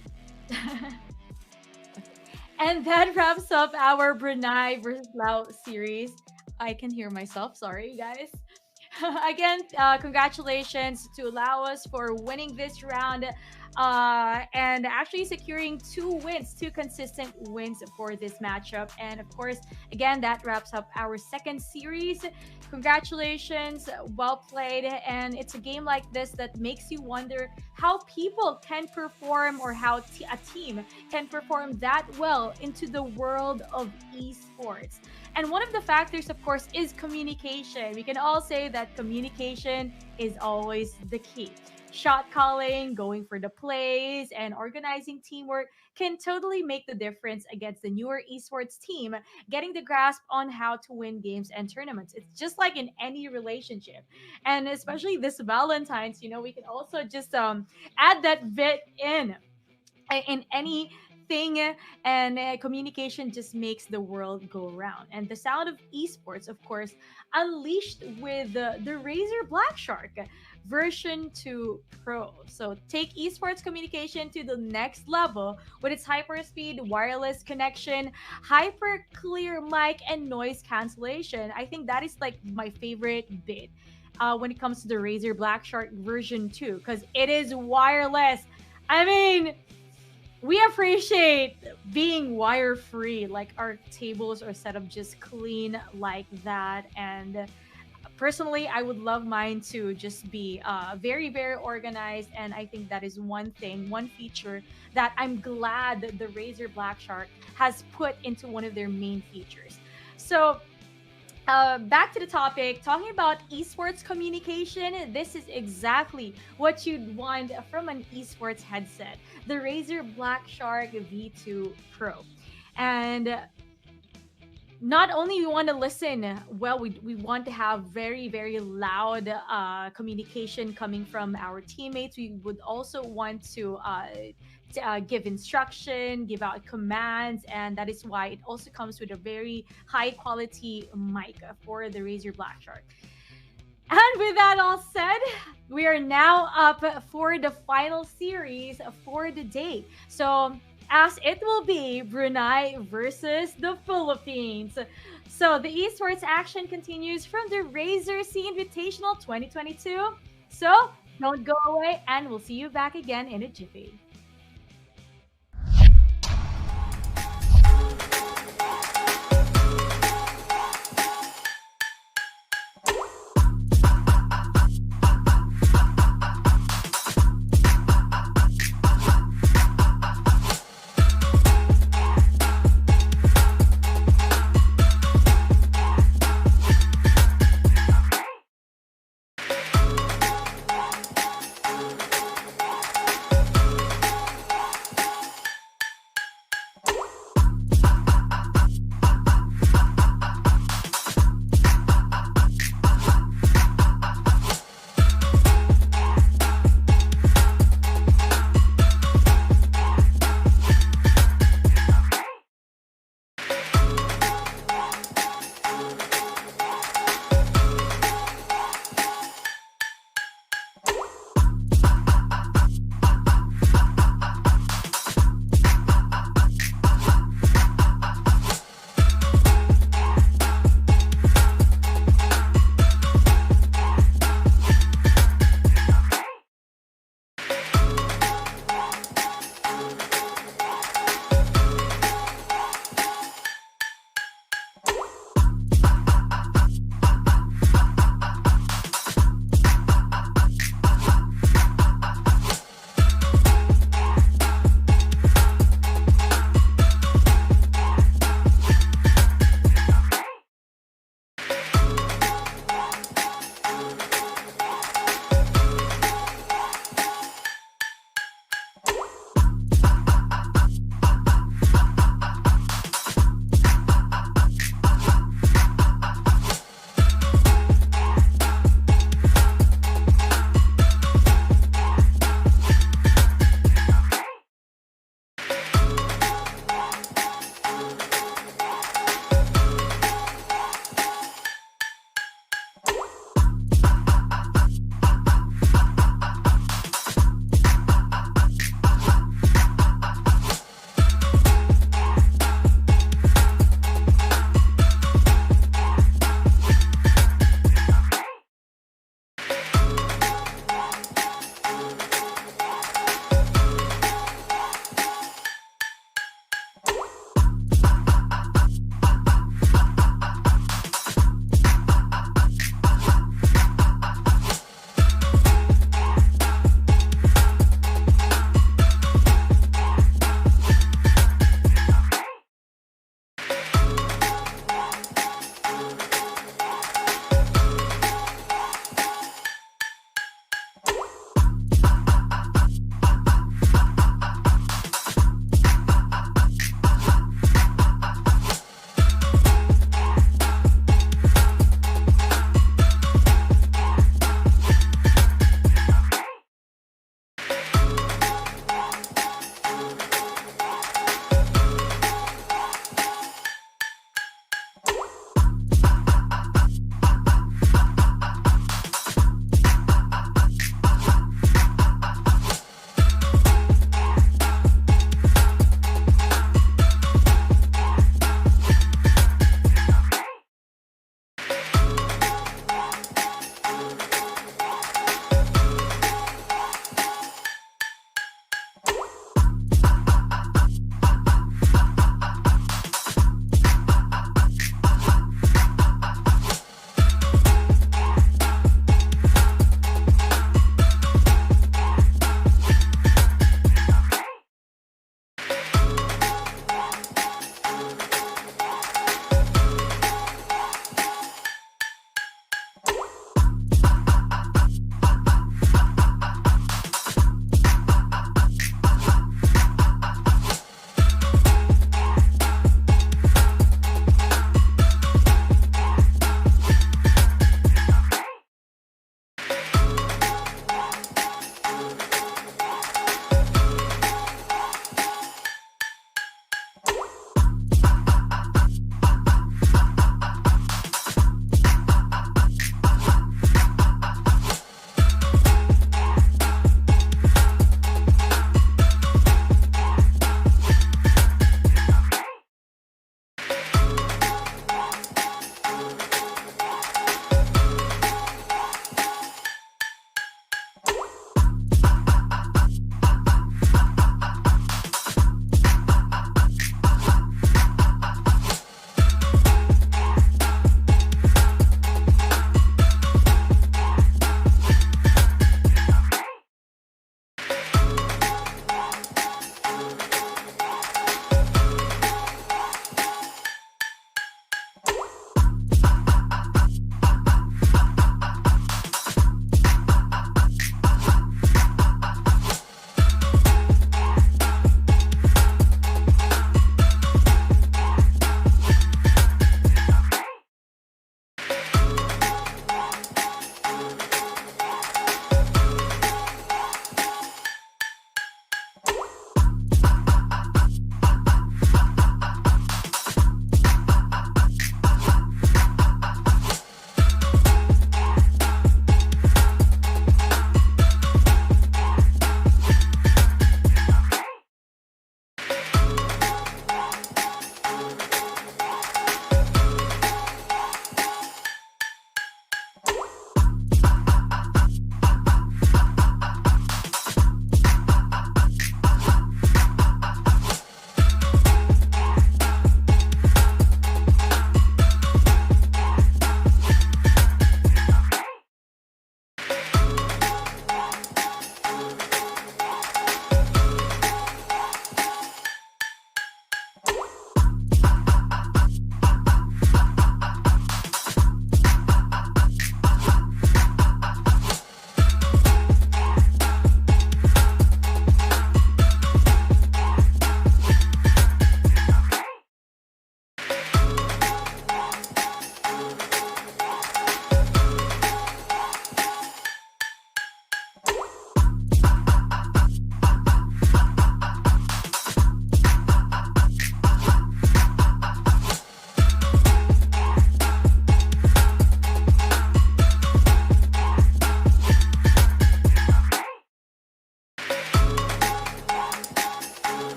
and that wraps up our Brunei versus Laos series. I can hear myself. Sorry, guys. Again, congratulations to Laos for winning this round and actually securing 2 consistent wins for this matchup. And of course, again, that wraps up our 2nd series. Congratulations, well played. And it's a game like this that makes you wonder how people can perform, or how a team can perform that well into the world of esports. And one of the factors, of course, is communication. We can all say that communication is always the key. Shot calling, going for the plays, and organizing teamwork can totally make the difference against the newer esports team getting the grasp on how to win games and tournaments. It's just like in any relationship. And especially this Valentine's, we can also just add that bit in any everything, and communication just makes the world go round. And the sound of esports, of course, unleashed with the Razer Black Shark version 2 Pro. So take esports communication to the next level with its hyperspeed wireless connection, hyper clear mic, and noise cancellation. I think that is like my favorite bit when it comes to the Razer Black Shark version 2, because it is wireless. I mean, we appreciate being wire free, like our tables are set up just clean like that. And personally, I would love mine to just be very, very organized. And I think that is one thing, one feature that I'm glad that the Razer Black Shark has put into one of their main features. So back to the topic, talking about esports communication, this is exactly what you'd want from an esports headset, the Razer Black Shark V2 Pro. And not only we want to listen well, we want to have very, very loud communication coming from our teammates. We would also want to give instruction, give out commands, and that is why it also comes with a very high quality mic for the Razer Black Shark. And with that all said, we are now up for the final series for the day. So as it will be Brunei versus the Philippines. So the esports action continues from the Razer C Invitational 2022. So don't go away, and we'll see you back again in a jiffy.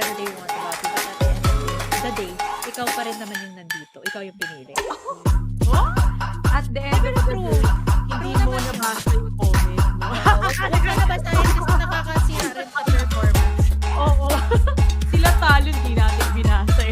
whatever they want about you, but at the end of the day, ikaw pa rin naman yung nandito. Ikaw yung pinili. At the end of the True. day, hindi mo nabasa yung comment. No? Huwag ka na basahin kasi nakakasira rin sa performance. Oo. Sila talo, hindi natin binasa.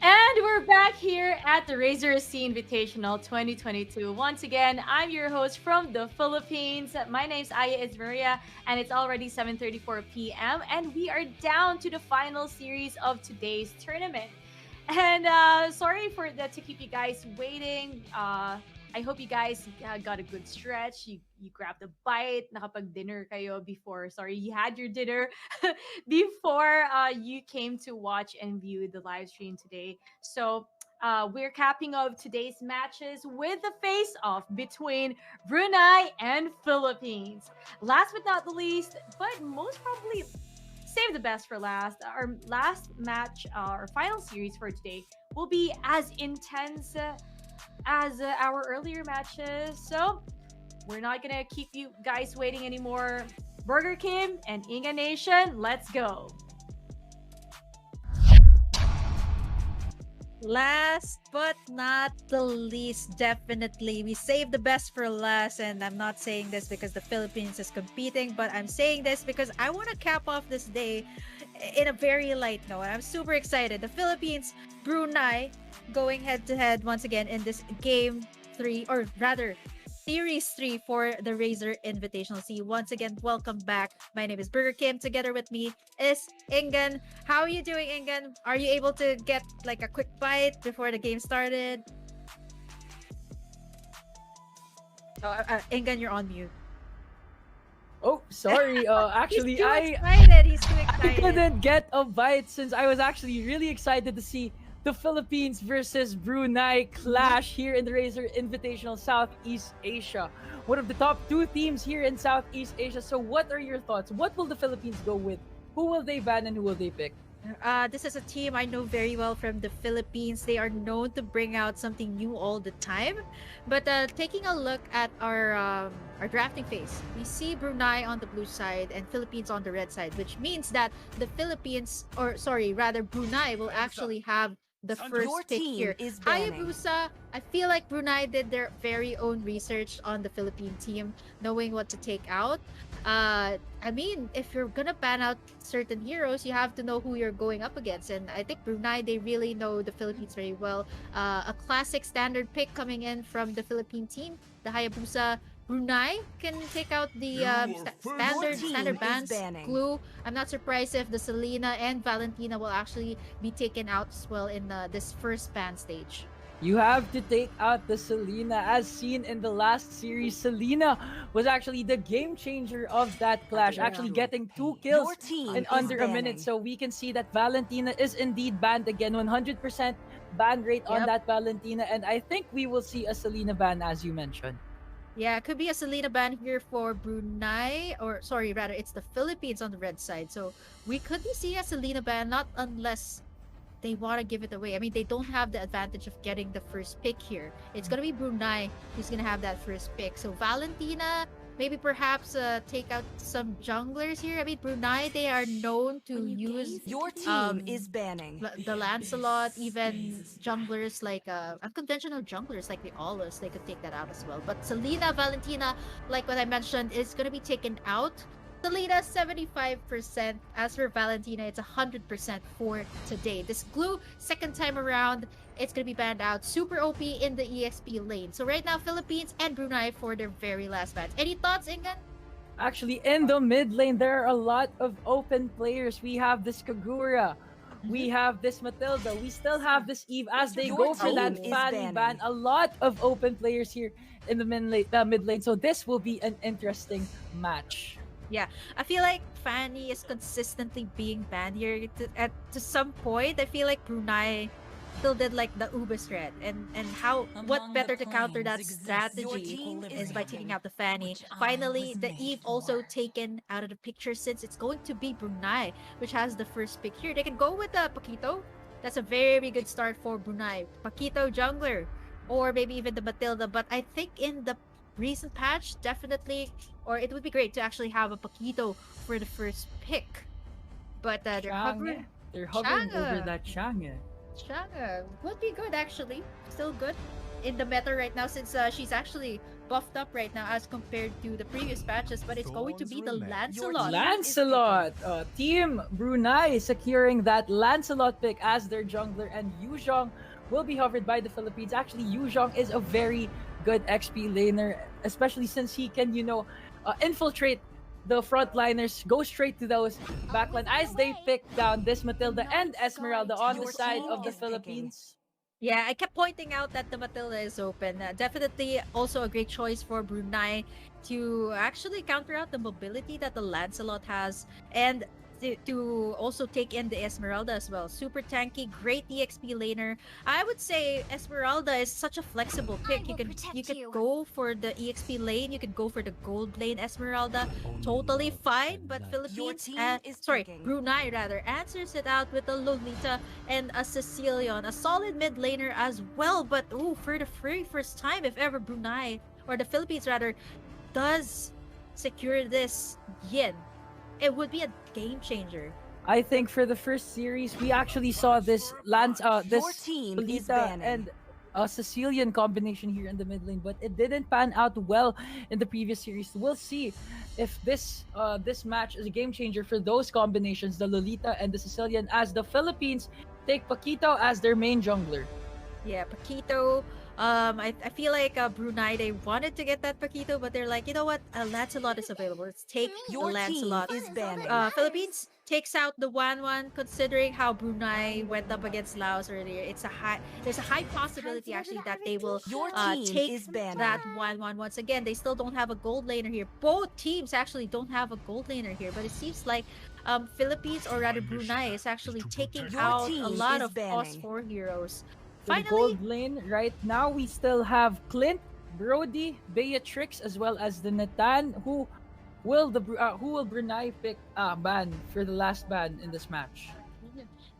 And we're back here at the Razer C Invitational 2022. Once again, I'm your host from the Philippines. My name's Aya Ismaria, and it's already 7:34 p.m. And we are down to the final series of today's tournament. And sorry for that to keep you guys waiting. I hope you guys got a good stretch. You grabbed a bite, nakapag-dinner kayo before. Sorry, you had your dinner before you came to watch and view the live stream today. So we're capping off today's matches with the face-off between Brunei and Philippines. Last but not the least, but most probably save the best for last. Our last match, our final series for today, will be as intense as our earlier matches. So we're not gonna keep you guys waiting anymore. Burger Kim and Inga Nation, let's go. Last but not the least, definitely, we saved the best for last. And I'm not saying this because the Philippines is competing, but I'm saying this because I want to cap off this day in a very light note. I'm super excited. The Philippines, Brunei, going head to head once again in this game 3, or rather Series 3 for the Razer Invitational C. Once again, welcome back. My name is Burger Kim. Together with me is Ingen. How are you doing, Ingen? Are you able to get like a quick bite before the game started? Oh, Ingen, you're on mute. Oh, sorry. Actually, He's too I excited. He's too I excited. couldn't get a bite since I was actually really excited to see the Philippines versus Brunei clash here in the Razer Invitational Southeast Asia. One of the top 2 teams here in Southeast Asia. So what are your thoughts? What will the Philippines go with? Who will they ban and who will they pick? This is a team I know very well from the Philippines. They are known to bring out something new all the time. But taking a look at our drafting phase, we see Brunei on the blue side and Philippines on the red side, which means that the Philippines, or sorry, rather Brunei, will actually have the first Your pick team here. is banning. Hayabusa, I feel like Brunei did their very own research on the Philippine team, knowing what to take out. I mean, if you're gonna ban out certain heroes, you have to know who you're going up against. And I think Brunei, they really know the Philippines very well. A classic standard pick coming in from the Philippine team, the Hayabusa. Brunei can take out the standard bans, glue. I'm not surprised if the Selena and Valentina will actually be taken out as well in this first ban stage. You have to take out the Selena. As seen in the last series, Selena was actually the game changer of that clash, actually getting 2 kills Your team in is under a minute. banning. So we can see that Valentina is indeed banned again. 100% ban rate on Yep. that Valentina. And I think we will see a Selena ban, as you mentioned. Yeah, it could be a Selena ban here for Brunei, or sorry, rather, it's the Philippines on the red side. So we could be seeing a Selena ban, not unless they want to give it away. I mean, they don't have the advantage of getting the first pick here. It's going to be Brunei who's going to have that first pick. So Valentina, maybe perhaps take out some junglers here. I mean, Brunei, they are known to use Your team is banning. the Lancelot, even junglers like unconventional junglers like the Aulus, they could take that out as well. But Selena, Valentina, like what I mentioned, is going to be taken out. Selena 75%. As for Valentina, it's 100% for today. This glue, second time around, it's gonna be banned out. Super OP in the EXP lane. So right now, Philippines and Brunei for their very last match. Any thoughts, Ingan? Actually, in the mid lane, there are a lot of open players. We have this Kagura. We have this Matilda. We still have this Eve as they Your go for that team is Fanny ban. banning. A lot of open players here in the mid lane. So this will be an interesting match. Yeah, I feel like Fanny is consistently being banned here. To some point, I feel like Brunei still did like the Uber strat, and what better to counter that strategy is by taking out the Fanny. Finally, the Eve also taken out of the picture since it's going to be Brunei, which has the first pick here. They can go with the Paquito. That's a very good start for Brunei. Paquito jungler, or maybe even the Matilda. But I think in the recent patch, definitely, or it would be great to actually have a Paquito for the first pick. But they're hovering. They're hovering over Chang'e. that Chang'e. Chang'e would be good actually. Still good in the meta right now since she's actually buffed up right now as compared to the previous patches. But it's going to be the Lancelot. Lancelot! Team Brunei securing that Lancelot pick as their jungler, and Yuzhong will be hovered by the Philippines. Actually, Yuzhong is a very good XP laner, especially since he can, infiltrate the frontliners, go straight to those backline as they pick down this Matilda and Esmeralda on the Your side team of the is picking. Philippines. Yeah, I kept pointing out that the Matilda is open. Definitely also a great choice for Brunei to actually counter out the mobility that the Lancelot has, and to also take in the Esmeralda as well. Super tanky, great EXP laner. I would say Esmeralda is such a flexible pick. You could go for the EXP lane, you could go for the gold lane Esmeralda. Totally fine, but Philippines, team is sorry, picking. Brunei rather, answers it out with a Lolita and a Cecilion, a solid mid laner as well. But for the very first time, if ever Brunei, or the Philippines rather, does secure this Yin, it would be a game changer. I think for the first series, we actually saw this Your this team is Lolita banning. and a Sicilian combination here in the mid lane, but it didn't pan out well in the previous series. We'll see if this match is a game changer for those combinations, the Lolita and the Sicilian, as the Philippines take Paquito as their main jungler. Yeah, Paquito. I feel like Brunei, they wanted to get that Paquito, but they're like, you know what? Lancelot is available. Let's take Your the Lancelot. team is banning. Philippines takes out the 1-1, considering how Brunei went up against Laos earlier. There's a high possibility actually that they will Your team take is banning. that 1-1 once again. They still don't have a gold laner here. Both teams actually don't have a gold laner here, but it seems like Philippines, or rather Brunei, is actually taking Your out team a lot is of banning. POS4 heroes. For the Finally, gold lane, right now we still have Clint, Brody, Beatrix, as well as the Natan. Who will Brunei pick ban for the last ban in this match?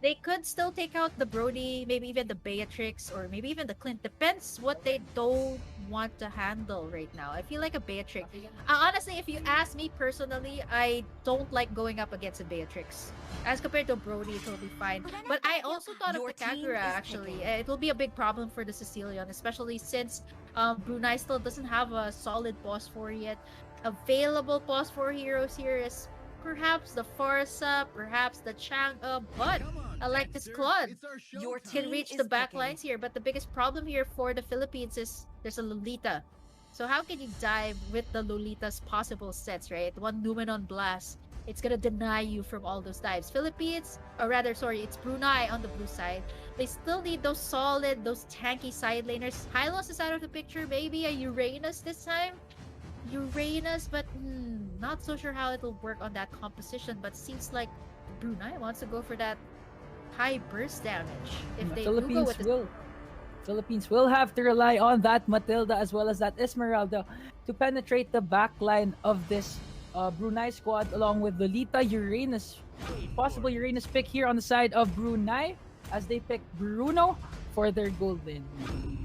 they could still take out the Brody, maybe even the Beatrix, or maybe even the Clint. Depends what they don't want to handle right now. I feel like a Beatrix. Honestly, if you ask me personally, I don't like going up against a Beatrix. As compared to Brody, it'll be fine. But I also thought Your of the team Kagura, is actually. picking. It will be a big problem for the Sicilian, especially since Brunei still doesn't have a solid boss 4 yet. Available boss 4 heroes here is perhaps the Farsa, perhaps the Chang'e, but I like this Claude. Your Can team reach is the back picking. lines here, but the biggest problem here for the Philippines is there's a Lolita. So how can you dive with the Lolita's possible sets, right? One Numenon Blast It's gonna deny you from all those dives. Philippines, or rather, sorry, it's Brunei on the blue side. They still need those solid, those tanky side laners. Hylos is out of the picture. Maybe a Uranus this time. Uranus, but not so sure how it'll work on that composition. But seems like Brunei wants to go for that high burst damage. If they do go with the Philippines will have to rely on that Matilda as well as that Esmeralda to penetrate the backline of this Brunei squad, along with Lolita, Uranus, possible Uranus pick here on the side of Brunei as they pick Bruno for their gold lane.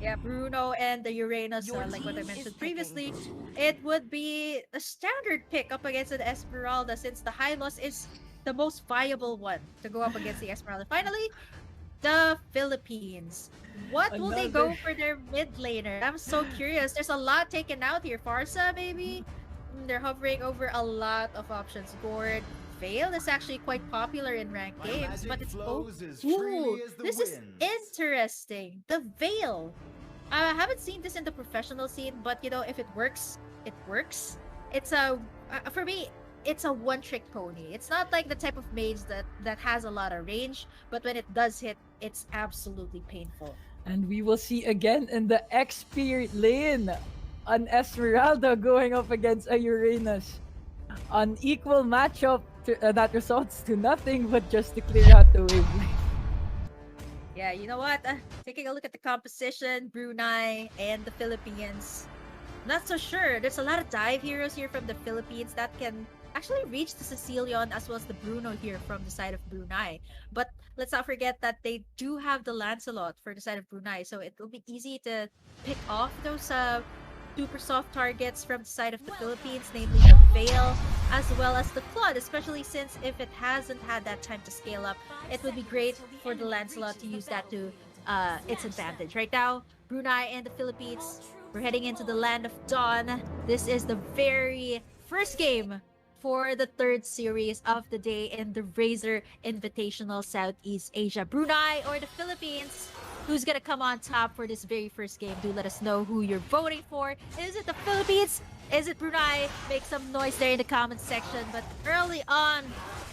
Yeah, Bruno and the Uranus, like what I mentioned previously, it would be a standard pick up against the Esmeralda, since the Hylos is the most viable one to go up against the Esmeralda. Finally, the Philippines. What will they go for their mid laner? I'm so curious. There's a lot taken out here. Farsa, maybe? They're hovering over a lot of options. Gord, Veil is actually quite popular in ranked games, but it's this is interesting. The Veil. I haven't seen this in the professional scene, but you know, if it works, it works. It's a for me, it's a one-trick pony. It's not like the type of mage that has a lot of range, but when it does hit, it's absolutely painful. And we will see again in the XP lane an Esmeralda going up against a Uranus. An equal matchup that results to nothing but just to clear out the wave lane. Yeah, you know what? Taking a look at the composition, Brunei and the Philippines. Not so sure. There's a lot of dive heroes here from the Philippines that can actually reach the Sicilian as well as the Bruno here from the side of Brunei. But let's not forget that they do have the Lancelot for the side of Brunei, so it will be easy to pick off those super soft targets from the side of the Philippines, namely the Veil as well as the Claude, especially since if it hasn't had that time to scale up, it would be great for the Lancelot to use that to its advantage. Right now, Brunei and the Philippines, we're heading into the land of dawn. This is the very first game for the third series of the day in the Razer Invitational Southeast Asia. Brunei or the Philippines? Who's gonna come on top for this very first game? Do let us know who you're voting for. Is it the Philippines? Is it Brunei? Make some noise there in the comment section. But early on,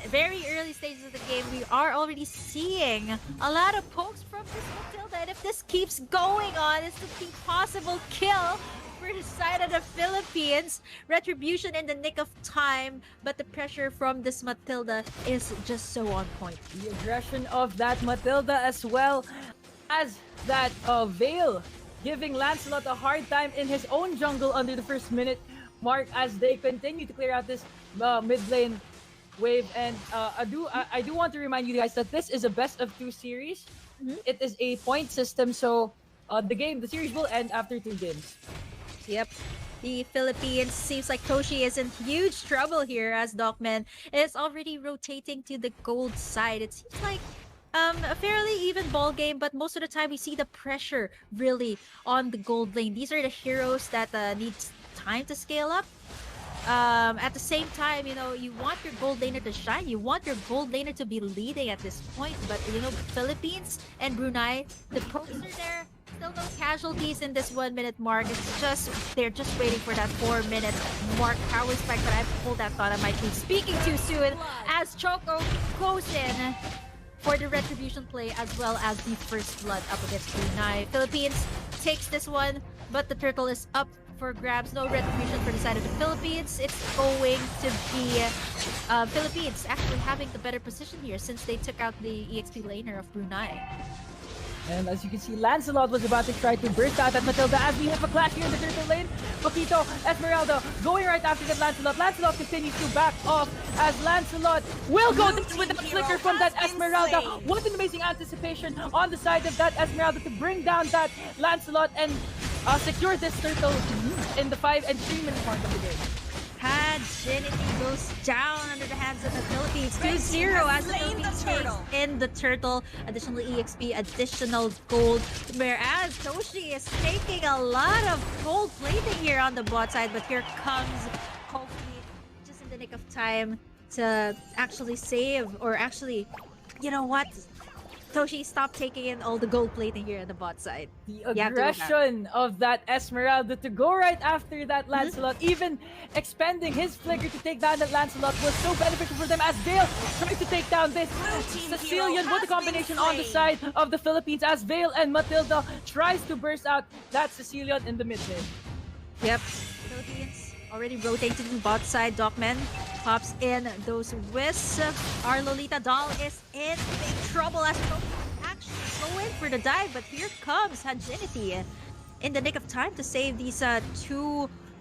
very early stages of the game, we are already seeing a lot of pokes from this Matilda. And if this keeps going on, it's the possible kill for the side of the Philippines. Retribution in the nick of time, but the pressure from this Matilda is just so on point. The aggression of that Matilda as well as that Veil, giving Lancelot a hard time in his own jungle under the first minute mark as they continue to clear out this mid lane wave. And I do want to remind you guys that this is a best of 2 series. It is a point system, so the series will end after 2 games. Yep. The Philippines seems like Toshi is in huge trouble here, as Dogman is already rotating to the gold side. It seems like a fairly even ball game, but most of the time we see the pressure really on the gold lane. These are the heroes that need time to scale up. At the same time, you know, you want your gold laner to shine. You want your gold laner to be leading at this point. But, you know, Philippines and Brunei, the pokes are there. Still no casualties in this 1 minute mark. It's just, they're just waiting for that 4 minute mark. Power spike, but I pulled that thought I might be speaking too soon as Choco goes in for the retribution play as well as the first blood up against Brunei. Philippines takes this one, but the turtle is up for grabs. No retribution for the side of the Philippines. It's going to be Philippines actually having the better position here since they took out the EXP laner of Brunei. And as you can see, Lancelot was about to try to burst out at Matilda as we have a clash here in the turtle lane. Paquito, Esmeralda going right after that Lancelot. Lancelot continues to back off as Lancelot will go down with the flicker from that Esmeralda. What an amazing anticipation on the side of that Esmeralda to bring down that Lancelot and secure this turtle in the 5 and 3 minute mark of the game. Paginity goes down under the hands of the Philippines. 2-0 as the Philippines takes in the turtle. Additional EXP, additional gold. Whereas Toshi is taking a lot of gold plating here on the bot side. But here comes Kofi just in the nick of time to actually save, or actually, you know what? Toshi, stop taking in all the gold plating here on the bot side. The You have to go back. aggression of that Esmeralda to go right after that Mm-hmm. Lancelot, even expending his flicker to take down that Lancelot was so beneficial for them as Vale tries to take down this Sicilian with a combination on the side of the Philippines as Vale and Matilda tries to burst out that Sicilian in the mid lane. Yep. Philippines already rotating bot side. Dogman pops in those whisks. Our Lolita doll is in big trouble as Toshi actually go in for the dive, but here comes Hanjinity in the nick of time to save these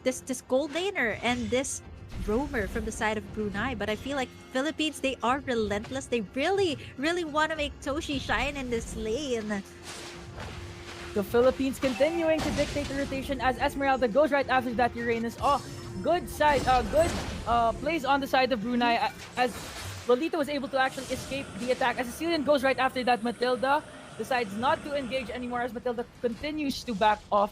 this gold laner and this roamer from the side of Brunei. But I feel like Philippines, they are relentless. They really want to make Toshi shine in this lane. The Philippines continuing to dictate the rotation as Esmeralda goes right after that Uranus. Oh, good plays on the side of Brunei as Lolita was able to actually escape the attack as Sicilian goes right after that. Matilda decides not to engage anymore as Matilda continues to back off.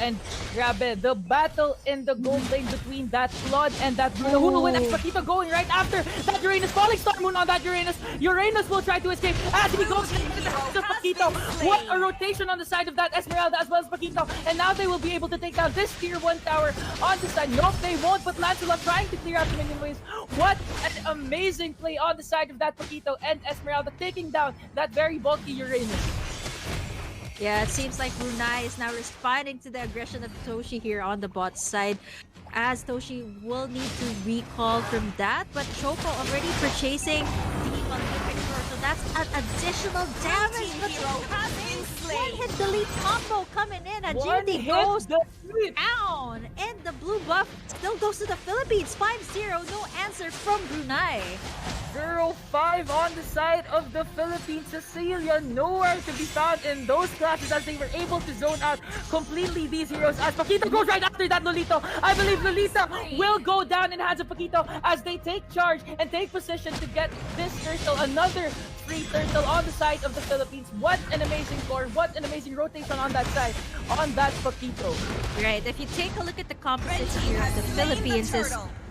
And grabe, the battle in the gold lane between that Claude and that Bruno. Who will win? Paquito going right after that Uranus. Falling Star Moon on that Uranus. Uranus will try to escape as he goes to Paquito. What a rotation on the side of that Esmeralda as well as Paquito. And now they will be able to take down this tier 1 tower on the side. Nope, they won't, but Lancelot trying to clear out the minion waves. What an amazing play on the side of that Paquito and Esmeralda taking down that very bulky Uranus. Yeah, it seems like Brunei is now responding to the aggression of Toshi here on the bot side, as Toshi will need to recall from that, but Choco already purchasing the Olympic sword, so that's an additional damage. One hit delete combo coming in, Agility goes down, and the blue buff still goes to the Philippines. 5-0, no answer from Brunei. 0-5 on the side of the Philippines. Cecilia nowhere to be found in those clashes as they were able to zone out completely these heroes as Paquito goes right after that Lolito. I believe Lolita will go down in the hands of Paquito as they take charge and take position to get this turtle, another free turtle on the side of the Philippines. What an amazing score, what an amazing rotation on that side, on that Paquito. Right, if you take a look at the composition here of the Philippines,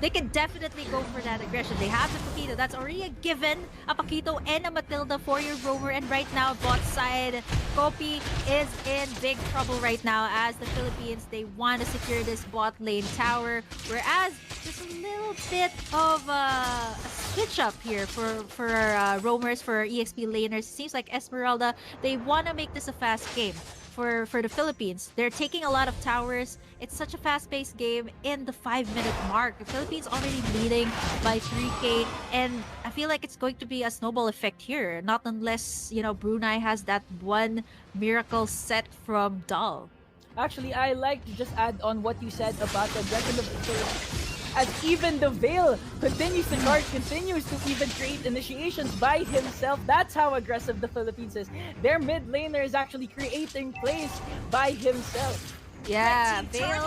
they can definitely go for that aggression. They have the Paquito, that's already a given. A Paquito and a Matilda for your roamer, and right now bot side, Kopi is in big trouble right now as the Philippines, they want to secure this bot lane tower, whereas there's a little bit of a switch up here for our roamers, for our EXP laners. It seems like Esmeralda, they want to make this a fast game. For the Philippines, they're taking a lot of towers. It's such a fast-paced game in the 5-minute mark. The Philippines already leading by 3k, and I feel like it's going to be a snowball effect here. Not unless, you know, Brunei has that one miracle set from Dahl. Actually, I like to just add on what you said about the aggression of the Philippines. As even the Veil continues to charge, continues to even create initiations by himself. That's how aggressive the Philippines is. Their mid laner is actually creating plays by himself. Yeah, Veil,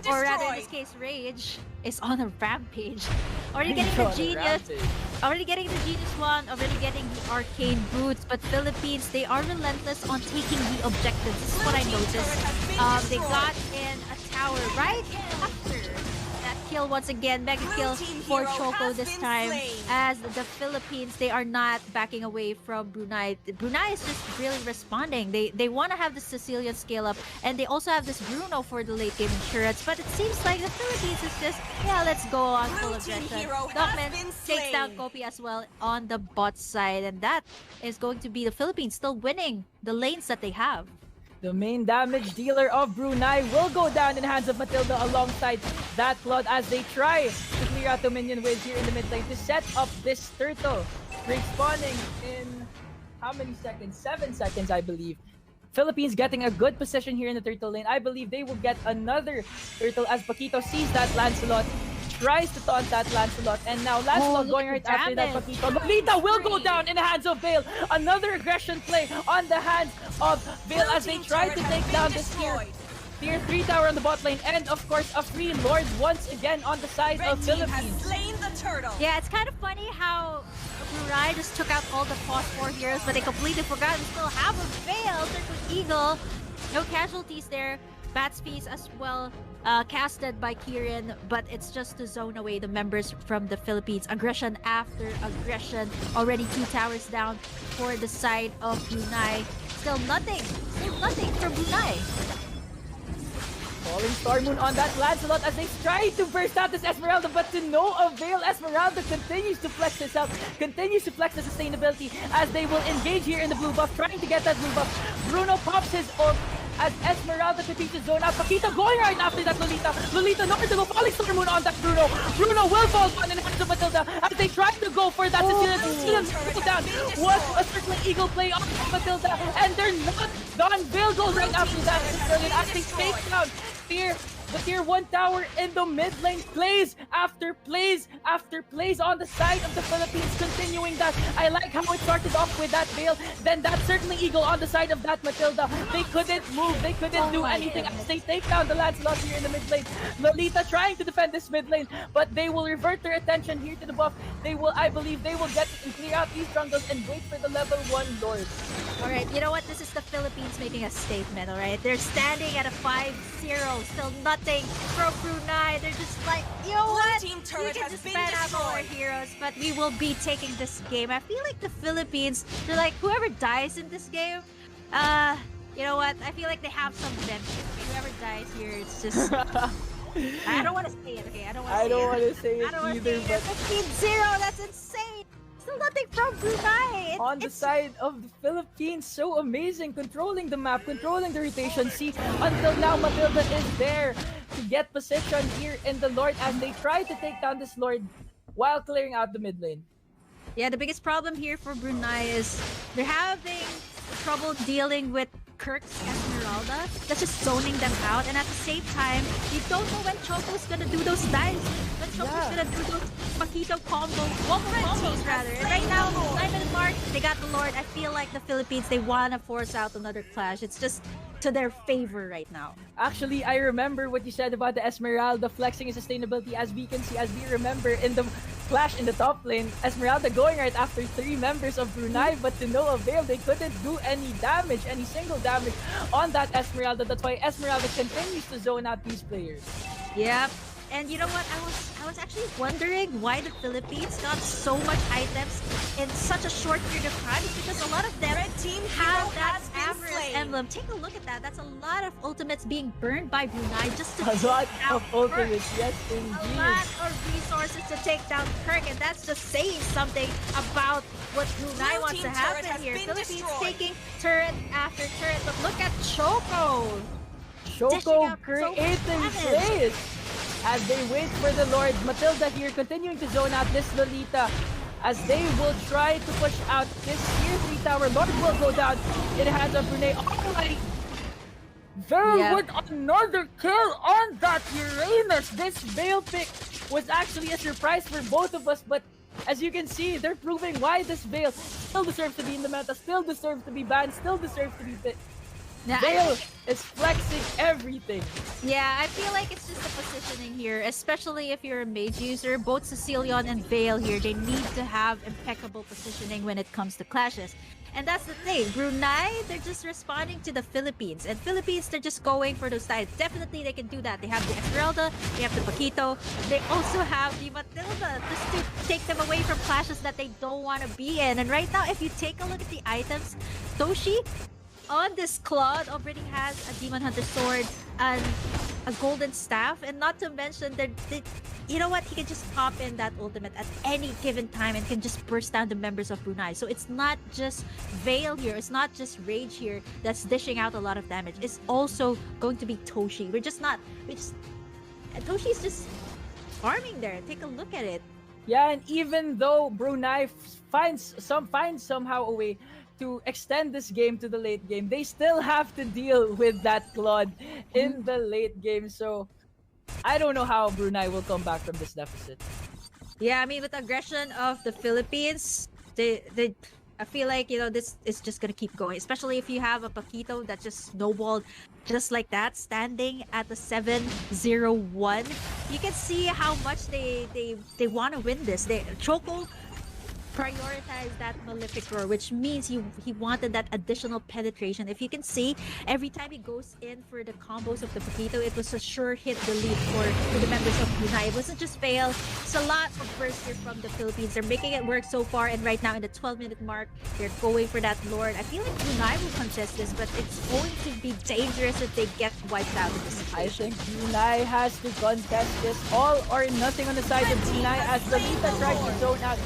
or rather in this case, Rage, is on a rampage. Already getting the Genius, already getting the Genius one, already getting the Arcane Boots, but Philippines, they are relentless on taking the objectives. This is what I noticed. They got in a tower right after that kill once again. Mega kill for Choco this time, as the Philippines, they are not backing away from Brunei. Brunei is just really responding. They want to have the Sicilian scale up, and they also have this Bruno for the late game insurance, but it seems like the Philippines is just, yeah, let's go on full aggression. Dogman takes down Kopi as well on the bot side, and that is going to be the Philippines still winning the lanes that they have. The main damage dealer of Brunei will go down in the hands of Matilda alongside that Claude as they try to clear out the minion waves here in the mid lane to set up this turtle. Respawning in how many seconds? 7 seconds, I believe. Philippines getting a good position here in the turtle lane. I believe they will get another turtle as Paquito sees that Lancelot, tries to taunt that Lancelot, and now Lancelot going right after that Paquito. Lolita will go down in the hands of Vale. Another aggression play on the hands of Vale as they try to take down this tier 3 tower on the bot lane, and of course a free Lord once again on the side of Philippines. Yeah, it's kind of funny how Brunei just took out all the cost 4 heroes, but they completely forgot we still have a Veil, Circle Eagle. No casualties there. Bat's Feast as well casted by Kirin, but it's just to zone away the members from the Philippines. Aggression after aggression. Already 2 towers down for the side of Brunei. Still nothing from Brunei. Falling Star Moon on that Lancelot as they try to burst out this Esmeralda, but to no avail. Esmeralda continues to flex herself, continues to flex the sustainability as they will engage here in the blue buff, trying to get that blue buff. Bruno pops his ult as Esmeralda continues to zone out. Paquito going right after that Lolita. Lolita nowhere to go. Falling Star Moon on that Bruno. Bruno will fall on in hands of Matilda as they try to go for that. Cecilia down. Was a circling eagle play on Matilda, and they're not done. Bill goes right after that as they take down the tier 1 tower in the mid lane. Plays after plays after plays on the side of the Philippines, continuing that. I like how it started off with that Veil, then that certainly Eagle on the side of that Matilda. They couldn't move, they couldn't do anything as they take down the Lancelot here in the mid lane. Lolita trying to defend this mid lane, but they will revert their attention here to the buff. They will, I believe, they will get and clear out these jungles and wait for the level 1 Lord. Alright, you know what? This is the Philippines making a statement, alright? They're standing at a 5-0, still nothing from Brunei. They're just like, you know what? Team You turret can has just been ban out our destroyed. heroes, but we will be taking this game. I feel like the Philippines, they're like, whoever dies in this game, you know what? I feel like they have some vengeance. Whoever dies here, it's just... I don't want to say it, okay? I don't want to say it. I don't want to say it either, but 15-0, that's insane! Still nothing from Brunei! on the side of the Philippines, so amazing, controlling the map, controlling the rotation. See, until now, Matilda is there to get position here in the Lord as they try to take down this Lord while clearing out the mid lane. Yeah, the biggest problem here for Brunei is they're having trouble dealing with Kirk's Esmeralda. That's just zoning them out, and at the same time, you don't know when Choco's gonna do those dives. When Choco's gonna do those Paquito combos rather. And right now, 9-minute mark, they got the Lord. I feel like the Philippines, they wanna force out another clash. It's just to their favor right now. Actually, I remember what you said about the Esmeralda flexing and sustainability. As we can see, as we remember in the clash in the top lane, Esmeralda going right after 3 members of Brunei, but to no avail. They couldn't do any damage, any single damage on that Esmeralda. That's why Esmeralda continues to zone out these players. Yep. And you know what? I was actually wondering why the Philippines got so much items in such a short period of time. It's because a lot of them have that Amorous emblem. Take a look at that. That's a lot of ultimates being burned by Brunei just to A lot take down of ultimates, Kirk. yes A indeed. lot of resources to take down Kirk, and that's just saying something about what Brunei Blue wants to team turret happen has here. been Philippines destroyed. taking turret after turret, but look at Choco. Dishing Choco out so creating much damage. plays as they wait for the Lord. Matilda here continuing to zone out this Lolita as they will try to push out this tier 3 tower. Lord will go down in the hands of Brunei. Alright. Veil Yeah. with another kill on that Uranus. This Veil pick was actually a surprise for both of us, but as you can see, they're proving why this Veil still deserves to be in the meta, still deserves to be banned, still deserves to be picked. Now, Veil is flexing everything. yeah, I feel like it's just the positioning here, especially if you're a mage user. Both Cecilion and Veil here, they need to have impeccable positioning when it comes to clashes. And that's the thing. Brunei, they're just responding to the Philippines. And Philippines, they're just going for those sides. Definitely, they can do that. They have the Esmeralda, they have the Paquito, they also have the Matilda just to take them away from clashes that they don't want to be in. And right now, if you take a look at the items, Toshi on this Claude already has a Demon Hunter sword and a golden staff, and not to mention that you know what, he can just pop in that ultimate at any given time and can just burst down the members of Brunei. So it's not just Veil here, it's not just Rage here that's dishing out a lot of damage. It's also going to be Toshi. Toshi's just farming there. Take a look at it. Yeah, and even though Brunei finds somehow a way to extend this game to the late game, they still have to deal with that Claude in the late game. So I don't know how Brunei will come back from this deficit. Yeah, I mean, with the aggression of the Philippines, I feel like, you know, this is just gonna keep going, especially if you have a Paquito that just snowballed just like that, standing at the 7-0-1. You can see how much they want to win this. Choco prioritize that malefic roar, which means he wanted that additional penetration. If you can see, every time he goes in for the combos of the Paquito, it was a sure hit delete for the members of Brunei. It wasn't just fail. It's a lot of burst here from the Philippines. They're making it work so far, and right now in the 12-minute mark, they're going for that Lord. I feel like Brunei will contest this, but it's going to be dangerous if they get wiped out in this I situation. think Brunei has to contest this all or nothing on the side of Brunei as Lalita tries to zone out.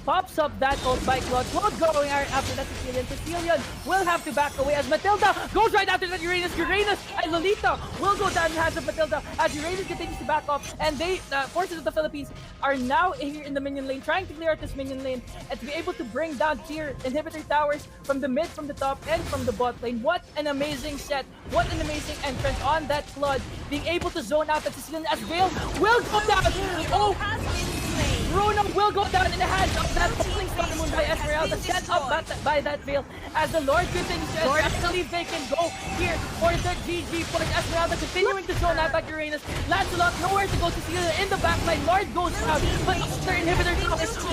Pops up that old bike lot. Not going after that Sicilian. Sicilian will have to back away as Matilda goes right after that Uranus. Uranus and Lolita will go down in the hands of Matilda as Uranus continues to back off. And they, forces of the Philippines, are now here in the minion lane, trying to clear out this minion lane and to be able to bring down tier inhibitor towers from the mid, from the top, and from the bot lane. What an amazing set. What an amazing entrance on that flood. Being able to zone out the Sicilian as Vale will go down. Oh! Bruno will go down in the hands of that falling star moon by Esmeralda, set up by that Veil as the Lord continues to address. I believe they can go here for the GG point. Esmeralda continuing to zone out back Uranus. Lancelot nowhere to go to see her in the backline. Lord goes out, but other inhibitor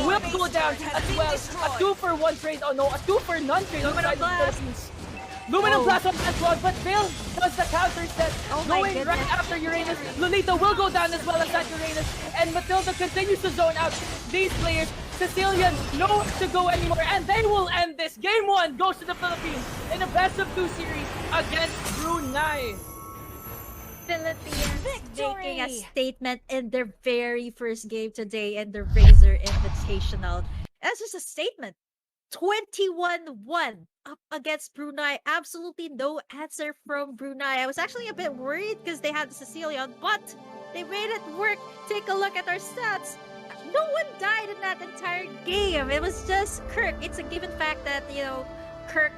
will go down as well. A 2-for-1 trade, oh no, a 2-for-none trade on the side of the Philippines. Luminum Blast on that one, but Vale does the counter set, going right after Uranus. Lolita will go down as well as that Uranus, and Matilda continues to zone out these players. Sicilian nowhere to go anymore, and they will end this. Game 1 goes to the Philippines in a best-of-2 series against Brunei. Philippines making a statement in their very first game today in the Razer Invitational. That's just a statement. 21-1 up against Brunei. Absolutely no answer from Brunei. I was actually a bit worried because they had the Sicilian, but they made it work. Take a look at our stats. No one died in that entire game. It was just Kirk. It's a given fact that, you know, Kirk,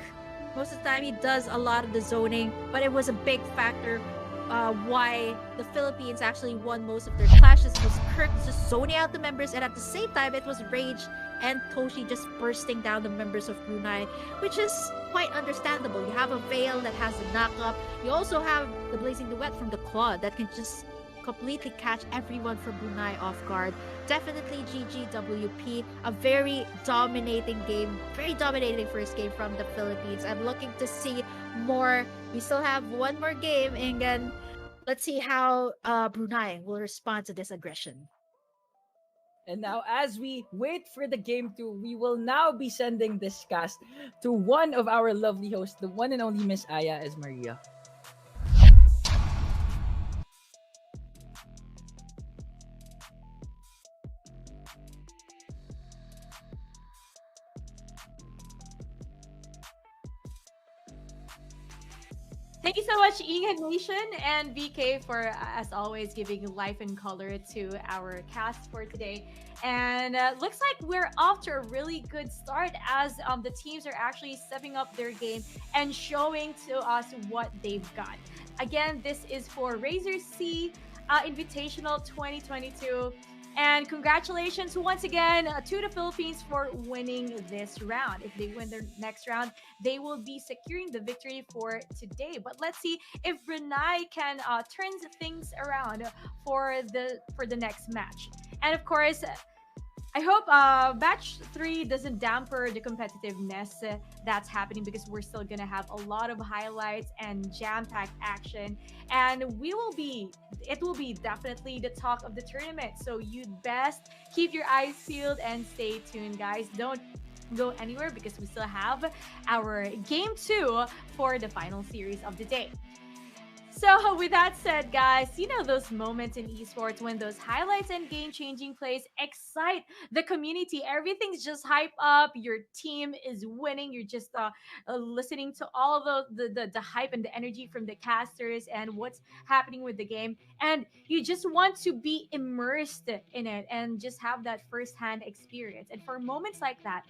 most of the time he does a lot of the zoning, but it was a big factor why the Philippines actually won most of their clashes was Kirk just zoning out the members, and at the same time it was Rage and Toshi just bursting down the members of Brunei, which is quite understandable. You have a Veil that has the knock-up. You also have the Blazing Duet from the Claw that can just completely catch everyone from Brunei off guard. Definitely GGWP, a very dominating game, very dominating first game from the Philippines. I'm looking to see more. We still have one more game, and then let's see how Brunei will respond to this aggression. And now, as we wait for the game 2, we will now be sending this cast to one of our lovely hosts, the one and only Miss Aya as Maria. Thank you so much, Ingan Nation and VK, for, as always, giving life and color to our cast for today. And looks like we're off to a really good start as the teams are actually stepping up their game and showing to us what they've got. Again, this is for Razer C Invitational 2022. And congratulations once again to the Philippines for winning this round. If they win their next round, they will be securing the victory for today. But let's see if Brunei can turn things around for the next match. And of course, I hope match 3 doesn't damper the competitiveness that's happening, because we're still gonna have a lot of highlights and jam-packed action, and it will be definitely the talk of the tournament. So you'd best keep your eyes peeled and stay tuned, guys. Don't go anywhere, because we still have our game 2 for the final series of the day. So with that said, guys, you know those moments in esports when those highlights and game-changing plays excite the community. Everything's just hype up. Your team is winning. You're just listening to all of the hype and the energy from the casters and what's happening with the game. And you just want to be immersed in it and just have that first-hand experience. And for moments like that,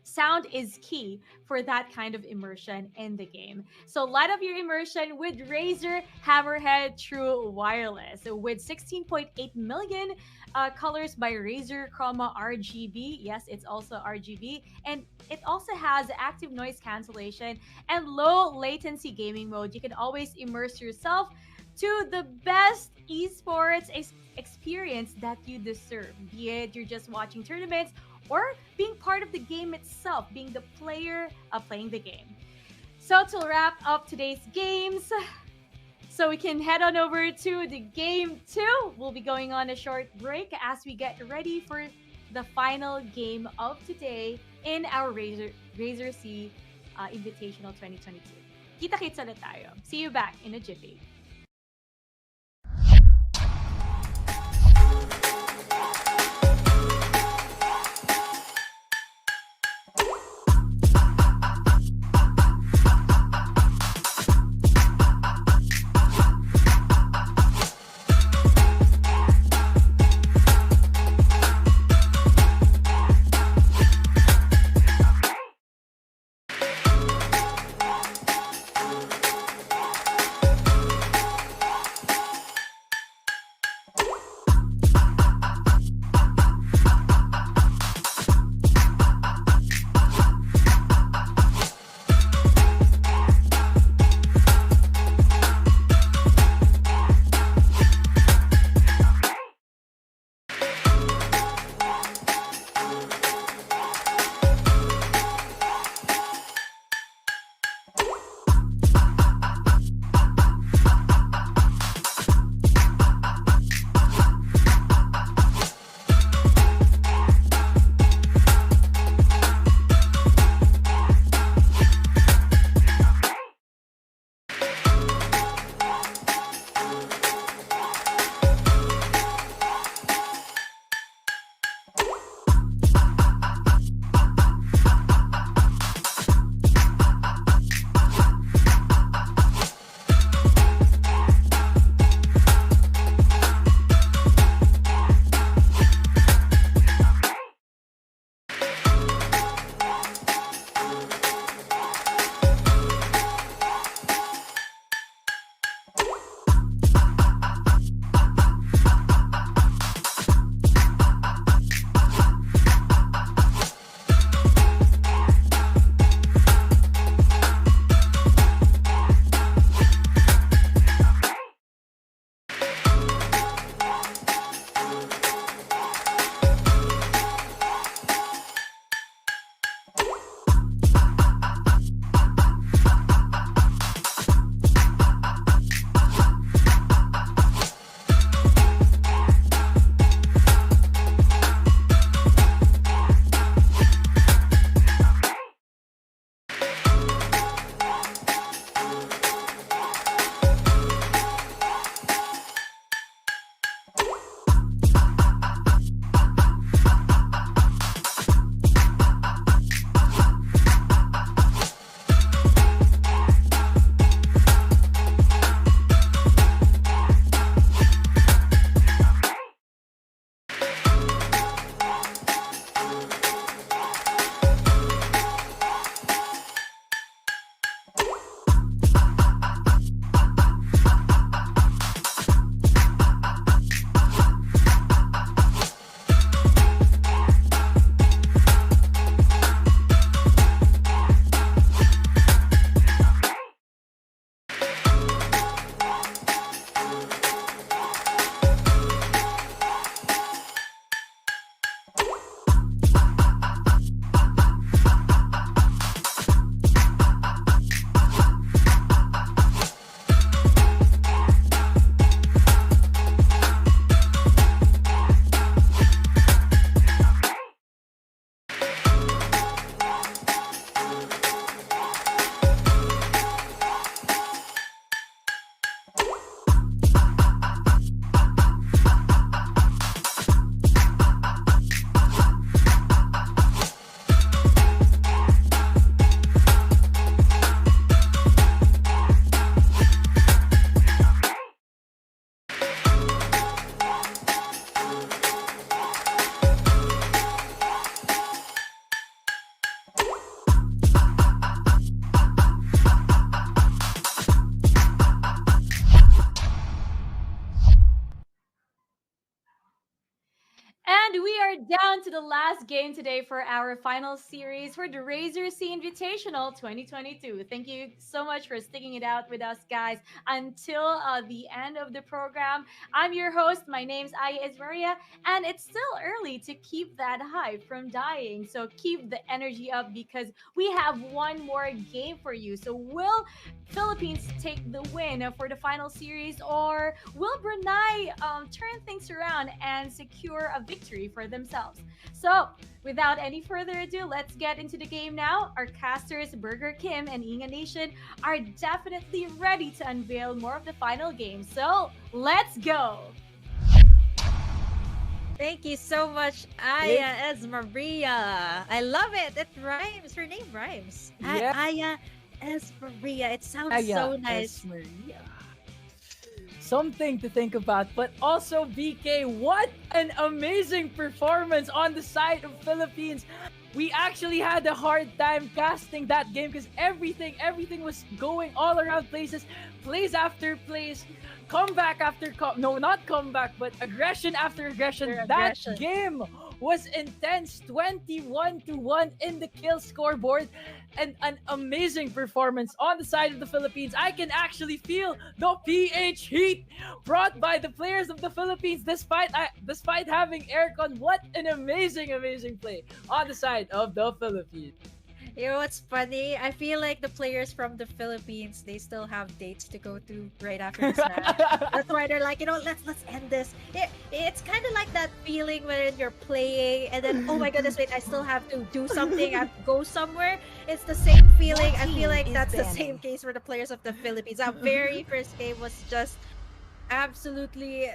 sound is key for that kind of immersion in the game. So light up your immersion with Razer Hammerhead True Wireless with 16.8 million colors by Razer Chroma RGB. Yes, it's also RGB, and it also has active noise cancellation and low latency gaming mode. You can always immerse yourself to the best esports experience that you deserve, be it you're just watching tournaments or being part of the game itself, being the player playing the game. So to wrap up today's games, so we can head on over to the game 2. We'll be going on a short break as we get ready for the final game of today in our Razer C Invitational 2022. Kita-kits ulit tayo. See you back in a jiffy. the last game today for our final series for the Razer C Invitational 2022. Thank you so much for sticking it out with us, guys, until the end of the program. I'm your host. My name's Aya Maria, and it's still early to keep that hype from dying. So keep the energy up because we have one more game for you. So will Philippines take the win for the final series, or will Brunei turn things around and secure a victory for themselves? So, without any further ado, let's get into the game now. Our casters, Burger Kim and Inga Nation, are definitely ready to unveil more of the final game. So, let's go! Thank you so much, Aya Maria. I love it. It rhymes. Her name rhymes. Yeah. Aya Maria. It sounds so nice. Maria. Something to think about, but also BK, what an amazing performance on the side of Philippines. We actually had a hard time casting that game because everything was going all around places, plays after plays, comeback after not comeback, but aggression after aggression. That game was intense, 21-1 in the kill scoreboard, and an amazing performance on the side of the Philippines. I can actually feel the PH heat brought by the players of the Philippines despite having aircon. What an amazing play on the side of the Philippines. You know what's funny? I feel like the players from the Philippines, they still have dates to go to right after this match. That's why they're like, let's end this. It's kind of like that feeling when you're playing and then, oh my goodness, wait, I still have to do something. I have to go somewhere. It's the same feeling. I feel like that's the same case for the players of the Philippines. That very first game was just absolutely...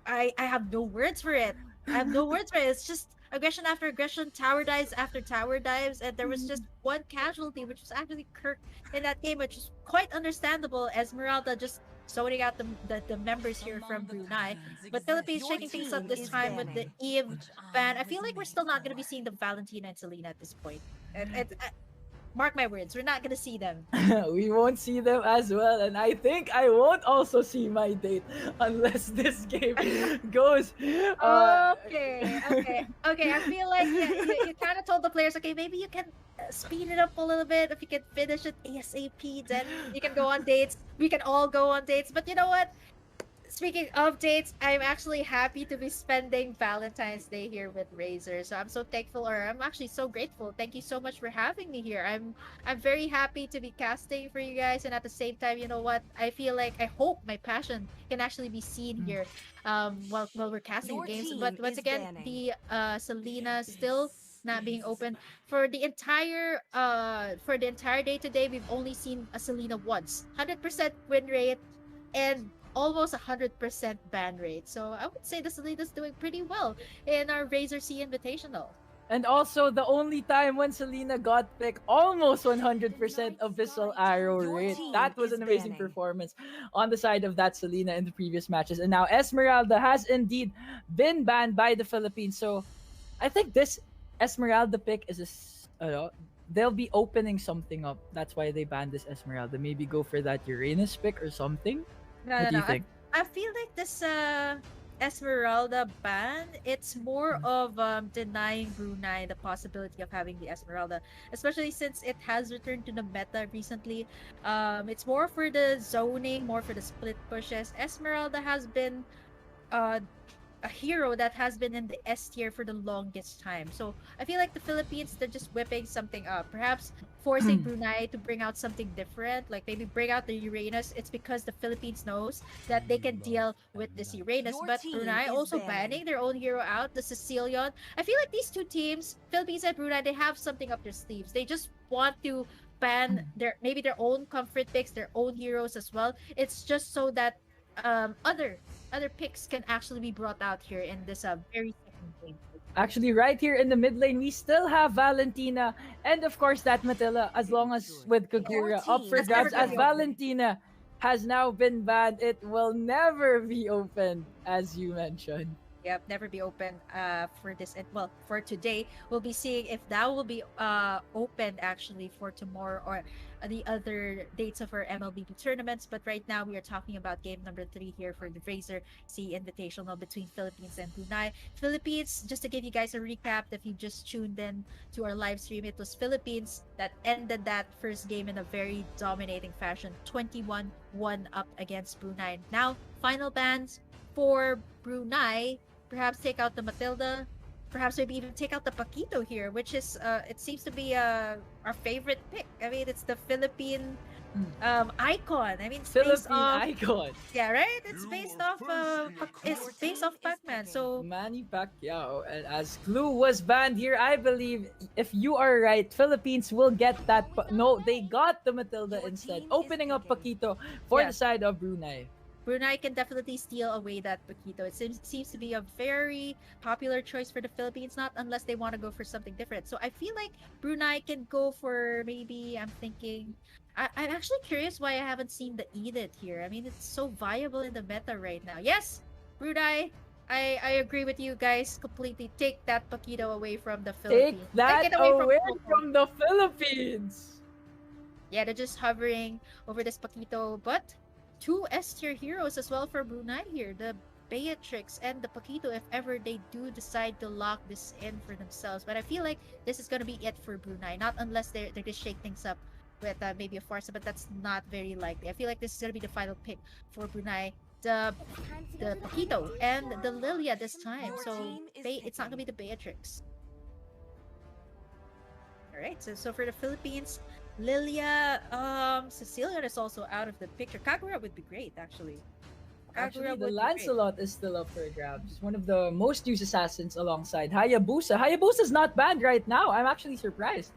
I have no words for it. It's just aggression after aggression, tower dives after tower dives, and there was just one casualty, which was actually Kirk in that game, which is quite understandable. Esmeralda just sorting out the members here from Brunei. But Philippines shaking things up this time with the Eve ban. I feel like we're still not going to be seeing the Valentina and Selena at this point. Mark my words, we're not gonna see them. We won't see them as well, and I think I won't also see my date unless this game goes. Okay. I feel like you kind of told the players, okay, maybe you can speed it up a little bit. If you can finish it ASAP, then you can go on dates. We can all go on dates. But you know what? Speaking of dates, I'm actually happy to be spending Valentine's Day here with Razer. So I'm so thankful, or I'm actually so grateful. Thank you so much for having me here. I'm very happy to be casting for you guys, and at the same time, you know what? I hope my passion can actually be seen here while we're casting the games. But once again, the Selena still not being open for the entire day today. We've only seen a Selena once, 100% win rate, and almost 100% ban rate. So I would say the Selena's doing pretty well in our Razer C Invitational. And also, the only time when Selena got picked, almost 100% of visual arrow rate. That was an amazing performance on the side of that Selena in the previous matches. And now Esmeralda has indeed been banned by the Philippines. So I think this Esmeralda pick is they'll be opening something up. That's why they banned this Esmeralda. Maybe go for that Uranus pick or something. What do you think? I feel like this Esmeralda ban, it's more of denying Brunei the possibility of having the Esmeralda, especially since it has returned to the meta recently. It's more for the zoning, more for the split pushes. Esmeralda has been a hero that has been in the S tier for the longest time. So I feel like the Philippines, they're just whipping something up. Perhaps forcing Brunei to bring out something different, like maybe bring out the Uranus. It's because the Philippines knows that they can deal with this Uranus. But Brunei also banning their own hero out, the Sicilian. I feel like these two teams, Philippines and Brunei, they have something up their sleeves. They just want to ban their own comfort picks, their own heroes as well. It's just so that other picks can actually be brought out here in this very second game. Actually, right here in the mid lane, we still have Valentina and of course that Matilla, as long as with Kagura up for grabs. As Valentina has now been banned, it will never be opened, as you mentioned. Yep, never be open for this. And well, for today, we'll be seeing if that will be opened actually for tomorrow, or the other dates of our MLBB tournaments. But right now, we are talking about game number 3 here for the Razer Sea Invitational between Philippines and Brunei. Philippines, just to give you guys a recap, if you just tuned in to our live stream, it was Philippines that ended that first game in a very dominating fashion, 21-1 up against Brunei. Now, final bans for Brunei, perhaps take out the Matilda, perhaps maybe even take out the Paquito here, which is it seems to be our favorite pick. I mean, it's the Philippine icon. I mean, it's based Philippine off, icon. yeah, right? It's based off it's based off Pac-Man. So Manny Pacquiao. And as Clue was banned here, I believe if you are right, Philippines will get that. No, they got the Matilda instead, opening up Paquito for Yeah. the side of Brunei. Brunei can definitely steal away that Paquito. It seems to be a very popular choice for the Philippines, not unless they want to go for something different. So I feel like Brunei can go for maybe, I'm thinking, I'm actually curious why I haven't seen the Edith here. I mean, it's so viable in the meta right now. Yes, Brunei, I agree with you guys completely. Take that Paquito away from the Philippines. Take that it away Coco. from the Philippines. Yeah, they're just hovering over this Paquito, but 2 S-tier heroes as well for Brunei here. The Beatrix and the Paquito, if ever they do decide to lock this in for themselves. But I feel like this is going to be it for Brunei. Not unless they're just shake things up with maybe a Farsa, but that's not very likely. I feel like this is going to be the final pick for Brunei. The Paquito and the Lilia this time. So it's not going to be the Beatrix. Alright, so for the Philippines, Lilia, Cecilia is also out of the picture. Kagura would be great, actually. Actually, Kagura the would be Lancelot is still up for grabs. One of the most used assassins alongside Hayabusa. Hayabusa's not banned right now. I'm actually surprised.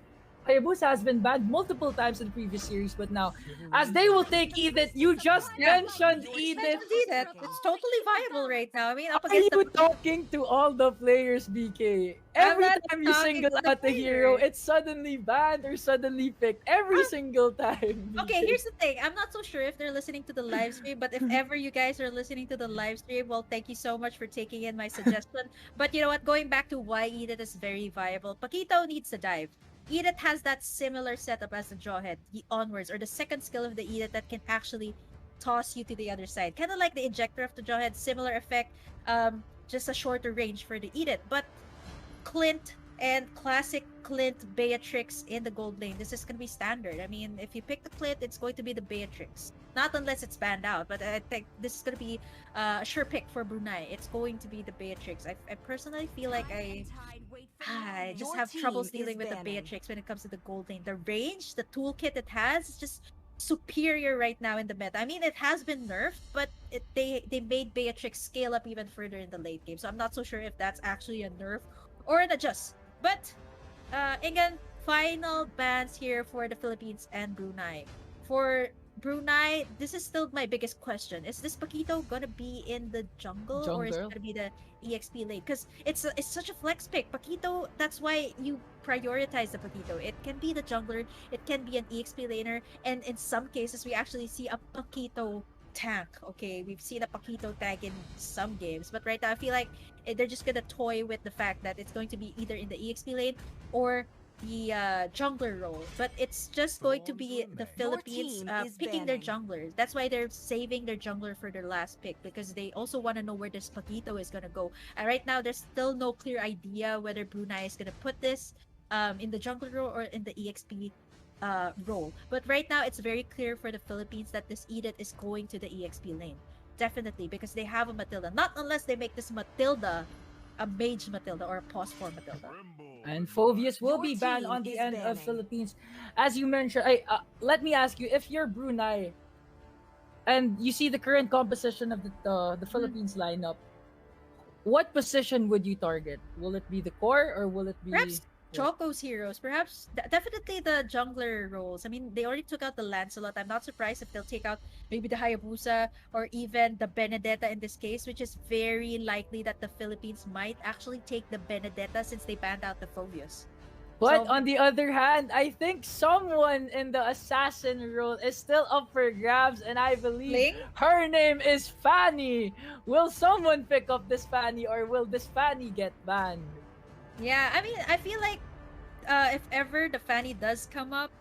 Hayabusa has been banned multiple times in the previous series, but now, as they will take Edith, you just mentioned Edith. It's totally viable right now. I mean, up Are against you the talking to all the players, BK? I'm Every not time you talking single to the out a hero, players. it's suddenly banned or suddenly picked. Every single time. Okay, BK. here's the thing. I'm not so sure if they're listening to the live stream, but if ever you guys are listening to the live stream, well, thank you so much for taking in my suggestion. But you know what? Going back to why Edith is very viable, Paquito needs to dive. Edith has that similar setup as the Jawhead, the onwards, or the second skill of the Edith that can actually toss you to the other side. Kind of like the ejector of the Jawhead, similar effect, just a shorter range for the Edith. But Clint and classic Clint Beatrix in the gold lane. This is going to be standard. I mean, if you pick the Clint, it's going to be the Beatrix. Not unless it's banned out, but I think this is going to be a sure pick for Brunei. It's going to be the Beatrix. I personally feel like I just have troubles dealing with the Beatrix when it comes to the gold lane. The range, the toolkit it has is just superior right now in the meta. I mean, it has been nerfed, but they made Beatrix scale up even further in the late game. So I'm not so sure if that's actually a nerf or an adjust. But again, final bans here for the Philippines and Brunei. For Brunei, this is still my biggest question. Is this Paquito gonna be in the jungle or is it Jungle? gonna be the EXP lane? Because it's such a flex pick. Paquito, that's why you prioritize the Paquito. It can be the jungler, it can be an EXP laner, and in some cases we actually see a Paquito tank. Okay, we've seen a Paquito tank in some games, but right now I feel like they're just gonna toy with the fact that it's going to be either in the EXP lane or the jungler role, but it's just going to be the Philippines team is picking their banning. junglers. That's why they're saving their jungler for their last pick, because they also want to know where this Paquito is gonna go. And right now, there's still no clear idea whether Brunei is gonna put this in the jungler role or in the EXP role. But right now, it's very clear for the Philippines that this Edith is going to the EXP lane. Definitely, because they have a Matilda. Not unless they make this Matilda a mage Matilda or a pause for Matilda. And Phobius will be Your banned team on the is end of banning. Philippines. As you mentioned, let me ask you, if you're Brunei and you see the current composition of the Philippines lineup, what position would you target? Will it be the core or will it be... Perhaps Choco's heroes, perhaps definitely the jungler roles. I mean, they already took out the Lancelot. I'm not surprised if they'll take out maybe the Hayabusa or even the Benedetta in this case, which is very likely that the Philippines might actually take the Benedetta since they banned out the Phobius. But So- on the other hand, I think someone in the assassin role is still up for grabs, and I believe Ling? her name is Fanny. Will someone pick up this Fanny, or will this Fanny get banned? Yeah, I mean, I feel like if ever the Fanny does come up,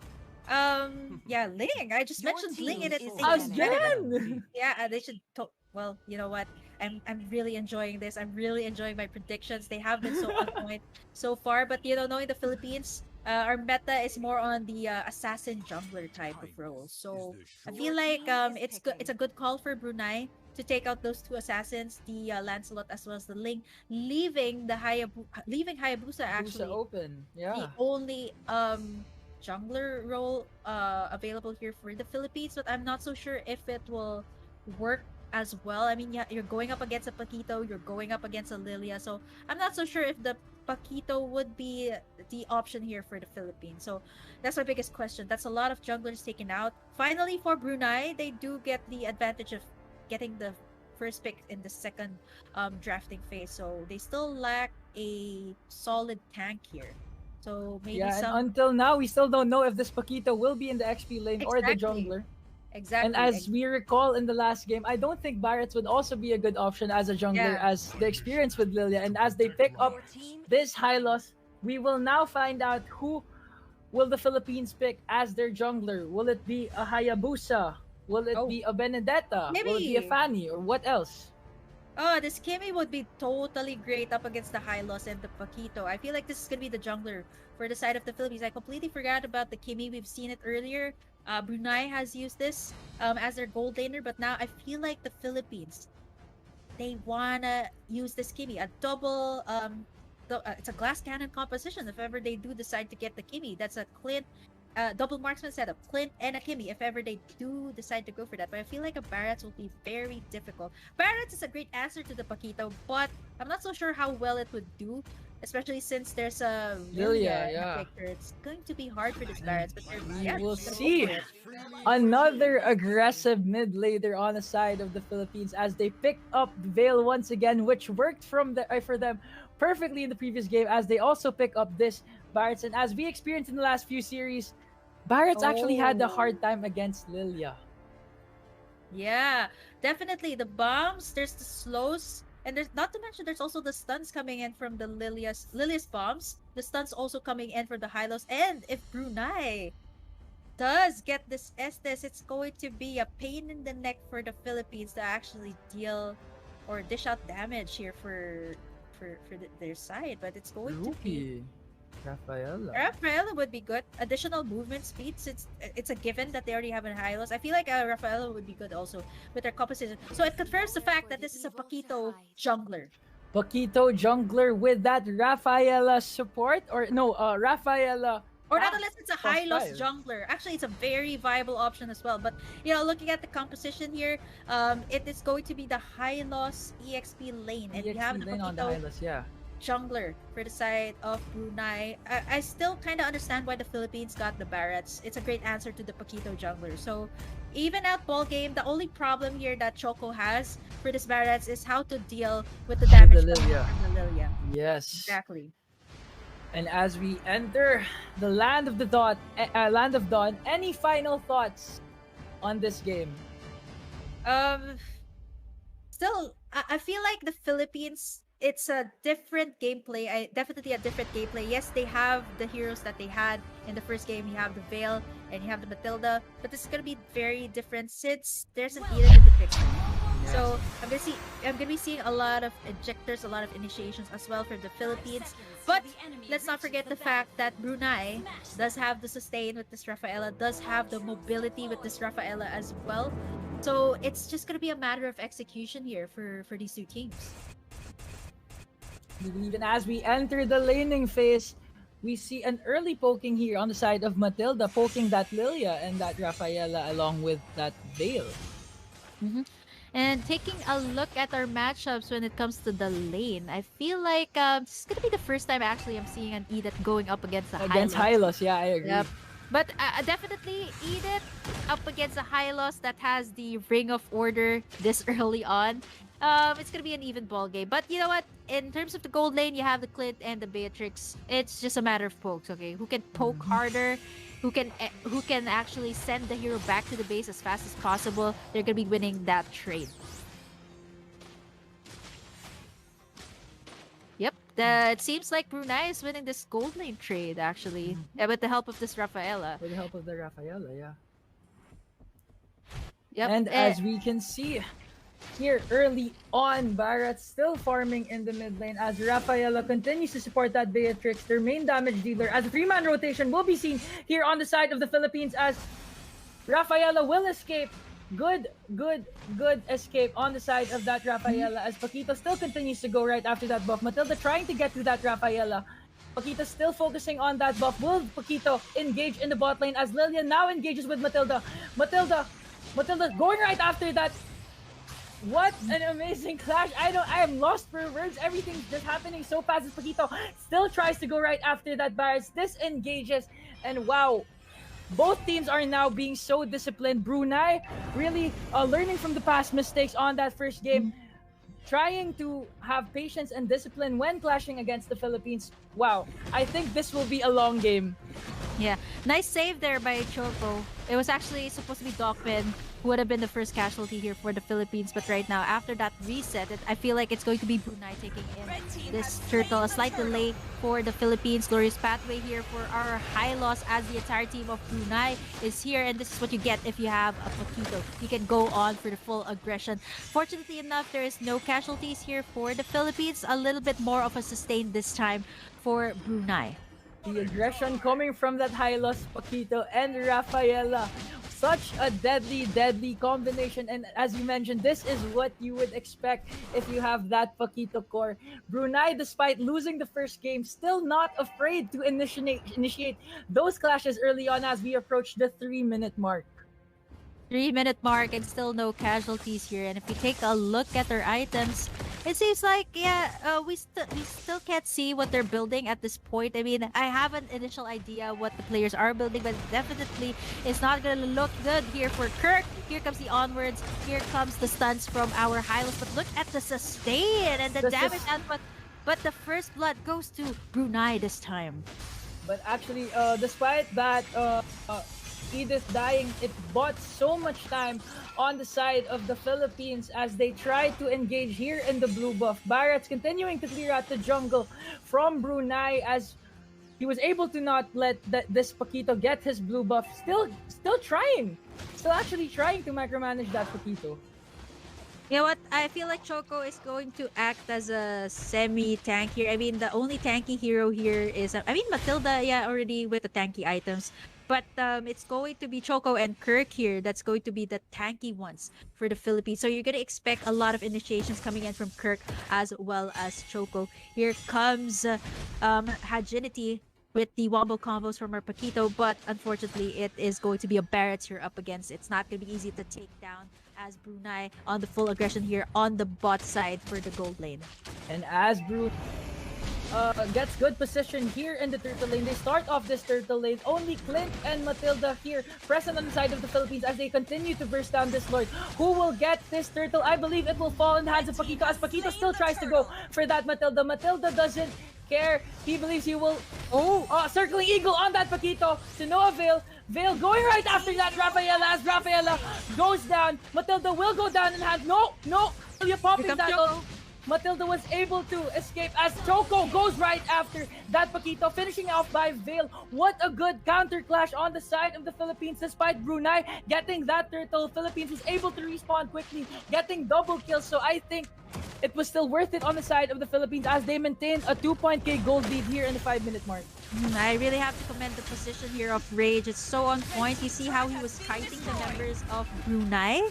Yeah, Ling. I just Your mentioned Ling, team and it's is incredible. Again! Yeah, they should. Well, you know what? I'm really enjoying this. I'm really enjoying my predictions. They have been so on point so far. But knowing the Philippines, our meta is more on the assassin jungler type of role. So I feel Your like team is it's good. It's a picking. good call for Brunei to take out those two assassins, the Lancelot as well as the Ling, leaving Hayabusa Busa actually open. the Yeah. only jungler role available here for the Philippines, but I'm not so sure if it will work as well. I mean, yeah, you're going up against a Paquito, you're going up against a Lilia, so I'm not so sure if the Paquito would be the option here for the Philippines. So that's my biggest question. That's a lot of junglers taken out. Finally, for Brunei, they do get the advantage of getting the first pick in the second drafting phase. So they still lack a solid tank here. So maybe Yeah, and some until now, we still don't know if this Paquito will be in the XP lane or the exactly, jungler. And exactly, as we recall in the last game, I don't think Barretts would also be a good option as a jungler yeah. as the experience with Lilia. And as they pick up Your team this is high picking. loss, we will now find out who will the Philippines pick as their jungler. Will it be a Hayabusa? Will it Oh, be a Benedetta? Will it be a maybe. Fanny? Or what else? Oh, this Kimmy would be totally great up against the Hylos and the Paquito. I feel like this is gonna be the jungler for the side of the Philippines. I completely forgot about the Kimmy. We've seen it earlier. Brunei has used this as their gold laner, but now I feel like the Philippines, they wanna use this Kimmy, a double it's a glass cannon composition. If ever they do decide to get the Kimmy, that's a Clint double marksman setup, Clint and a Kimmy. If ever they do decide to go for that, but I feel like a Barretts will be very difficult. Barretts is a great answer to the Paquito, but I'm not so sure how well it would do. Especially since there's a Lilia, Lilia in the yeah. picture, it's going to be hard for this Barretts. But We yeah, will just gonna go see. for it. Another aggressive mid laner on the side of the Philippines as they pick up the Veil once again, which worked for them perfectly in the previous game as they also pick up this Barretts. And as we experienced in the last few series, Barretts actually had a Oh. hard time against Lilia. Yeah, definitely. The bombs, there's the slows, and there's not to mention there's also the stuns coming in from the Lilia's bombs. The stuns also coming in for the Hylos. And if Brunei does get this Estes, it's going to be a pain in the neck for the Philippines to actually deal or dish out damage here for their side. But it's going to be Rookie. Rafaela. Rafaela would be good. Additional movement speeds. It's a given that they already have in Hylos. I feel like Rafaela would be good also with their composition. So it confirms the fact that this is a Paquito jungler. Paquito jungler with that Rafaela support or no, Rafaela. Or not unless it's a plus Hylos 5. jungler. Actually, it's a very viable option as well. But looking at the composition here, it is going to be the Hylos EXP lane, and we have the EXP lane on the Paquito Hylos, yeah. jungler for the side of Brunei. I still kind of understand why the Philippines got the Barretts. It's a great answer to the Paquito jungler. So even out ball game, the only problem here that Choco has for this Barretts is how to deal with the damage the coming Lilia. from the Lilia. Yes. Exactly. And as we enter the land of the dawn, any final thoughts on this game? Still, I feel like the Philippines, it's a different gameplay. Definitely a different gameplay. Yes, they have the heroes that they had in the first game. You have the Veil and you have the Matilda, but this is gonna be very different since there's an Edith in the picture. So I'm gonna be seeing a lot of injectors, a lot of initiations as well for the Philippines. But let's not forget the fact that Brunei does have the sustain with this Rafaela, does have the mobility with this Rafaela as well. So it's just gonna be a matter of execution here for these two teams. Even as we enter the laning phase, we see an early poking here on the side of Matilda, poking that Lilia and that Rafaela along with that Veil. And taking a look at our matchups when it comes to the lane, I feel like this is gonna be the first time actually I'm seeing an Edith going up against a Against Hylos. Hylos, yeah, I agree. Yep. But definitely Edith up against a Hylos that has the Ring of Order this early on. It's gonna be an even ball game. But you know what? In terms of the gold lane, you have the Clint and the Beatrix. It's just a matter of pokes, okay? Who can poke harder? Who can actually send the hero back to the base as fast as possible? They're gonna be winning that trade. Yep, It seems like Brunei is winning this gold lane trade, actually, with the help of this Rafaela. With the help of the Rafaela, yeah. Yep. And as we can see here early on, Barrett's still farming in the mid lane as Rafaela continues to support that Beatrix, their main damage dealer, as a 3-man rotation will be seen here on the side of the Philippines as Rafaela will escape. Good escape on the side of that Rafaela as Paquito still continues to go right after that buff. Matilda trying to get to that Rafaela. Paquito still focusing on that buff. Will Paquito engage in the bot lane as Lilian now engages with Matilda. Matilda going right after that. What an amazing clash. I am lost for words. Everything's just happening so fast as Paquito still tries to go right after that Barret's disengages, and wow. Both teams are now being so disciplined. Brunei really learning from the past mistakes on that first game, trying to have patience and discipline when clashing against the Philippines. Wow, I think this will be a long game. Yeah, nice save there by Choco. It was actually supposed to be Dokpin who would have been the first casualty here for the Philippines, but right now, after that reset, I feel like it's going to be Brunei taking in this turtle. A slight delay for the Philippines. Glorious pathway here for our high loss as the entire team of Brunei is here, and this is what you get if you have a Paquito. You can go on for the full aggression. Fortunately enough, there is no casualties here for the Philippines. A little bit more of a sustain this time for Brunei. The aggression coming from that high loss Paquito and Rafaela. Such a deadly combination, and as you mentioned, this is what you would expect if you have that Paquito core. Brunei, despite losing the first game, still not afraid to initiate those clashes early on as we approach the 3-minute mark. 3-minute mark and still no casualties here. And if we take a look at their items, it seems like we still can't see what they're building at this point. I mean, I have an initial idea what the players are building, but definitely it's not gonna look good here for Kirk. Here comes the onwards. Here comes the stunts from our Hylos. But look at the sustain and the damage output. But the first blood goes to Brunei this time. But actually, despite that Edith dying, it bought so much time on the side of the Philippines as they try to engage here in the blue buff. Barrett's continuing to clear out the jungle from Brunei as he was able to not let this Paquito get his blue buff. Still actually trying to micromanage that Paquito. You know what? I feel like Choco is going to act as a semi-tank here. I mean, the only tanky hero here is... Matilda, already with the tanky items. But it's going to be Choco and Kirk here. That's going to be the tanky ones for the Philippines. So you're going to expect a lot of initiations coming in from Kirk as well as Choco. Here comes Hagility with the wombo combos from our Paquito. But unfortunately, it is going to be a Barretts here up against. It's not going to be easy to take down as Brunei on the full aggression here on the bot side for the gold lane. And as Brunei gets good position here in the turtle lane. They start off this turtle lane. Only Clint and Matilda here present on the side of the Philippines as they continue to burst down this lord. Who will get this turtle? I believe it will fall in the hands of Paquito as Paquito still tries to go for that Matilda. Matilda doesn't care. He believes he will... circling eagle on that Paquito to no avail. Vale going right after that Rafaela as Rafaela goes down. Matilda will go down in hand. No! You're popping that ult. Matilda was able to escape as Choco goes right after that Paquito, finishing off by Vale. What a good counter clash on the side of the Philippines despite Brunei getting that turtle. Philippines was able to respawn quickly, getting double kills. So I think it was still worth it on the side of the Philippines as they maintained a 2-point gold lead here in the 5-minute mark. I really have to commend the position here of Rage. It's so on point. You see how he was kiting the members of Brunei,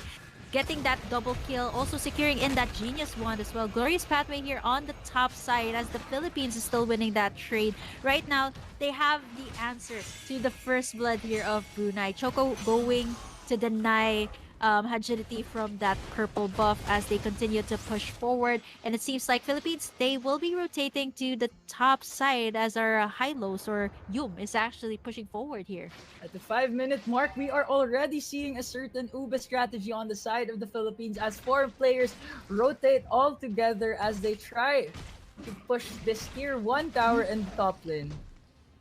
getting that double kill, also securing in that genius wand as well. Glorious pathway here on the top side as the Philippines is still winning that trade. Right now, they have the answer to the first blood here of Brunei. Choco going to deny Hagility from that purple buff as they continue to push forward. And it seems like Philippines, they will be rotating to the top side as our Hylos or Yum is actually pushing forward here. At the 5-minute mark, we are already seeing a certain Ube strategy on the side of the Philippines as 4 players rotate all together as they try to push this tier 1 tower in the top lane.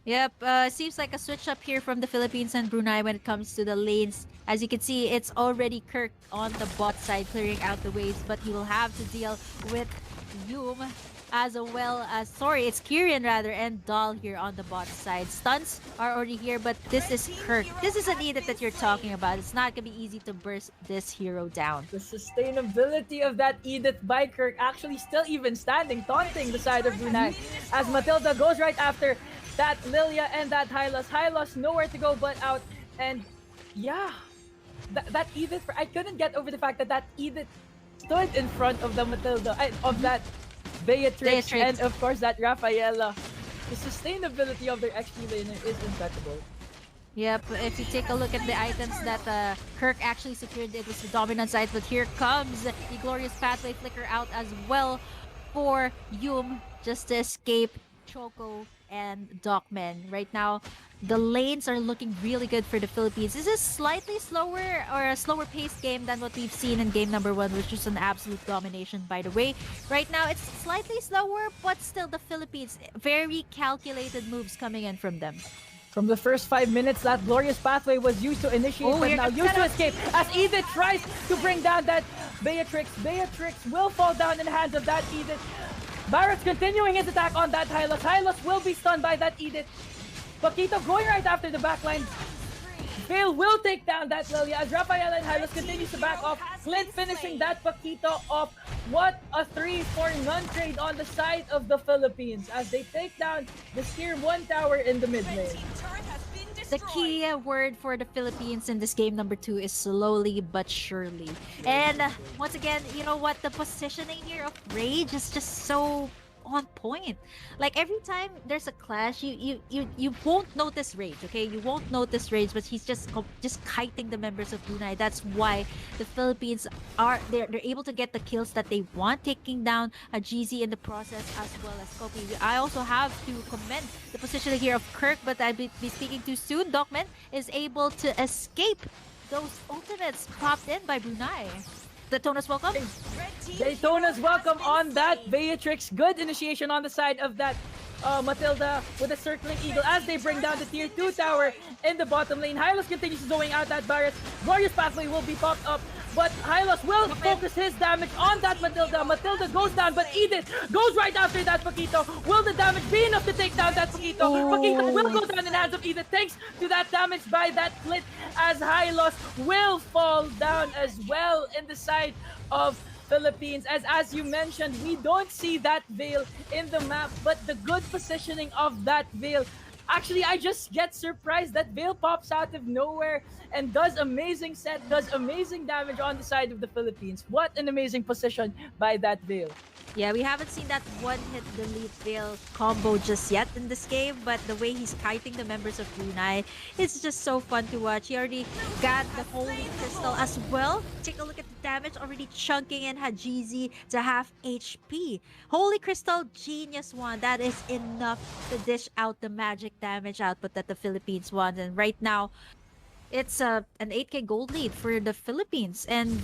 Yep, seems like a switch up here from the Philippines and Brunei when it comes to the lanes. As you can see, it's already Kirk on the bot side clearing out the waves, but he will have to deal with Yum as well as, sorry, it's Kyrian rather, and Doll here on the bot side. Stunts are already here, but this is Kirk. This is an Edith that you're talking about. It's not gonna be easy to burst this hero down. The sustainability of that Edith by Kirk actually still even standing, taunting the side of Brunei as Matilda goes right after that Lilia and that Hylos. Hylos nowhere to go but out, and yeah, that Edith, I couldn't get over the fact that Edith stood in front of the Matilda, of that Beatrix, and of course that Rafaela. The sustainability of their XP laner is impeccable. Yep, if you take a look at the items that Kirk actually secured, it was the dominant side, but here comes the glorious pathway flicker out as well for Yum, just to escape Choco and Dogman. Right now, the lanes are looking really good for the Philippines. This is slightly slower, or a slower paced game than what we've seen in game number 1, which was an absolute domination, by the way. Right now, it's slightly slower, but still the Philippines, very calculated moves coming in from them. From the first 5 minutes, that glorious pathway was used to initiate, but now used to escape as Edith tries to bring down that Beatrix. Beatrix will fall down in the hands of that Edith. Barrett's continuing his attack on that Hylos. Hylos will be stunned by that Edith. Paquito going right after the backline. Vale will take down that Lilia as Rafaela and Hylos continues to back off. Clint finishing that Paquito off. What a 3-for-none trade on the side of the Philippines as they take down the tier 1 tower in the mid lane. The key word for the Philippines in this game number 2 is slowly but surely. And once again, you know what? The positioning here of Rage is just so on point. Like every time there's a clash, you won't notice Rage, okay? You won't notice Rage, but he's just kiting the members of Brunei. That's why the Philippines are they're able to get the kills that they want, taking down a GZ in the process as well as Kopi. I also have to commend the positioning here of Kirk, but I'll be speaking too soon. Dogman is able to escape those ultimates popped in by Brunei. Daytona's welcome. Daytona's welcome on that Beatrix. Good initiation on the side of that Matilda with a circling eagle as they bring down the tier 2 tower in the bottom lane. Hylos continues going out that Barret. Glorious pathway will be popped up, but Hylos will focus his damage on that Matilda. Matilda goes down, but Edith goes right after that Paquito. Will the damage be enough to take down that Paquito? Paquito will go down in the hands of Edith thanks to that damage by that Flit as Hylos will fall down as well in the side of Philippines. As you mentioned, we don't see that Veil in the map, but the good positioning of that Veil. Actually, I just get surprised that Veil pops out of nowhere and does amazing damage on the side of the Philippines. What an amazing position by that Veil. Yeah, we haven't seen that one-hit delete Veil combo just yet in this game, but the way he's kiting the members of Brunei, it's just so fun to watch. He already got the Holy Crystal as well. Take a look at the damage, already chunking in Hajizi to half HP. Holy Crystal, genius one. That is enough to dish out the magic damage output that the Philippines want. And right now, it's an 8k gold lead for the Philippines. And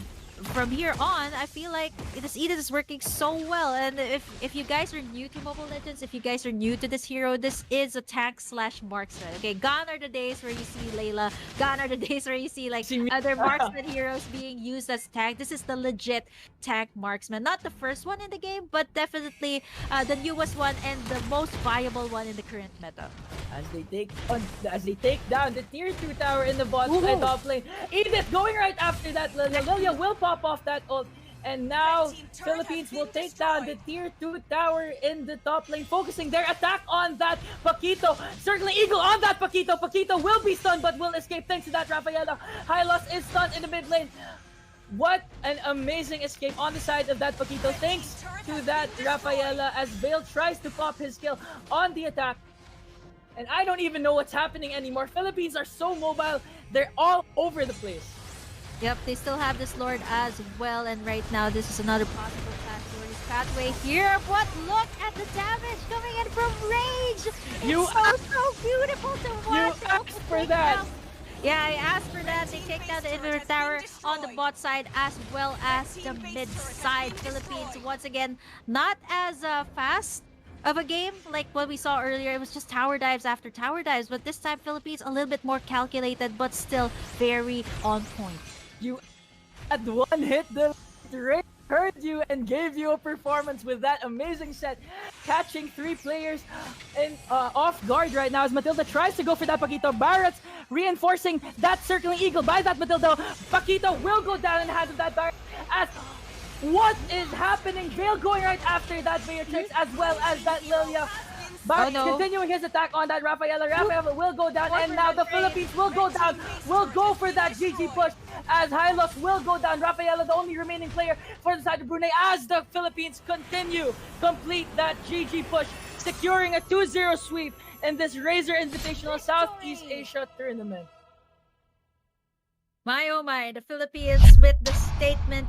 from here on, I feel like this Edith is working so well. And if you guys are new to Mobile Legends, if you guys are new to this hero, this is a tank / marksman. Okay, gone are the days where you see Layla. Gone are the days where you see like other marksman heroes being used as tank. This is the legit tank marksman. Not the first one in the game, but definitely the newest one and the most viable one in the current meta. As they take down the tier 2 tower in the bot side top lane. Edith going right after that Lilia. Lilia will pop off that ult. And now Philippines will take down the tier 2 tower in the top lane, focusing their attack on that Paquito. Certainly Eagle on that Paquito. Paquito will be stunned but will escape thanks to that Rafaela. Hylos is stunned in the mid lane. What an amazing escape on the side of that Paquito thanks to that Rafaela as Vale tries to pop his kill on the attack. And I don't even know what's happening anymore. Philippines are so mobile. They're all over the place. Yep, they still have this Lord as well. And right now, this is another possible pathway here. But look at the damage coming in from Rage. It's so beautiful to watch. You asked for that. Yeah, I asked for that. They take down the inverter tower on the bot side as well as the mid side. Philippines, once again, not as fast of a game like what we saw earlier. It was just tower dives after tower dives, but this time Philippines a little bit more calculated but still very on point. You had one hit the rate heard you and gave you a performance with that amazing set, catching 3 players in off guard right now as Matilda tries to go for that Paquito. Barrett's reinforcing that circling eagle by that Matilda. Paquito will go down in the hands of that Barrett as what is happening? Veil going right after that Beatrix as well as that Lilia. Barrett continuing his attack on that Rafaela. Rafaela will go down, and now the Philippines will go down. Will go for that GG push as Hylos will go down. Rafaela, the only remaining player for the side of Brunei, as the Philippines complete that GG push, securing a 2-0 sweep in this Razer Invitational Southeast Asia tournament. My oh my, the Philippines with the statement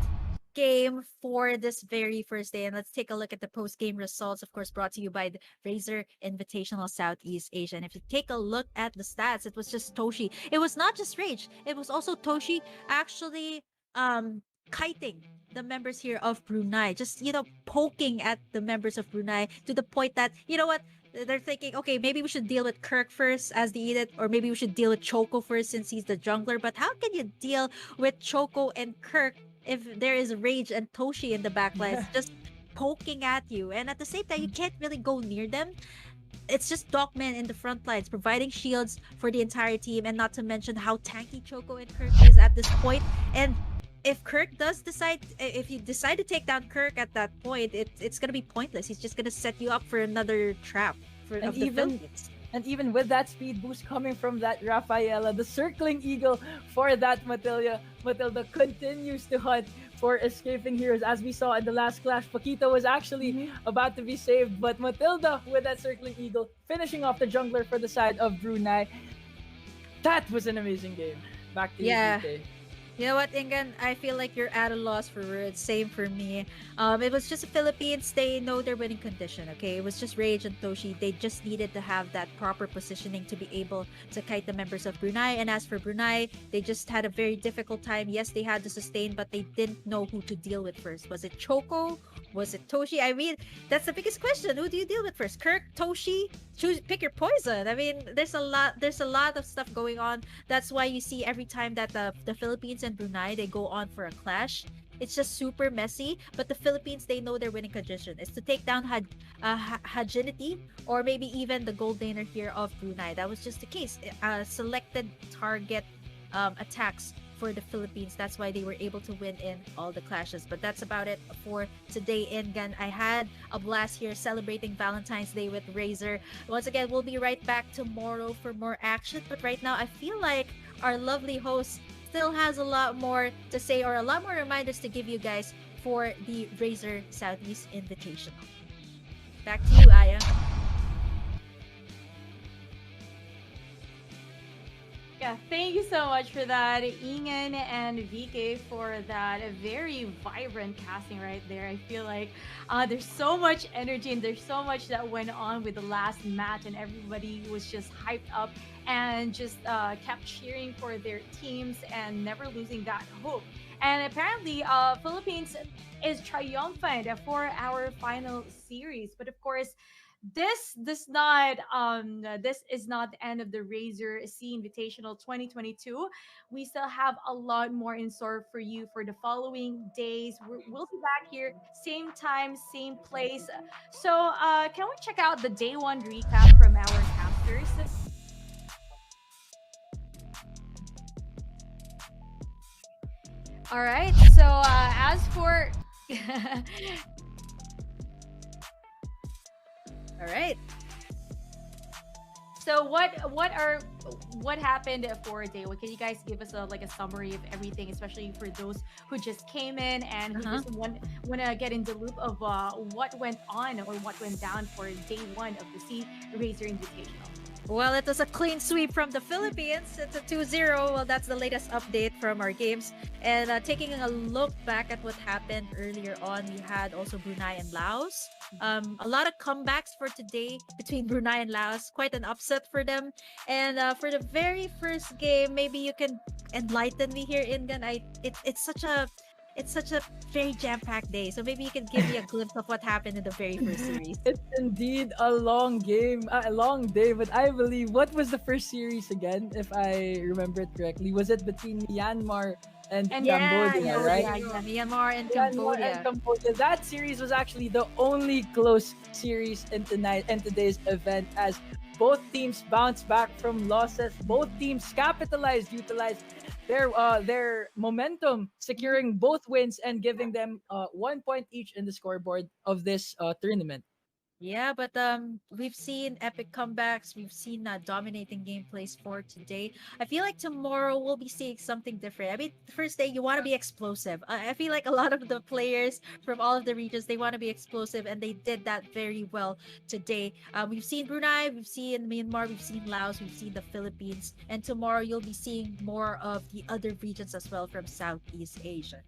game for this very first day. And let's take a look at the post-game results, of course, brought to you by the Razer Invitational Southeast Asia. And if you take a look at the stats, it was just Toshi. It was not just Rage. It was also Toshi actually kiting the members here of Brunei. Just, poking at the members of Brunei to the point that, you know what? They're thinking, okay, maybe we should deal with Kirk first as the Edit, or maybe we should deal with Choco first since he's the jungler. But how can you deal with Choco and Kirk if there is Rage and Toshi in the backlines just poking at you? And at the same time, you can't really go near them. It's just Dogman in the front lines providing shields for the entire team, and not to mention how tanky Choco and Kirk is at this point. And if you decide to take down Kirk at that point, it's gonna be pointless. He's just gonna set you up for another trap of the Philippines. And even with that speed boost coming from that Rafaela, the circling eagle for that Matilda continues to hunt for escaping heroes. As we saw in the last clash, Paquito was actually about to be saved, but Matilda with that circling eagle finishing off the jungler for the side of Brunei. That was an amazing game. Back to you, DK. You know what, Ingan? I feel like you're at a loss for words. Same for me. It was just the Philippines. They know their winning condition, okay? It was just Rage and Toshi. They just needed to have that proper positioning to be able to kite the members of Brunei. And as for Brunei, they just had a very difficult time. Yes, they had to sustain, but they didn't know who to deal with first. Was it Choco? Was it Toshi? I mean, that's the biggest question. Who do you deal with first? Kirk, Toshi? Pick your poison. I mean, there's a lot of stuff going on. That's why you see every time that the Philippines and Brunei, they go on for a clash, it's just super messy. But the Philippines, they know their winning condition is to take down Hajinity, or maybe even the gold laner here of Brunei. That was just the case. Selected target attacks for the Philippines. That's why they were able to win in all the clashes. But that's about it for today in Gun. I had a blast here celebrating Valentine's Day with Razer. Once again, we'll be right back tomorrow for more action. But right now, I feel like our lovely host still has a lot more to say, or a lot more reminders to give you guys for the Razer Southeast Invitational. Back to you, Aya. Yeah, thank you so much for that, Ingen and VK, for that very vibrant casting right there. I feel like there's so much energy and there's so much that went on with the last match, and everybody was just hyped up and just kept cheering for their teams and never losing that hope. And apparently, Philippines is triumphant for our final series. But of course, this is not the end of the Razer C Invitational 2022. We still have a lot more in store for you for the following days. We'll be back here same time, same place. So can we check out the day one recap from our casters? All right, so as for all right. So what happened for day one? Can you guys give us a summary of everything, especially for those who just came in and who just want to get in the loop of what went on or what went down for day one of the C Razer Invitational? Well, it was a clean sweep from the Philippines. It's a 2-0. Well, that's the latest update from our games. And taking a look back at what happened earlier on, we had also Brunei and Laos. A lot of comebacks for today between Brunei and Laos. Quite an upset for them. And for the very first game, maybe you can enlighten me here, Ingan. It's such a it's such a very jam-packed day. So maybe you can give me a glimpse of what happened in the very first series. It's indeed a long game, a long day, but I believe, what was the first series again, if I remember it correctly? Was it between Myanmar and Cambodia, right? Myanmar and Myanmar Cambodia. and Cambodia. That series was actually the only close series in today's event, as both teams bounced back from losses. Both teams utilized their momentum, securing both wins and giving them 1 point each in the scoreboard of this tournament. Yeah, but we've seen epic comebacks. We've seen dominating gameplays for today. I feel like tomorrow we'll be seeing something different. I mean, the first day you want to be explosive. I feel like a lot of the players from all of the regions, they want to be explosive, and they did that very well today. We've seen Brunei, we've seen Myanmar, we've seen Laos, we've seen the Philippines, and tomorrow you'll be seeing more of the other regions as well from Southeast Asia.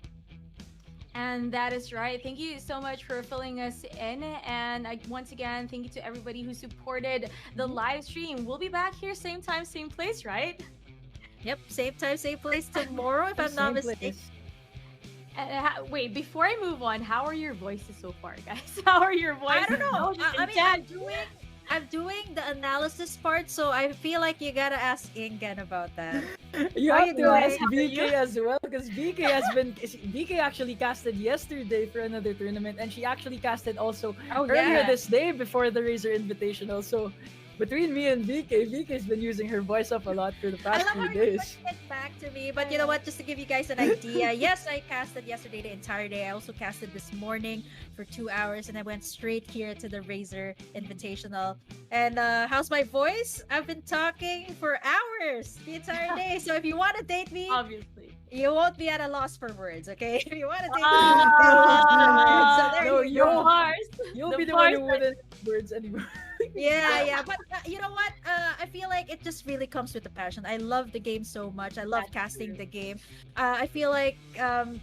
And that is right. Thank you so much for filling us in. And once again, thank you to everybody who supported the live stream. We'll be back here same time, same place, right? Yep, same time, same place tomorrow, if I'm not mistaken. Wait, before I move on, how are your voices so far, guys? How are your voices? I don't know. I mean, I'm doing the analysis part, so I feel like you gotta ask Ingen about that. You How have you to doing? ask BK as well, because BK actually casted yesterday for another tournament, and she actually casted also earlier this day before the Razer Invitational. So between me and BK's been using her voice up a lot for the past few days. Get back to me, but you know what? Just to give you guys an idea, yes, I casted yesterday the entire day. I also casted this morning for 2 hours, and I went straight here to the Razer Invitational. And how's my voice? I've been talking for hours the entire day. So if you want to date me, obviously, you won't be at a loss for words, okay? If you want to date me, you won't be at a loss for words. So there you go. You'll be the one who wouldn't words anymore. Yeah, but you know what? I feel like it just really comes with the passion. I love the game so much. I love casting the game. I feel like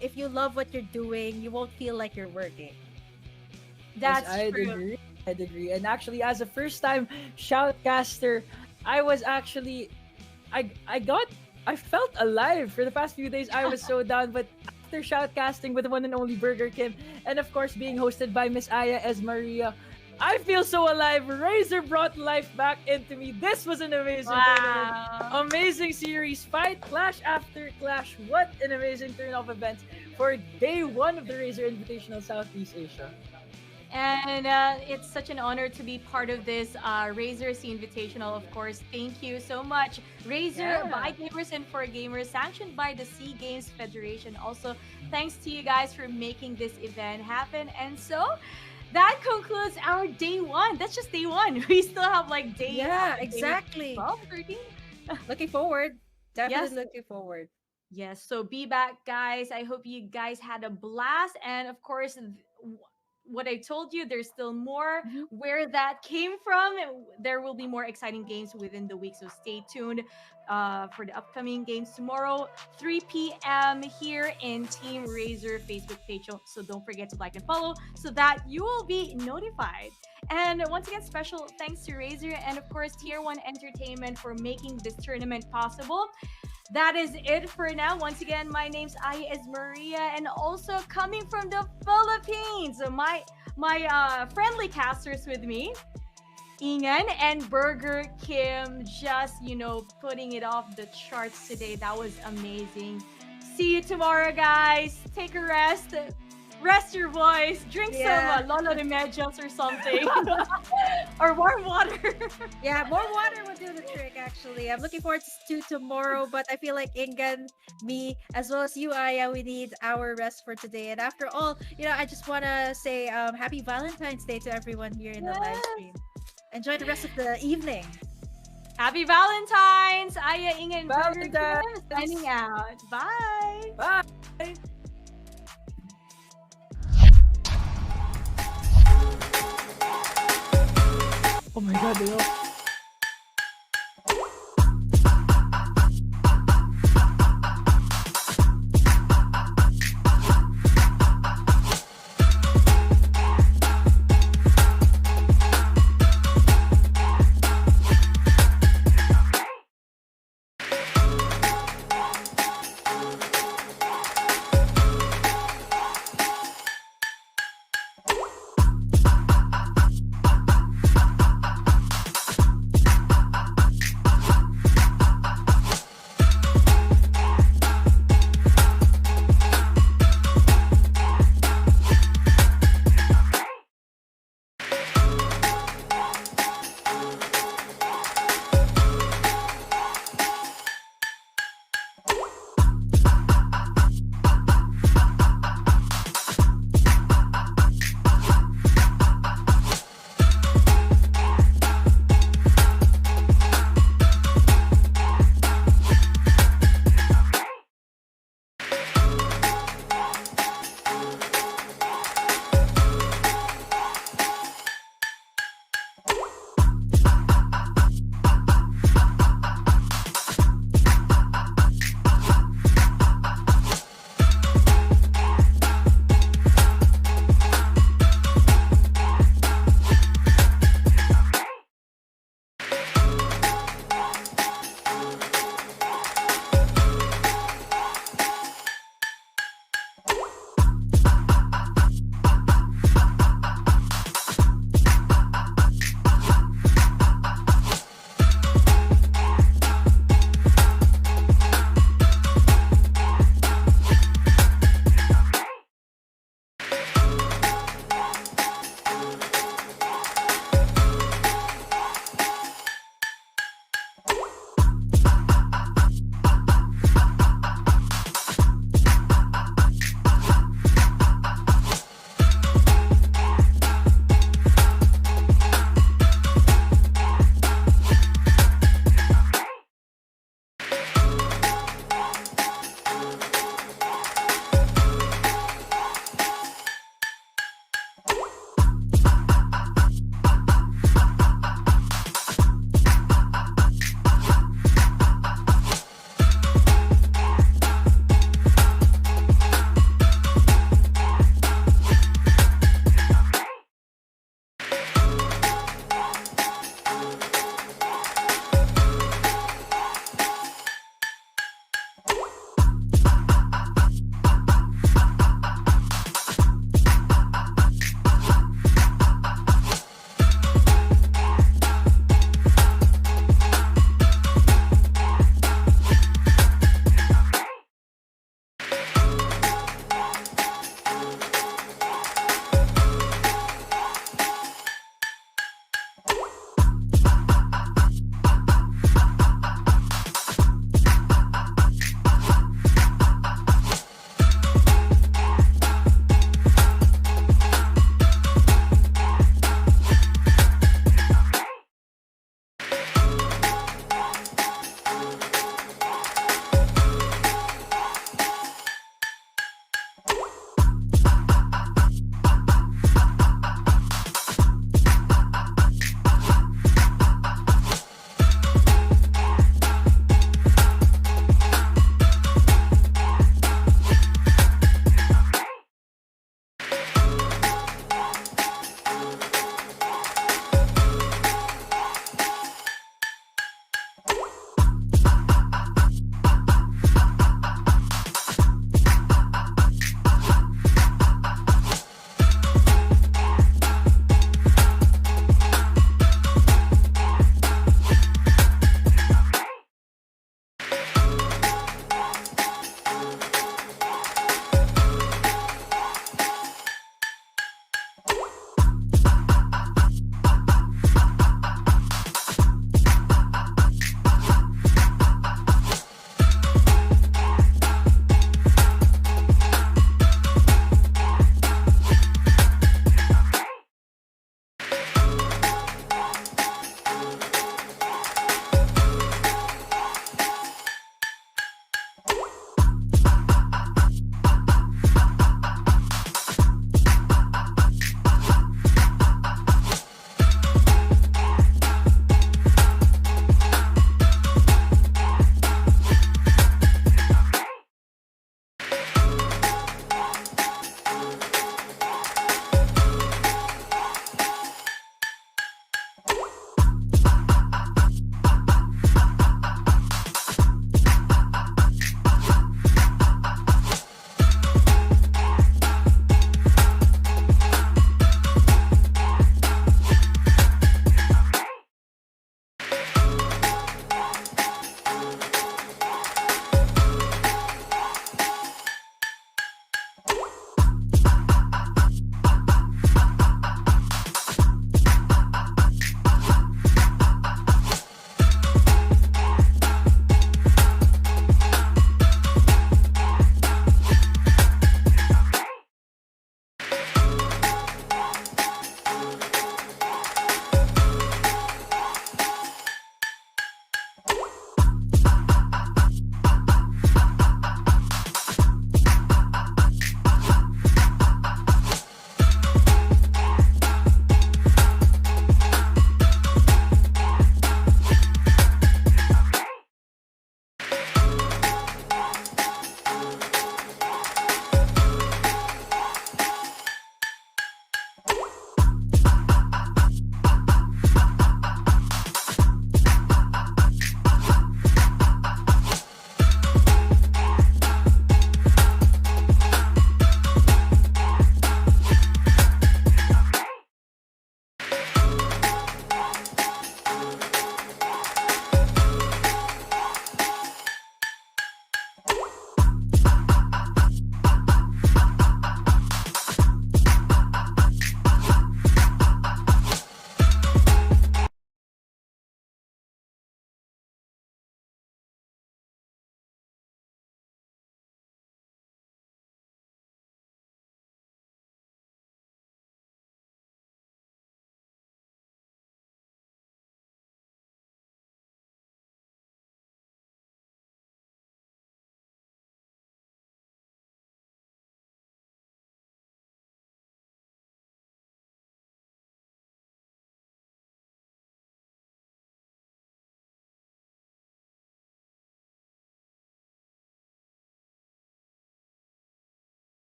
if you love what you're doing, you won't feel like you're working. That's I'd true. agree. And actually, as a first-time shoutcaster, I was actually, I felt alive for the past few days. I was so down, but after shoutcasting with the one and only Burger Kim, and of course being hosted by Miss Aya as Maria, I feel so alive. Razer brought life back into me. This was an amazing tournament. Amazing series. Fight, clash after clash. What an amazing turn of events for day one of the Razer Invitational Southeast Asia. And it's such an honor to be part of this Razer C Invitational, of course. Thank you so much. Razer by Gamers and for Gamers, sanctioned by the Sea Games Federation. Also, thanks to you guys for making this event happen. And so, that concludes our day one. That's just day one. We still have like day exactly. 12, 13. Looking forward. Definitely looking forward. Yes, so be back, guys. I hope you guys had a blast. And of course, what I told you, there's still more where that came from. There will be more exciting games within the week, so stay tuned for the upcoming games tomorrow, 3 p.m. here in Team Razer Facebook page. So don't forget to like and follow so that you will be notified. And once again, special thanks to Razer and of course Tier 1 Entertainment for making this tournament possible. That is it for now. Once again, my name's Aya is Maria, and also coming from the Philippines, my friendly casters with me, Ingen and Burger Kim, just putting it off the charts today. That was amazing. See you tomorrow, guys. Take a rest. Rest your voice. Drink some Lolo de Medios or something. Or warm water. Yeah, more water will do the trick, actually. I'm looking forward to tomorrow, but I feel like Ingen, me, as well as you, Aya, we need our rest for today. And after all, I just want to say happy Valentine's Day to everyone here in the live stream. Enjoy the rest of the evening. Happy Valentine's! Aya, Ingen, Burger Kim, Valentine's. signing out. Bye! Bye! Oh my god, they all